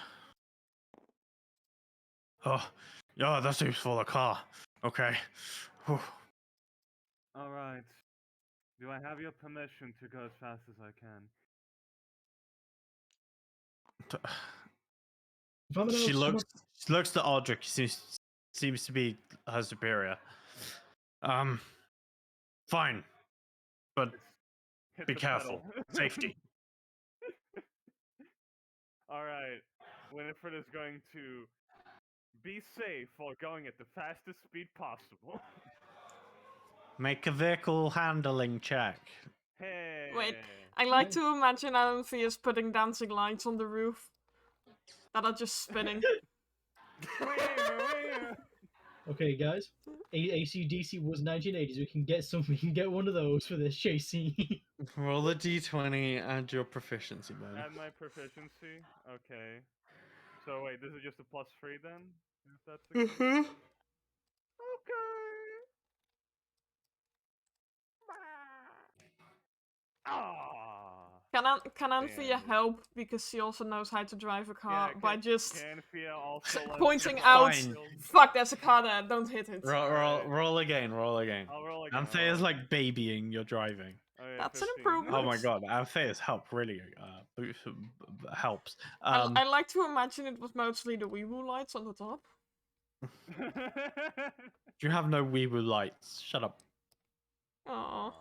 oh, yeah, that's useful. A car. Okay. Whew. Alright. Do I have your permission to go as fast as I can? Vamino, someone- She looks to Aldrich. Seems to be her superior. Fine, but Hit be the careful. pedal. Safety. Alright. Winifred is going to be safe while going at the fastest speed possible. Make a vehicle handling check. Hey. Wait, I like to imagine Alanthea's putting dancing lights on the roof that are just spinning. Okay, guys. ACDC was 1980s. We can get some. We can get one of those for this chase scene. Roll a d20 and your proficiency, man. Add my proficiency. Okay. So wait, this is just a +3 then? If that's the case. Mm-hmm. Okay. Ah. Can Anthea Damn. help because she also knows how to drive a car Yeah, by just can Fia also lends pointing her out? skills? Fuck, there's a car there. Don't hit it. Roll again. Roll again. I'll roll again. Anthea's like babying your driving. Oh, yeah, That's an 15. improvement. Oh my god, Anthea's help really helps. I like to imagine it was mostly the weeble lights on the top. You have no weeble lights. Shut up. Oh,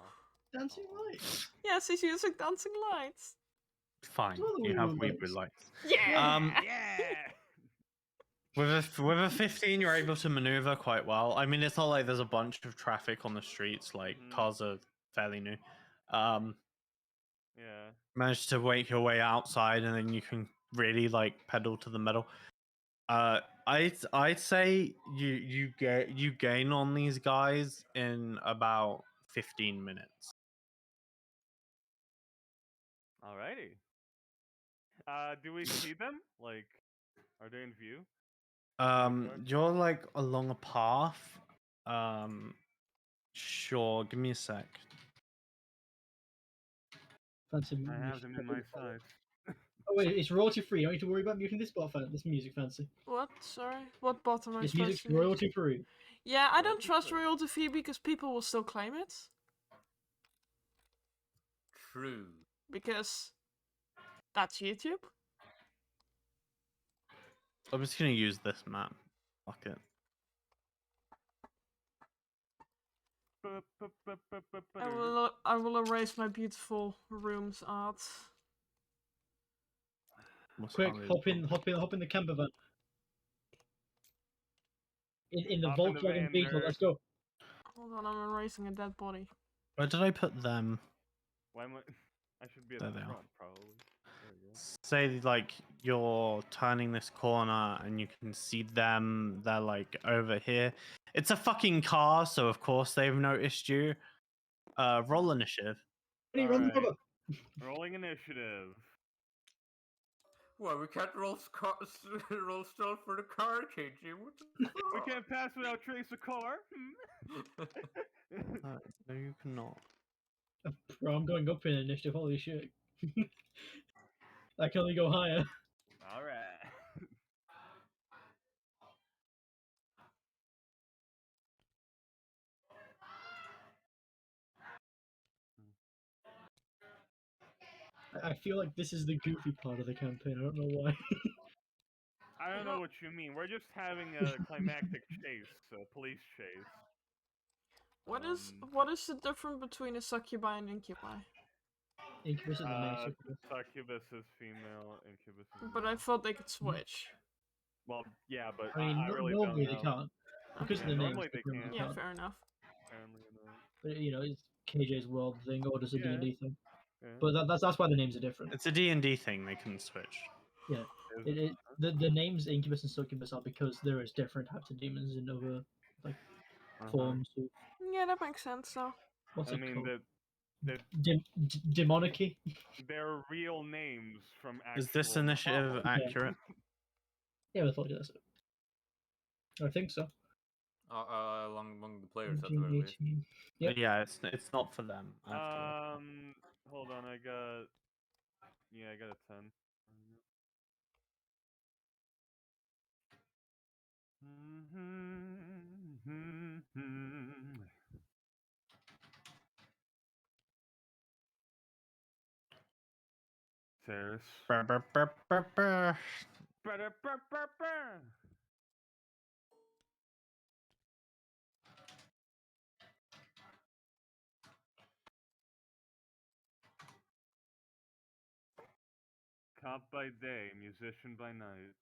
Dancing lights. yes, he's using dancing lights. Fine, What are you have weeble weeble lights. Yeah. Yeah. With a 15, you're able to maneuver quite well. I mean, it's not like there's a bunch of traffic on the streets. Like Mhm. cars are fairly new. Yeah. Manage to wake your way outside, and then you can really like pedal to the metal. I'd say you gain on these guys in about 15 minutes. Alrighty. Do we see them? Like, are they in view? You're like along a path. Sure. Give me a sec. Fancy I have music. them in my sights. Oh wait, it's royalty free. I don't need to worry about muting this bot fan. This music fancy. What? Sorry. What bottom am I This supposed music's to use? royalty free. Yeah, I don't Royalty trust free. royalty free because people will still claim it. True. Because that's YouTube. I'm just gonna use this map. Fuck it. I will erase my beautiful room's art. What's Quick, Harley's hop in the camper van. In the Hop in the Volkswagen van, Beetle. nerd. Let's go. Hold on, I'm erasing a dead body. Where did I put them? Why am I? I should be at There the they are. front, probably. There we go. Say like you're turning this corner and you can see them. They're like over here. It's a fucking car, so of course they've noticed you. Roll initiative. Hey, run them Alright. over. Rolling initiative. Well, we can't roll roll stealth for the car, KG. What the We fuck? can't pass without trace a car. No, you cannot. Bro, I'm going up in initiative. Holy shit. I can only go higher. Alright. I feel like this is the goofy part of the campaign. I don't know why. I don't know what you mean. We're just having a climactic chase, a police chase. What is Um, the difference between a succubi and incubi? Incubus is the main succubus. Succubus is female, incubus is But I male. thought they could switch. Well, yeah, but I mean, I really normally don't they know. can't. Because Yeah, of the names, normally they normally can't. Yeah, can't. fair enough. Apparently, no. But, you know, it's KJ's world thing, or just a Yeah. D&D thing. Yeah. But that's why the names are different. It's a D&D thing. They can switch. Yeah. Is it? The names Incubus and Succubus are because there is different types of demons in other like forms of Yeah, that makes sense. So What's I it mean, called? the Demonicky? they're real names from actual Is this initiative novels. accurate? Yeah, I thought that's it. I think so. Among the players at the 17, very least. 18. Yep. Yeah, it's not for them. I have to look. Hold on, I got a 10. Tears. Brr, brr, brr, brr, brr. Cop by day, musician by night.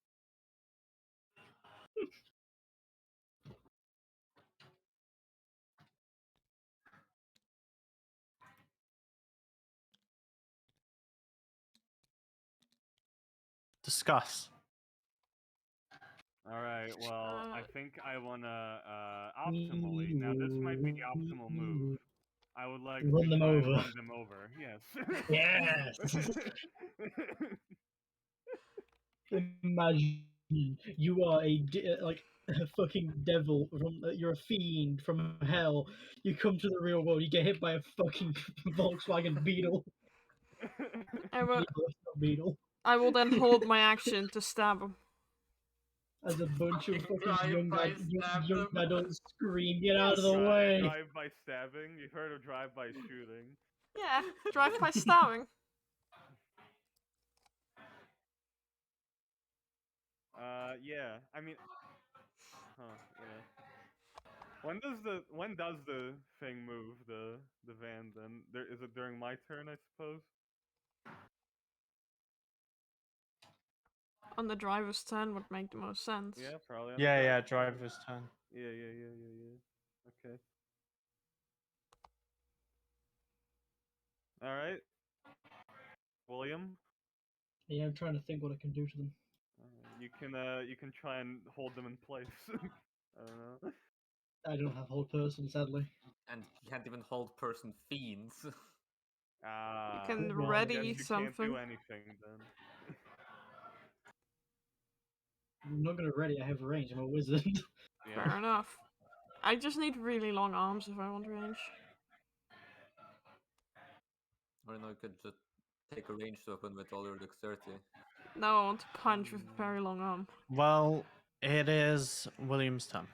Discuss. All right. Well, I think I wanna optimally. Now this might be the optimal move. I would like Run to them try and over. run them over. Yes. Yes! Imagine you are like a fucking devil from you're a fiend from hell. You come to the real world, you get hit by a fucking Volkswagen Beetle. I will. Beetle, it's not Beetle. I will then hold my action to stab him. As a bunch of Fucking fucking drive-by stab young them. adults scream, "Get out of Yes. the way!" Drive by stabbing. You've heard of drive by shooting. Yeah, drive by stabbing. Yeah. I mean, yeah. When does the thing move the van? Then is it during my turn? I suppose. On the driver's turn would make the most sense. Yeah, probably. On Yeah, the yeah, driver's turn. Yeah. Okay. All right. William, Yeah, I'm trying to think what I can do to them. you can try and hold them in place. I don't know. I don't have whole person, sadly. And you can't even hold person fiends. Ah, can Well, I guess ready you can't something. do anything then. I'm not gonna ready. I have range. I'm a wizard. Yeah. Fair enough. I just need really long arms if I want range. Or you could just take a ranged weapon with all your dexterity. No, I want to punch with a very long arm. Well, it is William's turn.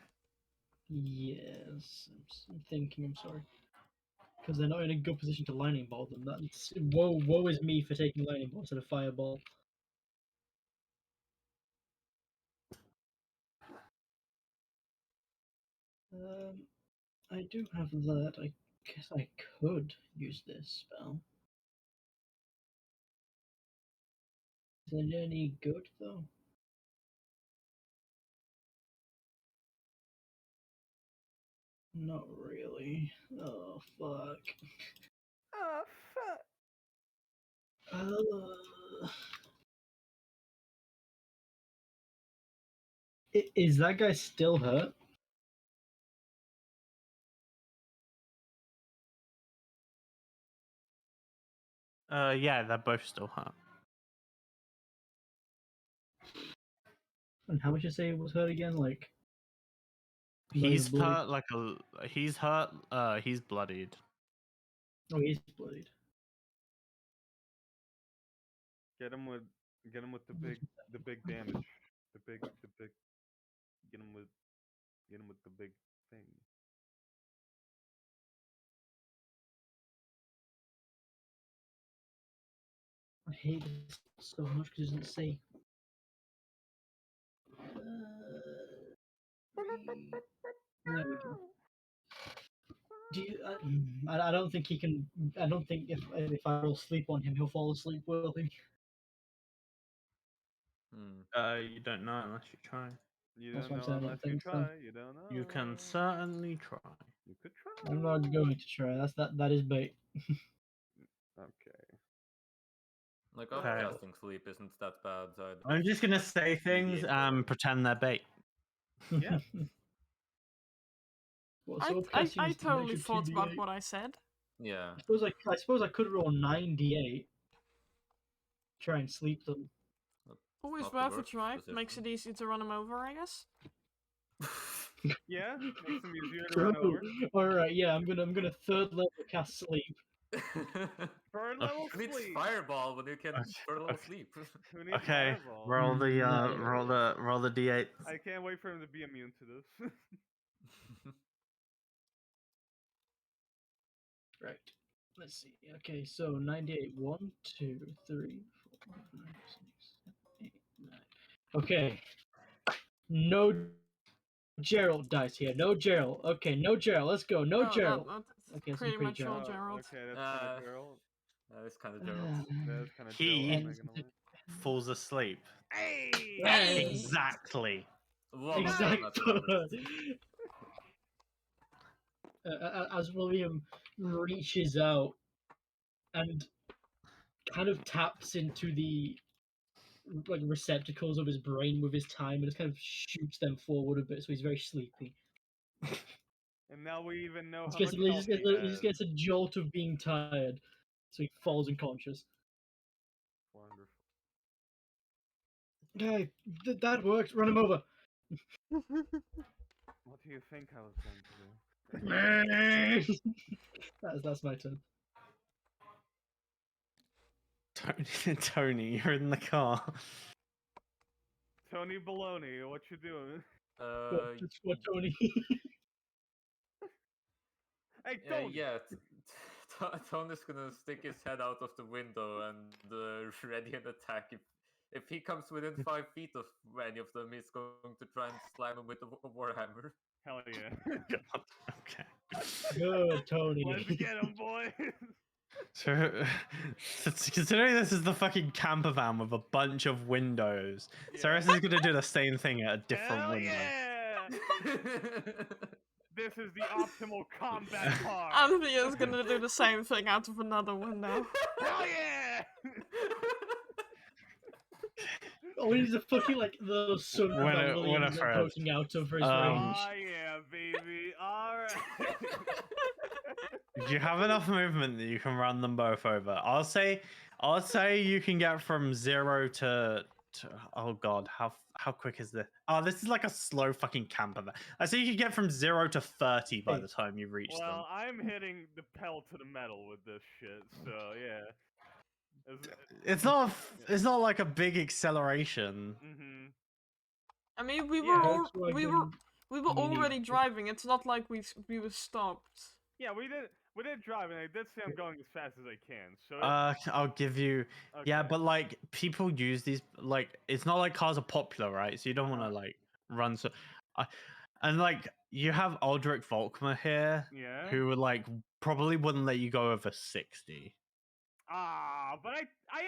Yes, I'm thinking. I'm sorry, because they're not in a good position to lightning bolt them. That's woe is me for taking lightning bolt instead of fireball. I do have that. I guess I could use this spell. Is it any good though? Not really. Oh fuck. Oh fuck. Is that guy still hurt? Yeah, they're both still hurt. And how much you say it was hurt again? Like not He's even bloodied? hurt like he's hurt. He's bloodied. Oh, he's bloodied. Get him with the big damage. The big get him with the big thing. I hate this so much because it doesn't say. There we go. Do you, I don't think he can. I don't think if I roll sleep on him, he'll fall asleep, will he? You don't know unless you try. You That's don't what I'm know saying, I don't unless you think so. try. You don't know. You can certainly try. You could try. I'm not going to try. That is bait. Okay. Like, Okay. upcasting sleep isn't that bad either. I'm just gonna say things Mediate and pretend they're bait. Yeah. Well, I, so I, upcasting I is an totally extra thought 2d8. about what I said. Yeah. I suppose I could roll 9d8. Try and sleep them. Always Not the worth a worst try. decision. Makes it easy to run him over, I guess. Yeah, makes them easier to run True. over. Alright, yeah, I'm gonna third level cast sleep. Third level Who needs sleep. fireball when you can Okay, third level okay. sleep? Who needs Okay, fireball? roll the No. roll the d8. I can't wait for him to be immune to this. Right. Let's see. Okay, so 98. 1, 2, 3, 4, 5, 6, 7, 8, 9. Okay. No Gerald dice here. No Gerald. Okay, no Gerald. Let's go. No Oh, Gerald. that's Okay, this is pretty pretty much all Gerald. Gerald. Okay, that's kind Uh, of Gerald. That is kind of Gerald. That is kind of He- Gerald. I'm And not gonna lie. Falls asleep. Hey! Hey! Exactly. One of exactly. them at the As William reaches out and kind of taps into the like receptacles of his brain with his time and just kind of shoots them forward a bit, so he's very sleepy. And now we even know It's how much basically health he just gets a jolt of being tired, so he falls unconscious. Wonderful. Okay, that worked. Run him over. What do you think I was going to do? That's my turn. Tony, you're in the car. Tony Baloney, what you doing? What Tony? Hey, Tony! yeah. Tony's gonna stick his head out of the window and ready an attack. If he comes within 5 feet of any of them, he's going to try and slam him with a warhammer. Hell yeah. Okay. Good Tony. Let's get him, boys! So, considering this is the fucking camper van with a bunch of windows, Ceres is gonna do the same thing at a different Hell window. yeah! This is the optimal combat car! Anthea's gonna do the same thing out of another window. Hell yeah! Oh, he's a fucking like the sun that Winifred. William's like, poking out of his range. Oh yeah, baby. Alright. Do you have enough movement that you can run them both over? I'll say you can get from 0 to oh god, how quick is this? Oh, this is like a slow fucking camper van. I say you can get from 0 to 30 by the time you reach them. Well, I'm hitting the pedal to the metal with this shit, so yeah. It's not like a big acceleration. Mm-hmm. I mean, we Yeah. were Volkswagen already Mini. driving. It's not like we were stopped. Yeah, we did drive, and I did say I'm going as fast as I can. So I'll give you yeah, okay. but like people use these like it's not like cars are popular, right? So you don't want to like run so and like you have Aldrich Volkmer here Yeah. who would like probably wouldn't let you go over 60. But I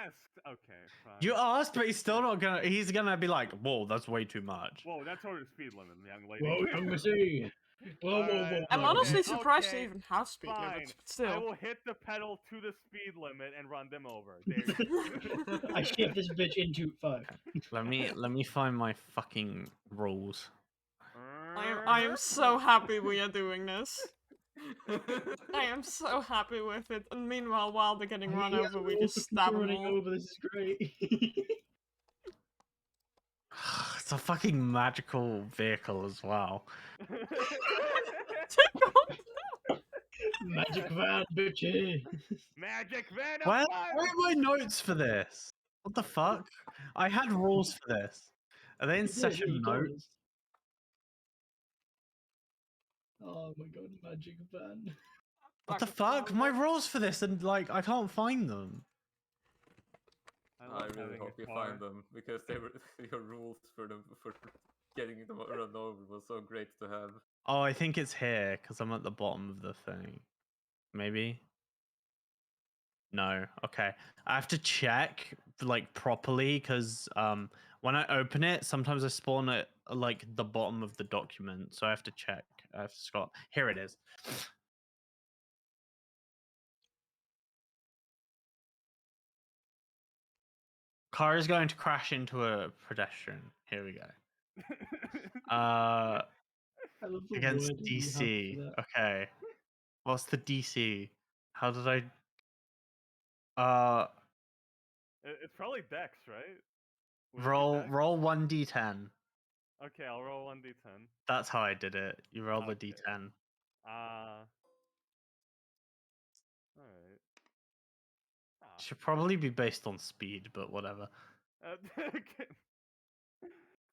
asked. Okay, fine. You asked, but he's gonna be like, whoa, that's way too much. Whoa, that's over the speed limit, young lady. Whoa, young Missy. Whoa, whoa, whoa. I'm whoa. honestly surprised they okay, even have speed Fine. limits, but I still. will hit the pedal to the speed limit and run them over. There you go. I shift this bitch into 5. Let me find my fucking rules. I am so happy we are doing this. I am so happy with it. And meanwhile, while they're getting run He has over, we rules just for people stab them running all. over. This is great. It's a fucking magical vehicle as well. Magic van, bitchy. Magic Venom Where fire! are my notes for this? What the fuck? I had rules for this. Are they in You did, session you told notes? us. Oh my god, magic van. What the fuck? My rules for this and like I can't find them. I love really having hope a you car. find them because they were your rules for getting them run over was so great to have. Oh, I think it's here because I'm at the bottom of the thing. Maybe. No. Okay. I have to check like properly because when I open it, sometimes I spawn at like the bottom of the document, so I have to check. I have to scroll. Here it is. Car is going to crash into a pedestrian. Here we go. I love the Against wording you have for DC. that. Okay. What's the DC? How did I? It's probably Dex, right? Would it be Roll Dex? roll 1d10. Okay, I'll roll 1d10. That's how I did it. You roll the Okay. d10. Alright. Should probably be based on speed, but whatever. Okay.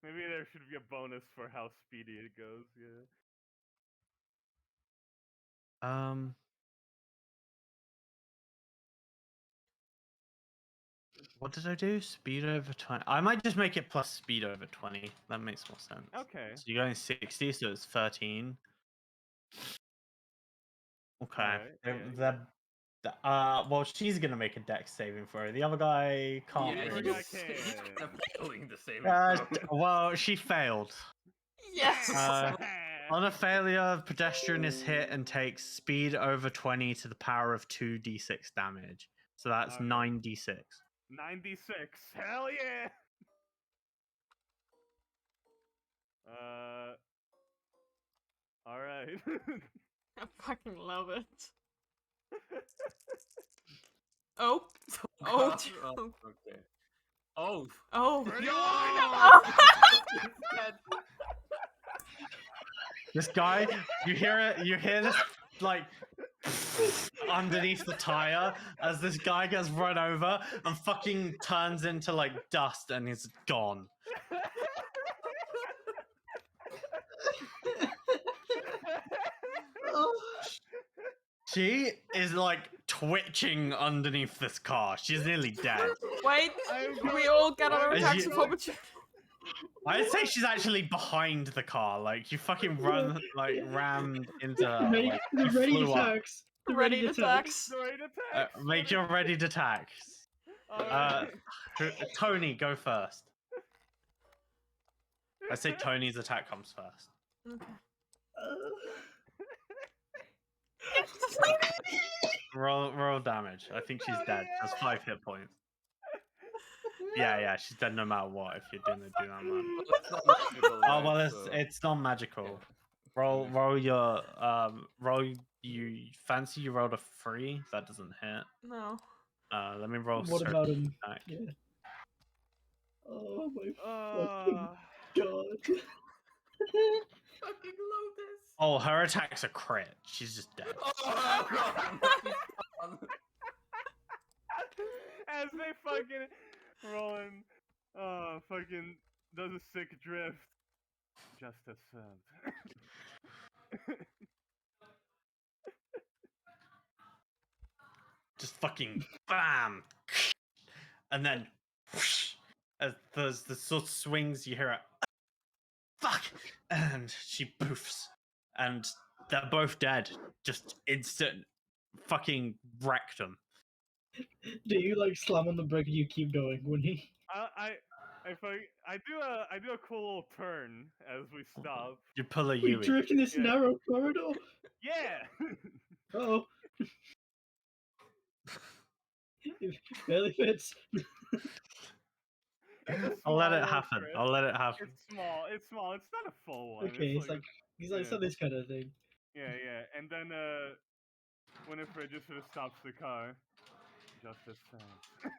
Maybe there should be a bonus for how speedy it goes, yeah. What did I do? Speed over 20. I might just make it plus speed over 20. That makes more sense. Okay. So you're going 60, so it's 13. Okay. Alright, yeah. Well, she's gonna make a dex saving throw. The other guy can't. Yeah, really. guy he's kind of failing the saving throw. Well, she failed. Yes. On a failure, pedestrian is hit and takes speed over 20 to the power of 2d6 damage. So that's Okay. 9d6. 96. Hell yeah! Alright. I fucking love it. Oh. Oh. God, oh, okay. Oh. Oh. No! This guy, you hear this like underneath the tire as this guy gets run over and fucking turns into like dust and is gone. She is like twitching underneath this car. She's nearly dead. Wait. We all get our As attacks you- of opportunity. I'd say she's actually behind the car. Like you fucking rammed into her. Ready, like, the you ready flew up. attacks. The Ready ready attacks. attacks. Great attacks! Make your ready to attack. Alright. Tony, go first. I say Tony's attack comes first. Okay. Roll damage. I think she's dead. That's 5 hit points. Yeah, she's dead no matter what if you didn't do that, man. It's not magical, Oh well, right, so- it's non magical. Yeah. Roll your you fancy you rolled a 3? That doesn't hit. No. Let me roll. What search about him? attack. Yeah. Oh my Uh, god. Fucking Lotus. Oh, her attack's a crit. She's just dead. Oh god. as they fucking rolling, fucking does a sick drift. Justice served. Just fucking bam, and then as the sword swings, you hear a fuck, and she poofs, and they're both dead. Just instant fucking wrecked them. Do you like slam on the brake and you keep going when he? I do a cool little turn as we stop. You pull a We Yui. drift in this Yeah. narrow corridor. Yeah. Oh. It barely fits. I'll let small it little happen. crit. I'll let it happen. It's small. It's small. It's not a full one. Okay, it's like it's yeah. not this kind of thing. Yeah. And then Winifred just sort of stops the car. Justice served.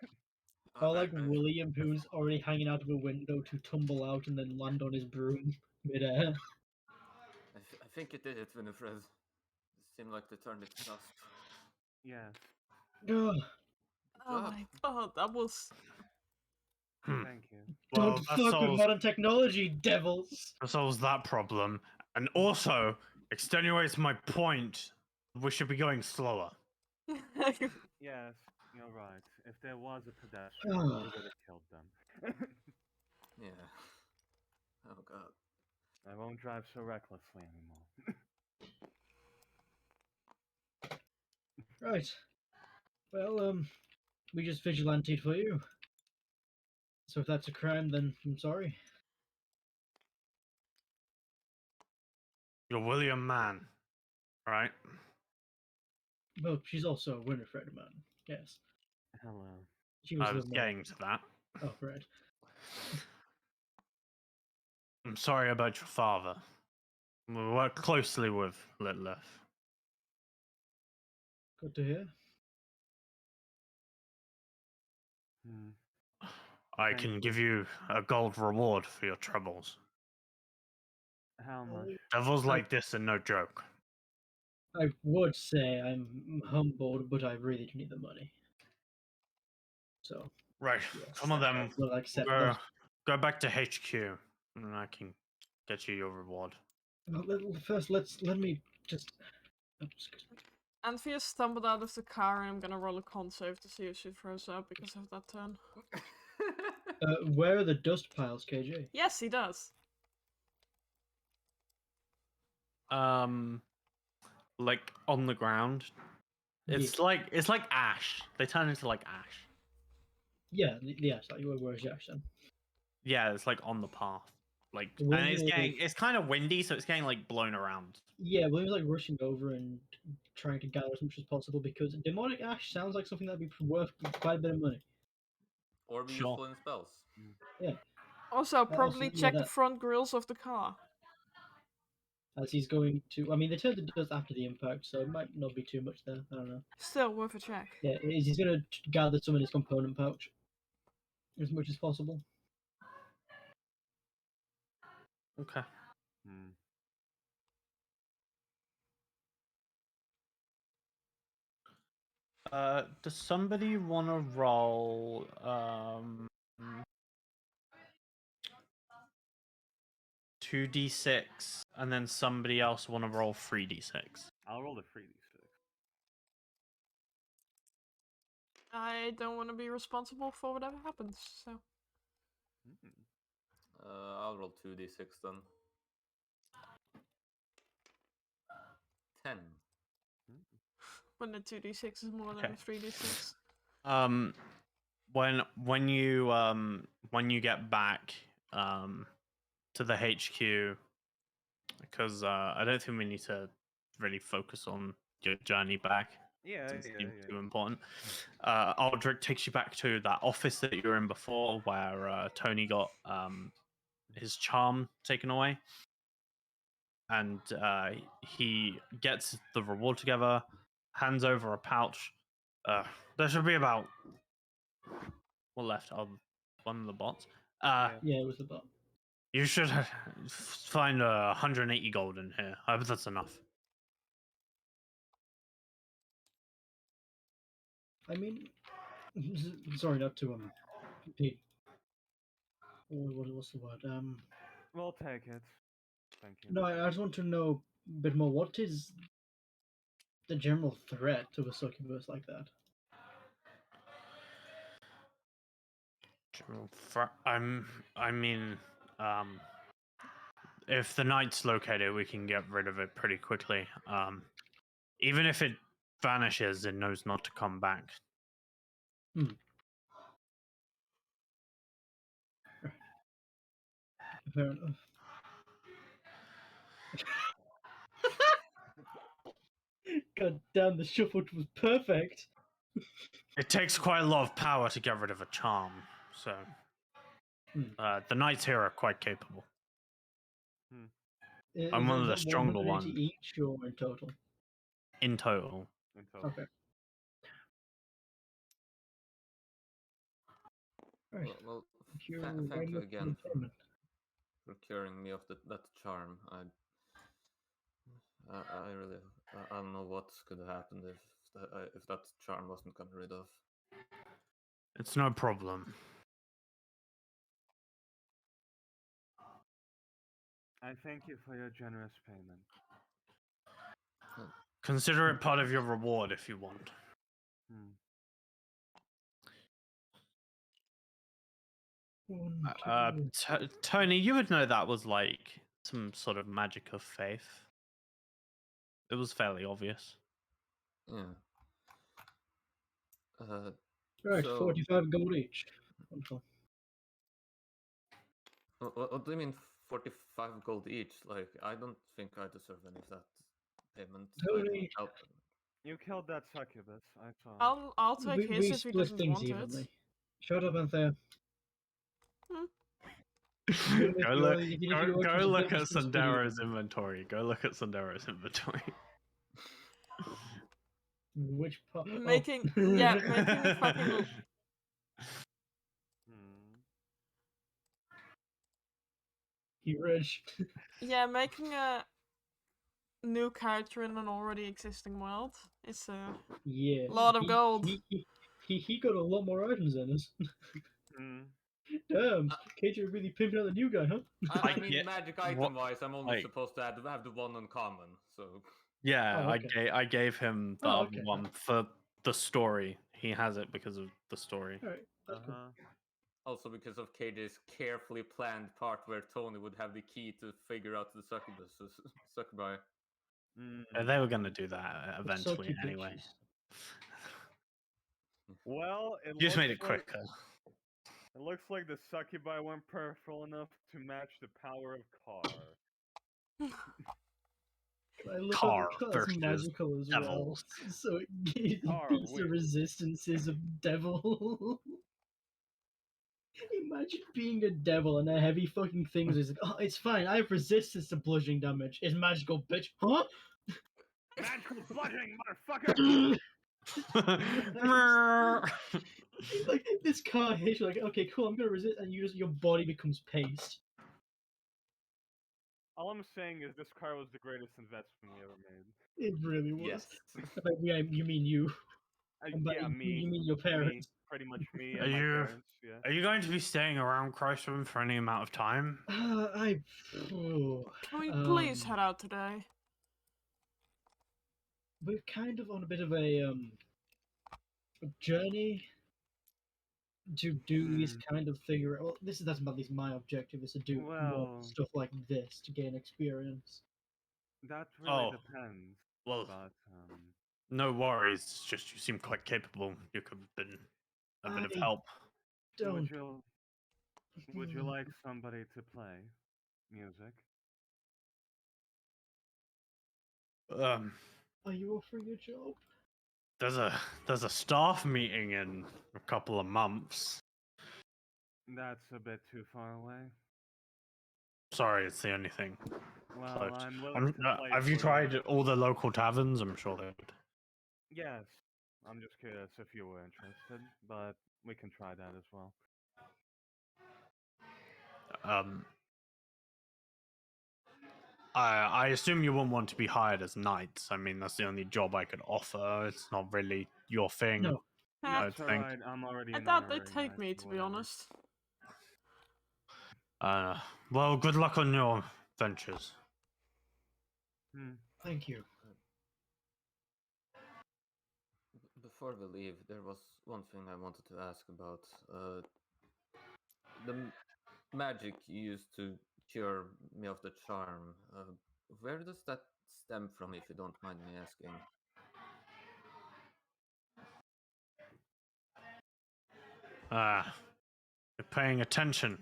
Or like William, who's already hanging out of a window to tumble out and then land on his broom midair. I think it did it, Winifred. It seemed like they turned its dust. Yes. Ugh. Oh my god, that was. Thank you. Well, Don't fuck with modern technology, devils. that solves that problem, and also extenuates my point. We should be going slower. Yes, you're right. If there was a pedestrian, we would have killed them. Yeah. Oh god. I won't drive so recklessly anymore. Right. Well, we just vigilanted for you. So if that's a crime, then I'm sorry. You're William Mann, right? Well, she's also a Winifred man. Yes. Hello. She was I the was getting to that. Oh, right. I'm sorry about your father. We work closely with Litleth. Good to hear. Hmm. I Thank can you. give you a gold reward for your troubles. How much? Devils like this are no joke. I would say I'm humbled, but I really do need the money. So Right. yes, Some of them will accept go, that. go back to HQ, and I can get you your reward. First, let me just. Oh, excuse me. Anthea stumbled out of the car, and I'm gonna roll a con save to see if she throws up because of that turn. Where are the dust piles, KJ? Yes, he does. Like on the ground. It's like ash. They turn into like ash. Yeah, yes. Like, where's Yash then? Yeah, it's like on the path. Like, and William will, it's kind of windy, so it's getting like blown around. yeah, William's like rushing over and trying to gather as much as possible because demonic ash sounds like something that'd be worth quite a bit of money. Or be Sure. useful in spells. Yeah. Also, probably yeah, check the that. front grills of the car. As he's going to, I mean, they turned to dust after the impact, so it might not be too much there. I don't know. Still worth a check. Yeah, he's going to gather some in his component pouch as much as possible. Okay. Hmm. Does somebody want to roll 2d6, and then somebody else want to roll 3d6? I'll roll the 3d6. I don't want to be responsible for whatever happens, so. Hmm. I'll roll 2d6 then. 10. When the 2d6 is more than Okay. the 3d6. When you get back to the HQ, because I don't think we need to really focus on your journey back. Yeah, Doesn't yeah, seem yeah. too important. Aldrich takes you back to that office that you were in before, where Tony got his charm taken away, and he gets the reward together, hands over a pouch. There should be about what left of one of the bots. Yeah. Yeah, it was the bot. You should find 180 gold in here. I hope that's enough. I mean, sorry, not to repeat. What's the word? We'll take it. Thank you. No, I just want to know a bit more. What is the general threat of a succubus like that? I mean, if the knight's located, we can get rid of it pretty quickly. Even if it vanishes, it knows not to come back. Fair enough. God damn, the shuffle was perfect. It takes quite a lot of power to get rid of a charm, so the knights here are quite capable. I'm one of the stronger 180 ones each or in total? in total. In total. Okay. Right. Well, Thank you thank very you much for the again payment. for curing me of that charm. I really I don't know what could have happened if that charm wasn't gotten rid of. It's no problem. I thank you for your generous payment. Consider it part of your reward if you want. Hmm. Tony, you would know that was like some sort of magic of faith. It was fairly obvious. Yeah. Right, So 45 gold each. Wonderful. what do you mean 45 gold each? Like, I don't think I deserve any of that payment. Tony, You killed that succubus. I saw. I'll take his we if he split doesn't things want it. evenly. Shut up, Anthea. Even if Go you look, only- even if you go, watch go this look video- at this video. Sundaro's inventory. Go look at Sundaro's inventory. Which part? Making Oh. yeah, making a fucking Hmm. He rich. yeah, making a new character in an already existing world. It's a Yeah. lot of gold. He got a lot more items than us. Hmm. Damn, KJ really pimping out the new guy, huh? I I mean, get magic what- item wise, I'm only like- supposed to have the one uncommon. So Yeah, Oh, okay. I gave him the Oh, other okay. one for the story. He has it because of the story. Alright, that's cool. also because of KJ's carefully planned part where Tony would have the key to figure out the succubi. They were gonna do that The eventually sucky anyway. bitches. Well, it You just made looks it like- quicker. It looks like the succubi weren't powerful enough to match the power of Car. I love Car how the car's versus magical as well. devils. So it Car beats the wins. resistances of devil. Imagine being a devil and a heavy fucking thing is like, oh, it's fine, I have resistance to bludgeoning damage. It's magical, bitch. Huh? Magical bludgeoning, motherfucker! Like, this car hits you, like, okay, cool, I'm gonna resist, and your body becomes paste. All I'm saying is this car was the greatest investment we ever made. It really was. Yes. Like, yeah, you mean you. And by Yeah, you, me. You mean your Me, parents. pretty much me Are and my you- parents. Yeah. Are you going to be staying around Christmas for any amount of time? Can we please head out today? We're kind of on a bit of a journey to do this kind of figure. Well, that's at least my objective is to do more Well- stuff like this to gain experience. That really Oh, depends. Well, But no worries. It's just you seem quite capable. You could have been a bit of I help. Don't. would you like somebody to play music? Are you offering a job? There's a staff meeting in a couple of months. That's a bit too far away. Sorry, it's the only thing. Well, closed. I'm willing to play. Have you for- tried all the local taverns? I'm sure they would. Yes. I'm just curious if you were interested, but we can try that as well. I assume you wouldn't want to be hired as knights. I mean, that's the only job I could offer. It's not really your thing. No. I That's think. alright. I'm already. I an thought they'd honorary take knight, me, so to be whatever. honest. Well, good luck on your ventures. Thank you. Before we leave, there was one thing I wanted to ask about. The magic you used to cure me of the charm. Where does that stem from, if you don't mind me asking? You're paying attention.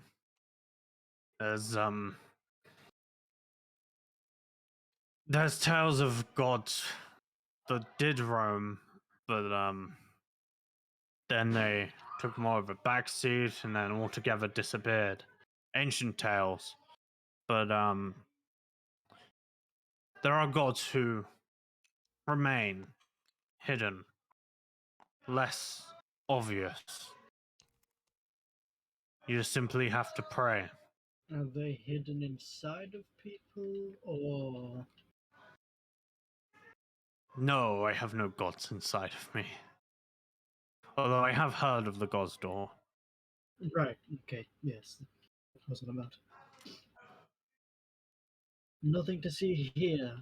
There's tales of gods that did roam, but then they took more of a backseat and then altogether disappeared. Ancient tales, but there are gods who remain hidden, less obvious. You just simply have to pray. Are they hidden inside of people, or No, I have no gods inside of me. Although I have heard of the god's door. right? Okay, yes, that was what I'm about. Nothing to see here.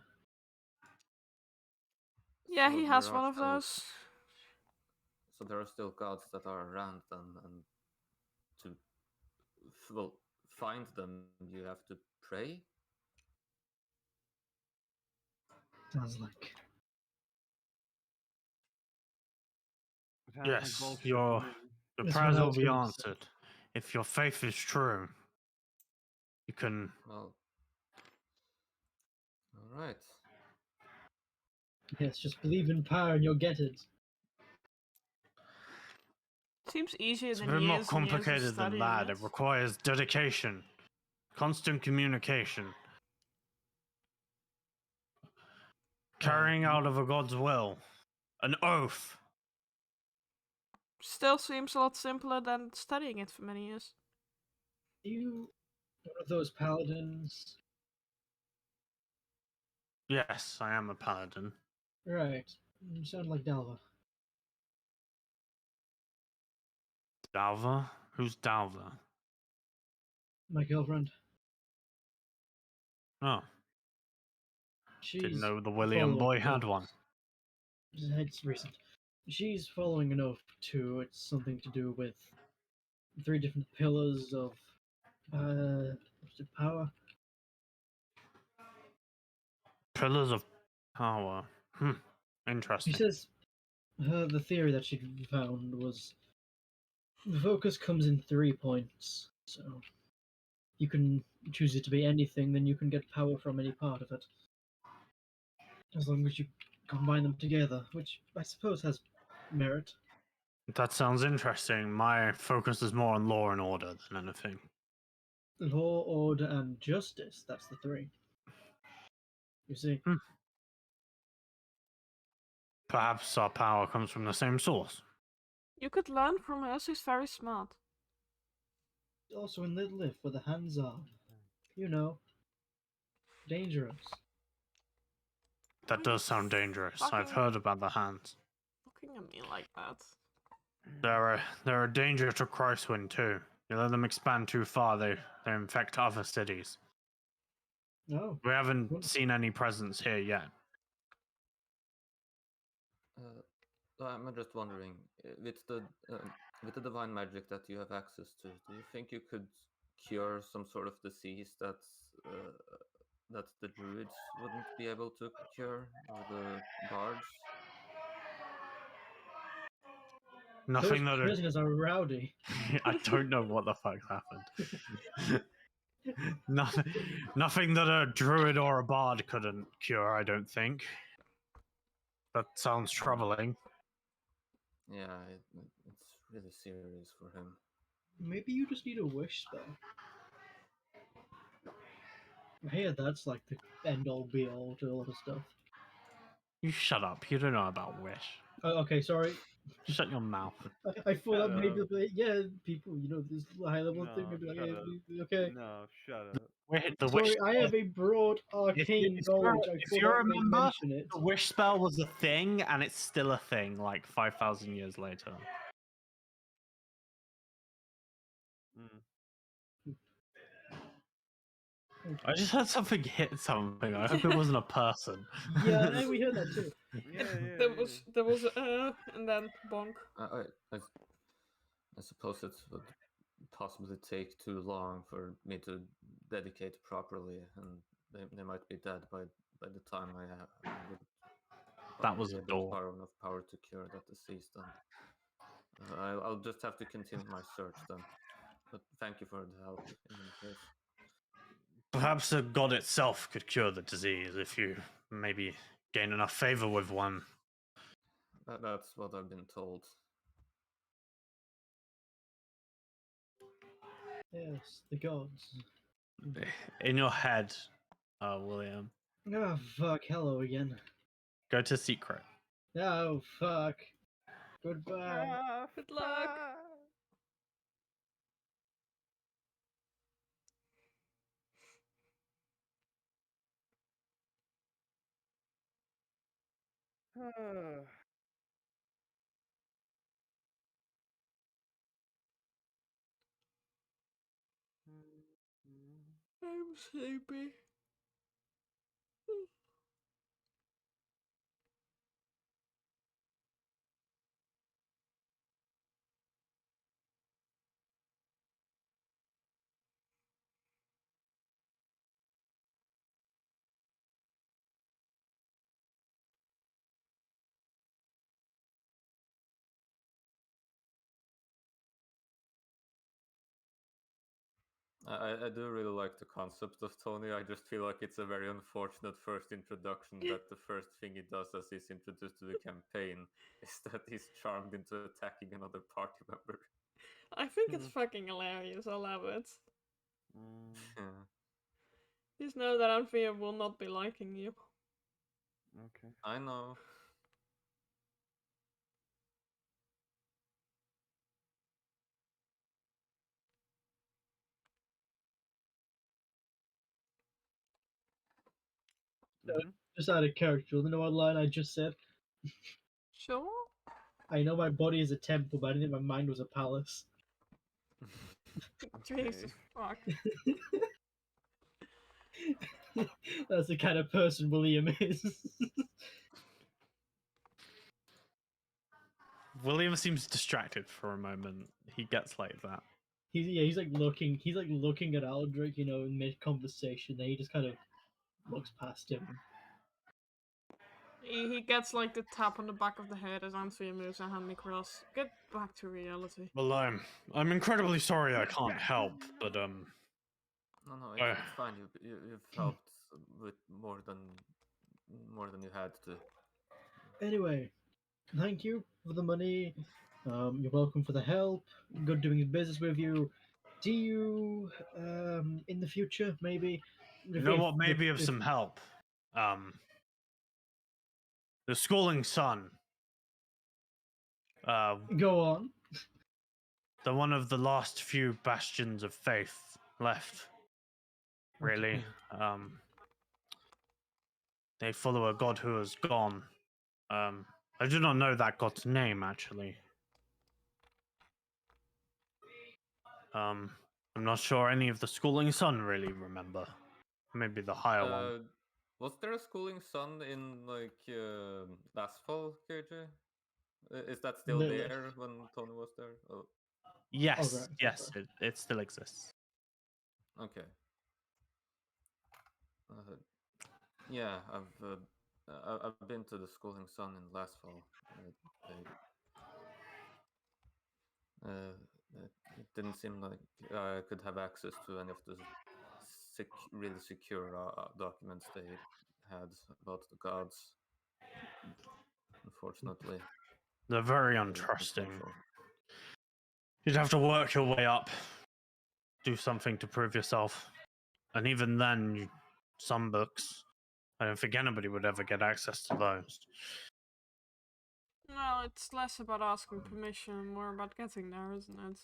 Yeah, So he has there one are of still- those. So there are still gods that are around, and to well, find them, you have to pray. Sounds like. Sounds like Yes, bullshit to your me. the That's prayers what I will was be going to say. answered. If your faith is true, you can. Well, all right. Yes, just believe in power and you'll get it. Seems easier It's a than bit years more and years of complicated than studying that. it. It requires dedication. Constant communication. Carrying out of a god's will. An oath. Still seems a lot simpler than studying it for many years. You one of those paladins? Yes, I am a paladin. Right. You sound like Dalva. Dalva? Who's Dalva? My girlfriend. Oh, She's didn't know the William following boy an had oath. one. It's recent. She's following an oath too. It's something to do with 3 different pillars of power. Pillars of power. She Interesting. says the theory that she found was the focus comes in 3 points. So you can choose it to be anything, then you can get power from any part of it. As long as you combine them together, which I suppose has merit. That sounds interesting. My focus is more on law and order than anything. Law, order, and justice, that's the 3. You see? Perhaps our power comes from the same source. You could learn from her, she's very smart. Also in Little Lift, where the hands are, you know, dangerous. That Why does you sound dangerous. I've fucking- heard about the hands. Looking at me like that. They're a danger to Christwind too. You let them expand too far, they infect other cities. No. We haven't Well- seen any presence here yet. I'm just wondering, with the divine magic that you have access to, do you think you could cure some sort of disease that the druids wouldn't be able to cure, or the bards? Nothing Those that prisoners are rowdy. I don't know what the fuck happened. Nothing that a druid or a bard couldn't cure, I don't think. That sounds troubling. Yeah, it's really serious for him. Maybe you just need a wish spell. I hear that's like the end all be all to a lot of stuff. You shut up. You don't know about Wish. Oh, okay, sorry. Shut your mouth. I thought Shut that maybe up. yeah, people, this high level thing No, would be like, shut yeah, up. okay. No, shut up. Wait, the Sorry, Wish I have a broad arcane knowledge. I if thought you I may remember, mention it. the Wish spell was a thing, and it's still a thing, like 5,000 years later. Mm. I just heard something hit something. I hope it wasn't a person. Yeah, we heard that too. Yeah, yeah. There was and then bonk. I suppose it would possibly take too long for me to dedicate properly, and they might be dead by the time I would That was be a able to door. borrow enough power to cure that disease. Then I'll just have to continue my search then. But thank you for the help in any case. Perhaps the god itself could cure the disease if you maybe gain enough favor with one. That's what I've been told. Yes, the gods. In your head, William, Oh fuck, hello again. go to secret. Oh fuck. Goodbye. Good luck. I'm sleepy. I do really like the concept of Tony. I just feel like it's a very unfortunate first introduction that the first thing he does as he's introduced to the campaign is that he's charmed into attacking another party member. I think it's fucking hilarious. I love it. Yeah. Just know that Anthea will not be liking you. Okay. I know. Mm-hmm. Just out of character, you know what line I just said? Sure. I know my body is a temple, but I didn't think my mind was a palace. Jesus fuck. That's the kind of person William is. William seems distracted for a moment. He gets like that. He's like looking at Aldrich, in mid conversation. Then he just kind of looks past him. He gets like the tap on the back of the head as Anthea moves her hand across. Get back to reality. Well, I'm incredibly sorry I can't help, but No, no, it's fine. You've helped with more than you had to. Anyway, thank you for the money. You're welcome for the help. Good doing business with you. Do you, in the future, maybe? you know what may be of some help? The schooling sun. Go on. The one of the last few bastions of faith left. What do you Really. mean? They follow a god who has gone. I do not know that god's name actually. I'm not sure any of the schooling sun really remember. Maybe the higher one. Was there a schooling sun in like last fall, KJ? Is that still Lilith. there when Tony was there? Oh, Yes, right, yes, okay. it still exists. okay. Yeah, I've been to the schooling sun in last fall. It didn't seem like I could have access to any of the really secure documents they had about the gods. Unfortunately, They're very very untrusting. unfruitful. You'd have to work your way up, do something to prove yourself, and even then, some books. I don't think anybody would ever get access to those. Well, it's less about asking permission and more about getting there, isn't it?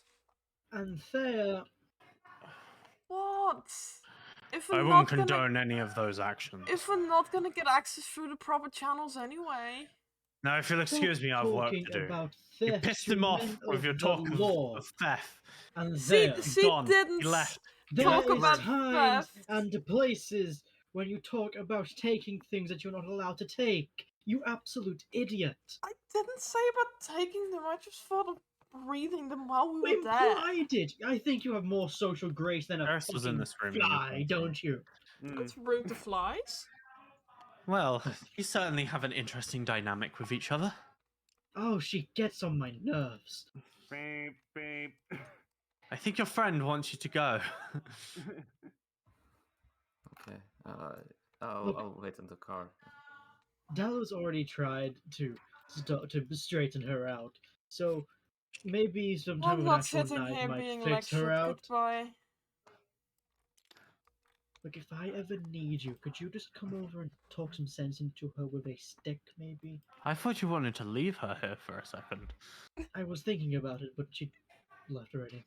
Anthea. What? If I we're wouldn't not gonna, condone any of those actions. if we're not gonna get access through the proper channels anyway. Now, if you'll excuse me, I have work to do. About You theft, pissed you him off men with your of talk the law. of theft. She Gone. didn't He left. talk There is about times theft. and places when you talk about taking things that you're not allowed to take. You absolute idiot. I didn't say about taking them. I just thought of reading them while we were there. Implied it. I think you have more social grace than a Earth was in fucking this room. and you fly, came. don't you? It's rude to flies. Well, you certainly have an interesting dynamic with each other. Oh, she gets on my nerves. Beep, beep. I think your friend wants you to go. Okay, Look. I'll wait in the car. Dallo's already tried to straighten her out, so maybe sometime I'm of an not actual sitting night here might being fix her lectured. out. Goodbye. Look, if I ever need you, could you just come over and talk some sense into her with a stick, maybe? I thought you wanted to leave her here for a second. I was thinking about it, but she left already.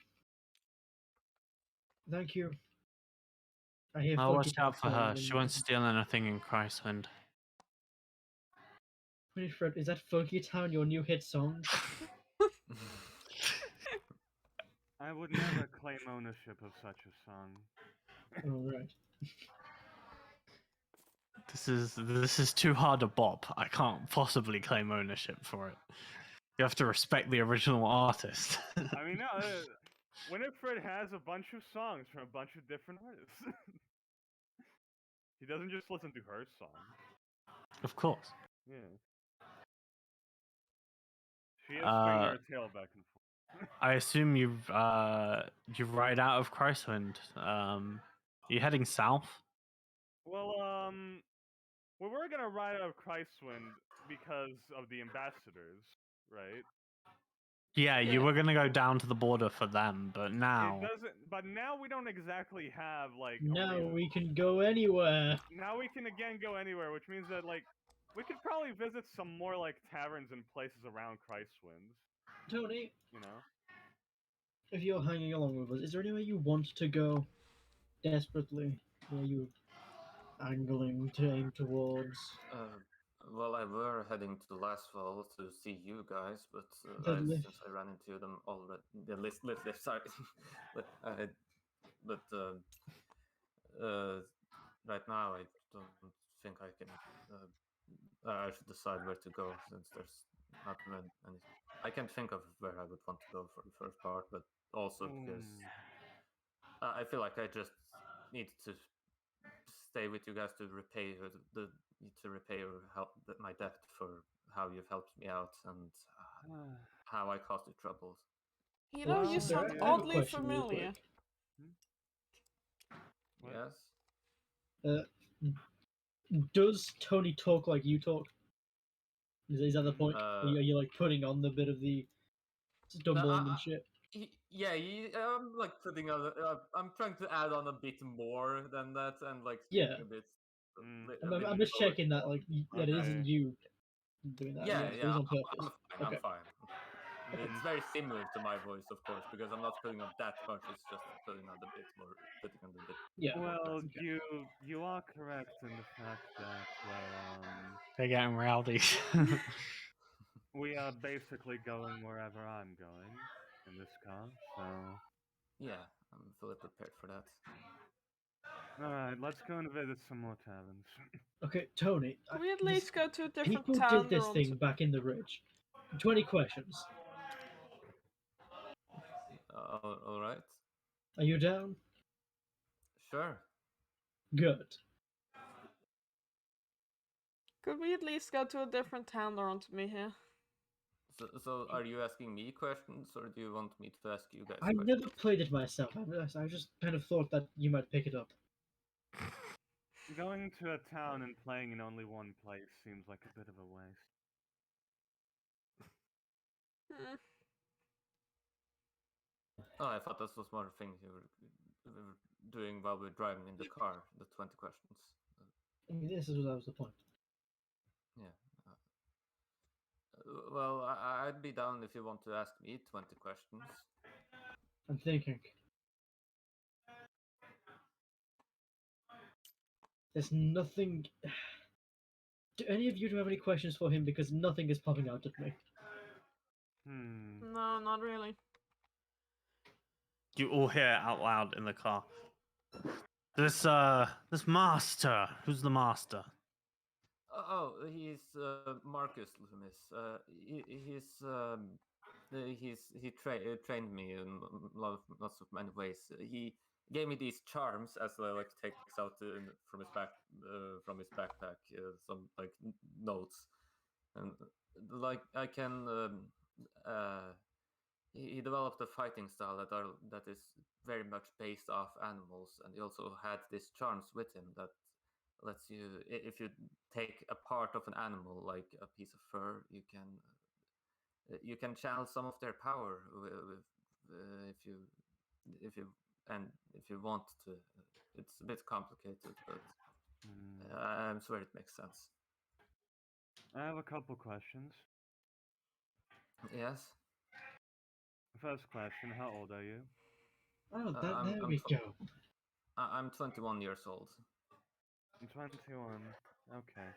Thank you. I hear I'll Funky watch out for her. calling She and- won't steal anything in Christland. Winifred, is that Funky Town your new hit song? I would never claim ownership of such a song. Oh, right. This is too hard a bop. I can't possibly claim ownership for it. You have to respect the original artist. I mean, no, Winifred has a bunch of songs from a bunch of different artists. He doesn't just listen to her song. Of course. Yeah. She is swinging her tail back and forth. I assume you ride out of Christwind. You heading south? Well, we were gonna ride out of Christwind because of the ambassadors, right? Yeah, you Yeah. were gonna go down to the border for them, but now It doesn't. But now we don't exactly have like a Now reason. we can go anywhere. Now we can again go anywhere, which means that like we could probably visit some more like taverns and places around Christwinds. Tony, You know. if you're hanging along with us, is there anywhere you want to go desperately? Where you angling to aim towards? Well, I were heading to Laswell to see you guys, but The lift. since I ran into them already, the lift, sorry, but right now I don't think I can. I should decide where to go since there's not any. I can't think of where I would want to go for the first part, but also because Mm. I feel like I just need to stay with you guys to repay your help, my debt for how you've helped me out and how I caused you troubles. You know, you Well, Sister, sound yeah. I have a oddly question real familiar. quick. What? Yes. Does Tony talk like you talk? Is that the point? Are you like putting on the bit of the stumbling and shit? Yeah, I'm like putting on. I'm trying to add on a bit more than that, and like Yeah. speaking a bit, Mm. I'm just slower. checking that that it isn't Okay. you doing that. Yeah, It yeah, is on purpose. I'm fine. Okay. I'm fine. It's Mm. very similar to my voice, of course, because I'm not putting on that much. It's just putting on a bit more, putting on a bit Yeah. more Well, depth. you are correct in the fact that they're getting rowdy. we are basically going wherever I'm going in this car. So Yeah, I'm fully prepared for that. all right, let's go and visit some more taverns. Okay, Tony. Can we at least go to a different People town did they're this on thing to? back in the ridge. 20 questions. All right, Are you down? sure. Good. Could we at least go to a different town they're on to me here? So are you asking me questions, or do you want me to ask you guys I've questions? never played it myself. I just kind of thought that you might pick it up. Going to a town and playing in only one place seems like a bit of a waste. Hmm. Oh, I thought this was one of the things we were doing while we were driving in the car. The 20 questions. I mean, this is what was the point. Yeah. Well, I'd be down if you want to ask me 20 questions. I'm thinking. There's nothing. Do any of you have any questions for him? Because nothing is popping out at me. Hmm. No, not really. You all hear it out loud in the car. This master. Who's the master? He's Marcus Loomis. He trained me in lots of many ways. He gave me these charms as like takes out from his backpack some like notes, and like I can. He developed a fighting style that is very much based off animals, and he also had these charms with him that lets you, if you take a part of an animal like a piece of fur, you can channel some of their power if you if you and if you want to. It's a bit complicated, but Hmm. I'm sure it makes sense. I have a couple questions. Yes. First question: how old are you? Oh, uh, that I'm there I'm we tw- go. I'm 21 years old. I'm 21. Okay.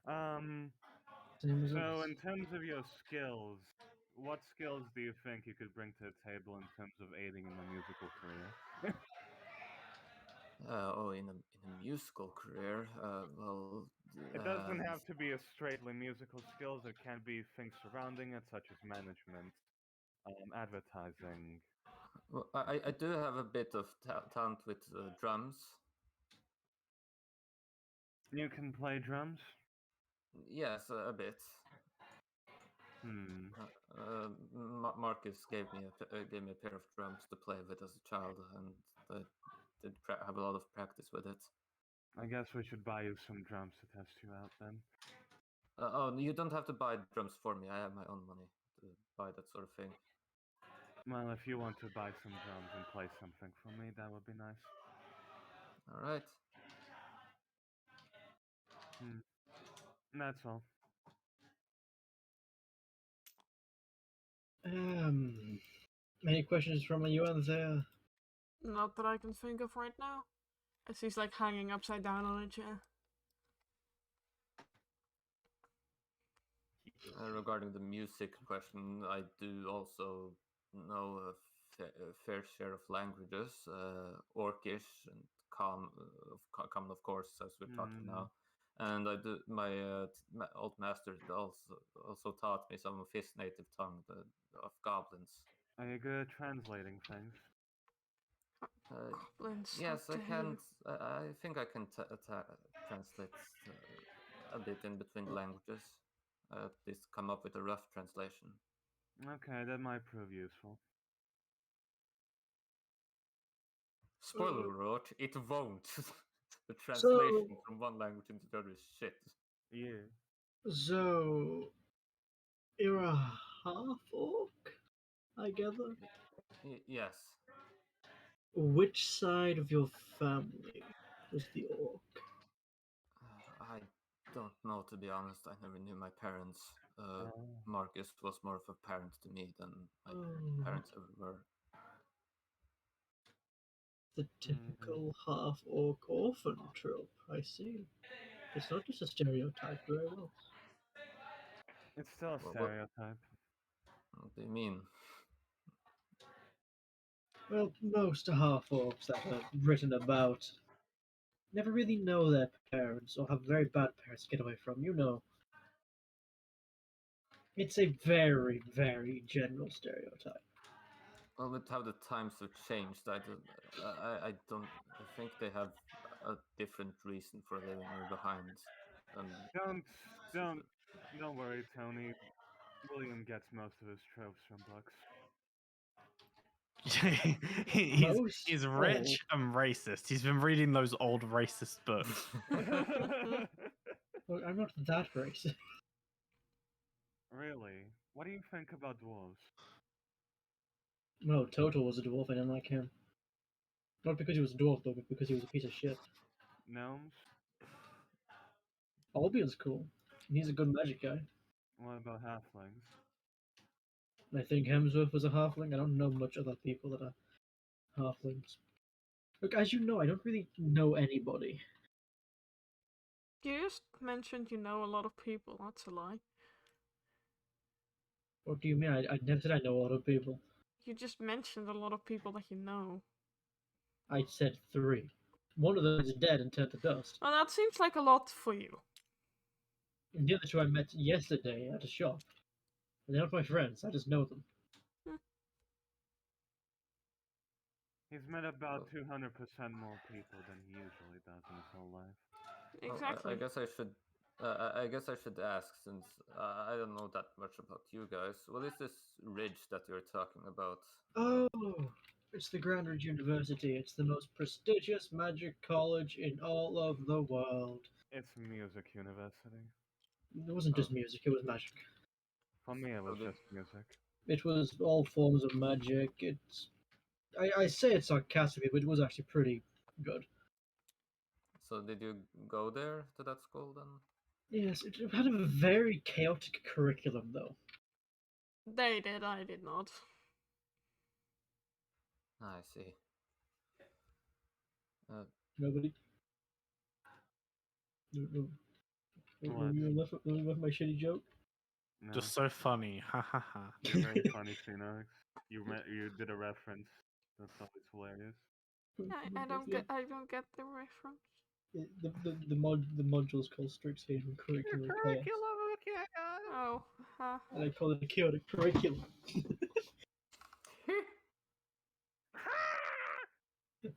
Um. Same as So, us. in terms of your skills, what skills do you think you could bring to the table in terms of aiding in my musical career? In a musical career, well, It doesn't have to be a straightly musical skills. It can be things surrounding it, such as management, advertising. well, I do have a bit of talent with drums. You can play drums. Yes, a bit. Hmm. Marcus gave me a pair of drums to play with as a child, and I did have a lot of practice with it. I guess we should buy you some drums to test you out then. Oh, you don't have to buy drums for me. I have my own money to buy that sort of thing. Well, if you want to buy some drums and play something for me, that would be nice. All right. That's all. Any questions from you and there? Not that I can think of right now. As he's like hanging upside down on a chair. Regarding the music question, I do also know a fair share of languages, Orcish and Common, of course, as we're talking now. And I do. My old master also taught me some of his native tongue, of goblins. Are you good at translating things? Goblins. Yes, how I dare can. you. I think I can translate a bit in between languages. At least come up with a rough translation. Okay, that might prove useful. Spoiler alert, it won't. The translation from one language into the other is shit. Yeah. So, you're a half orc, I gather? Yes. Which side of your family was the orc? I don't know, to be honest. I never knew my parents. Marcus was more of a parent to me than my parents ever were. The typical half orc orphan trope, I see. It's not just a stereotype, very well. It's still a What stereotype. do you mean? Well, most half orcs that are written about never really know their parents or have very bad parents to get away from, you know. It's a very, very general stereotype. Well, with how the times have changed, I don't. I think they have a different reason for leaving me behind. Don't worry, Tony. William gets most of his tropes from books. He's rich and racist. He's been reading those old racist books. Look, I'm not that racist. Really? What do you think about dwarves? No, Toto was a dwarf. I didn't like him. Not because he was a dwarf, though, but because he was a piece of shit. Gnomes? Albion's cool. He's a good magic guy. What about halflings? I think Hemsworth was a halfling. I don't know much other people that are halflings. Look, as you know, I don't really know anybody. You just mentioned you know a lot of people. That's a lie. What do you mean? I never said I know a lot of people. You just mentioned a lot of people that you know. I said 3. One of them is dead and turned to dust. Well, that seems like a lot for you. And the other 2 I met yesterday at a shop. They're not my friends. I just know them. He's met about 200% more people than he usually does in his whole life. Exactly. I guess I should. I guess I should ask, since I don't know that much about you guys. What is this ridge that you're talking about? Oh, it's the Grand Ridge University. It's the most prestigious magic college in all of the world. It's music university. It wasn't just music, it was magic. For me, it was just music. It was all forms of magic. I say it sarcastically, but it was actually pretty good. So did you go there to that school then? Yes, it had a very chaotic curriculum, though. They did, I did not. I see. Nobody. No. You left my shitty joke. No. Just so funny. Ha ha ha. You're very funny, Phoenix. You did a reference. That's always hilarious. I don't get the reference. The module's called Strixhaven Curriculum Chaos. Oh, And I call it a chaotic curriculum.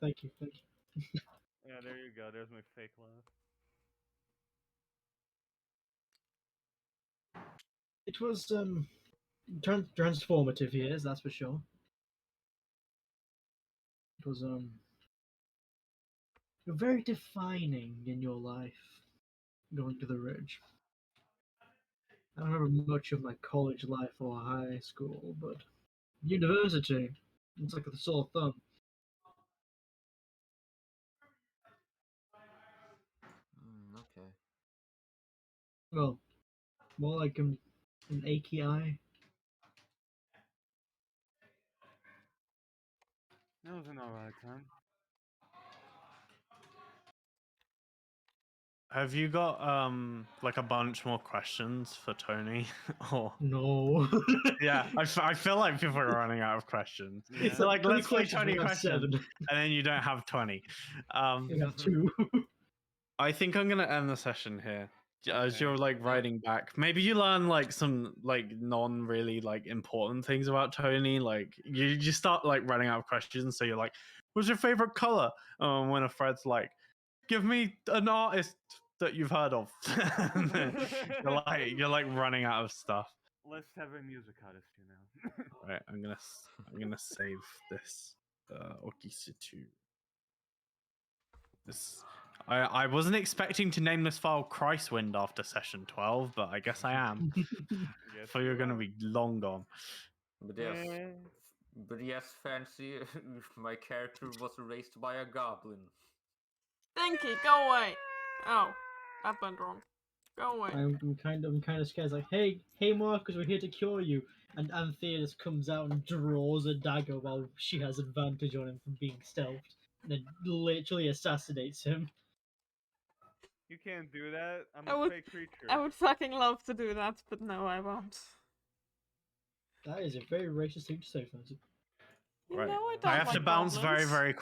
Thank you. Yeah, there you go. There's my fake laugh. It was transformative years, that's for sure. It was very defining in your life going to the Ridge. I don't remember much of my college life or high school, but University. It's like the sore thumb. Okay. Well, more like an achy eye. It was an alright time. Have you got like a bunch more questions for Tony? Or No. yeah, I feel like people are running out of questions. Yeah. So like, 20 let's play questions, we 20 have questions, 7. and then you don't have 20. We have 2. I think I'm gonna end the session here. As Okay. you're like writing back, maybe you learn like some like non really like important things about Tony. Like you start like running out of questions, so you're like, "What's your favorite color?" When a Fred's like, "Give me an artist that you've heard of," and then you're like running out of stuff. Let's have a music artist, you know. Right, I'm gonna save this Orgisia 2. This I wasn't expecting to name this file Christwind after session 12, but I guess I am. Yes, So you're you gonna are. be long gone. But yes, Eh, fancy. My character was raised by a goblin. Stinky, go away. Oh, that went wrong. Go away. I'm kind of scared. It's like, hey, Marcus, we're here to cure you. And Anthea just comes out and draws a dagger while she has advantage on him from being stealthed, and then literally assassinates him. You can't do that. I'm I a would- fake creature. I would fucking love to do that, but no, I won't. That is a very racist thing to say, Fancy. You Right. know I I don't have to like bounce very, goblins. very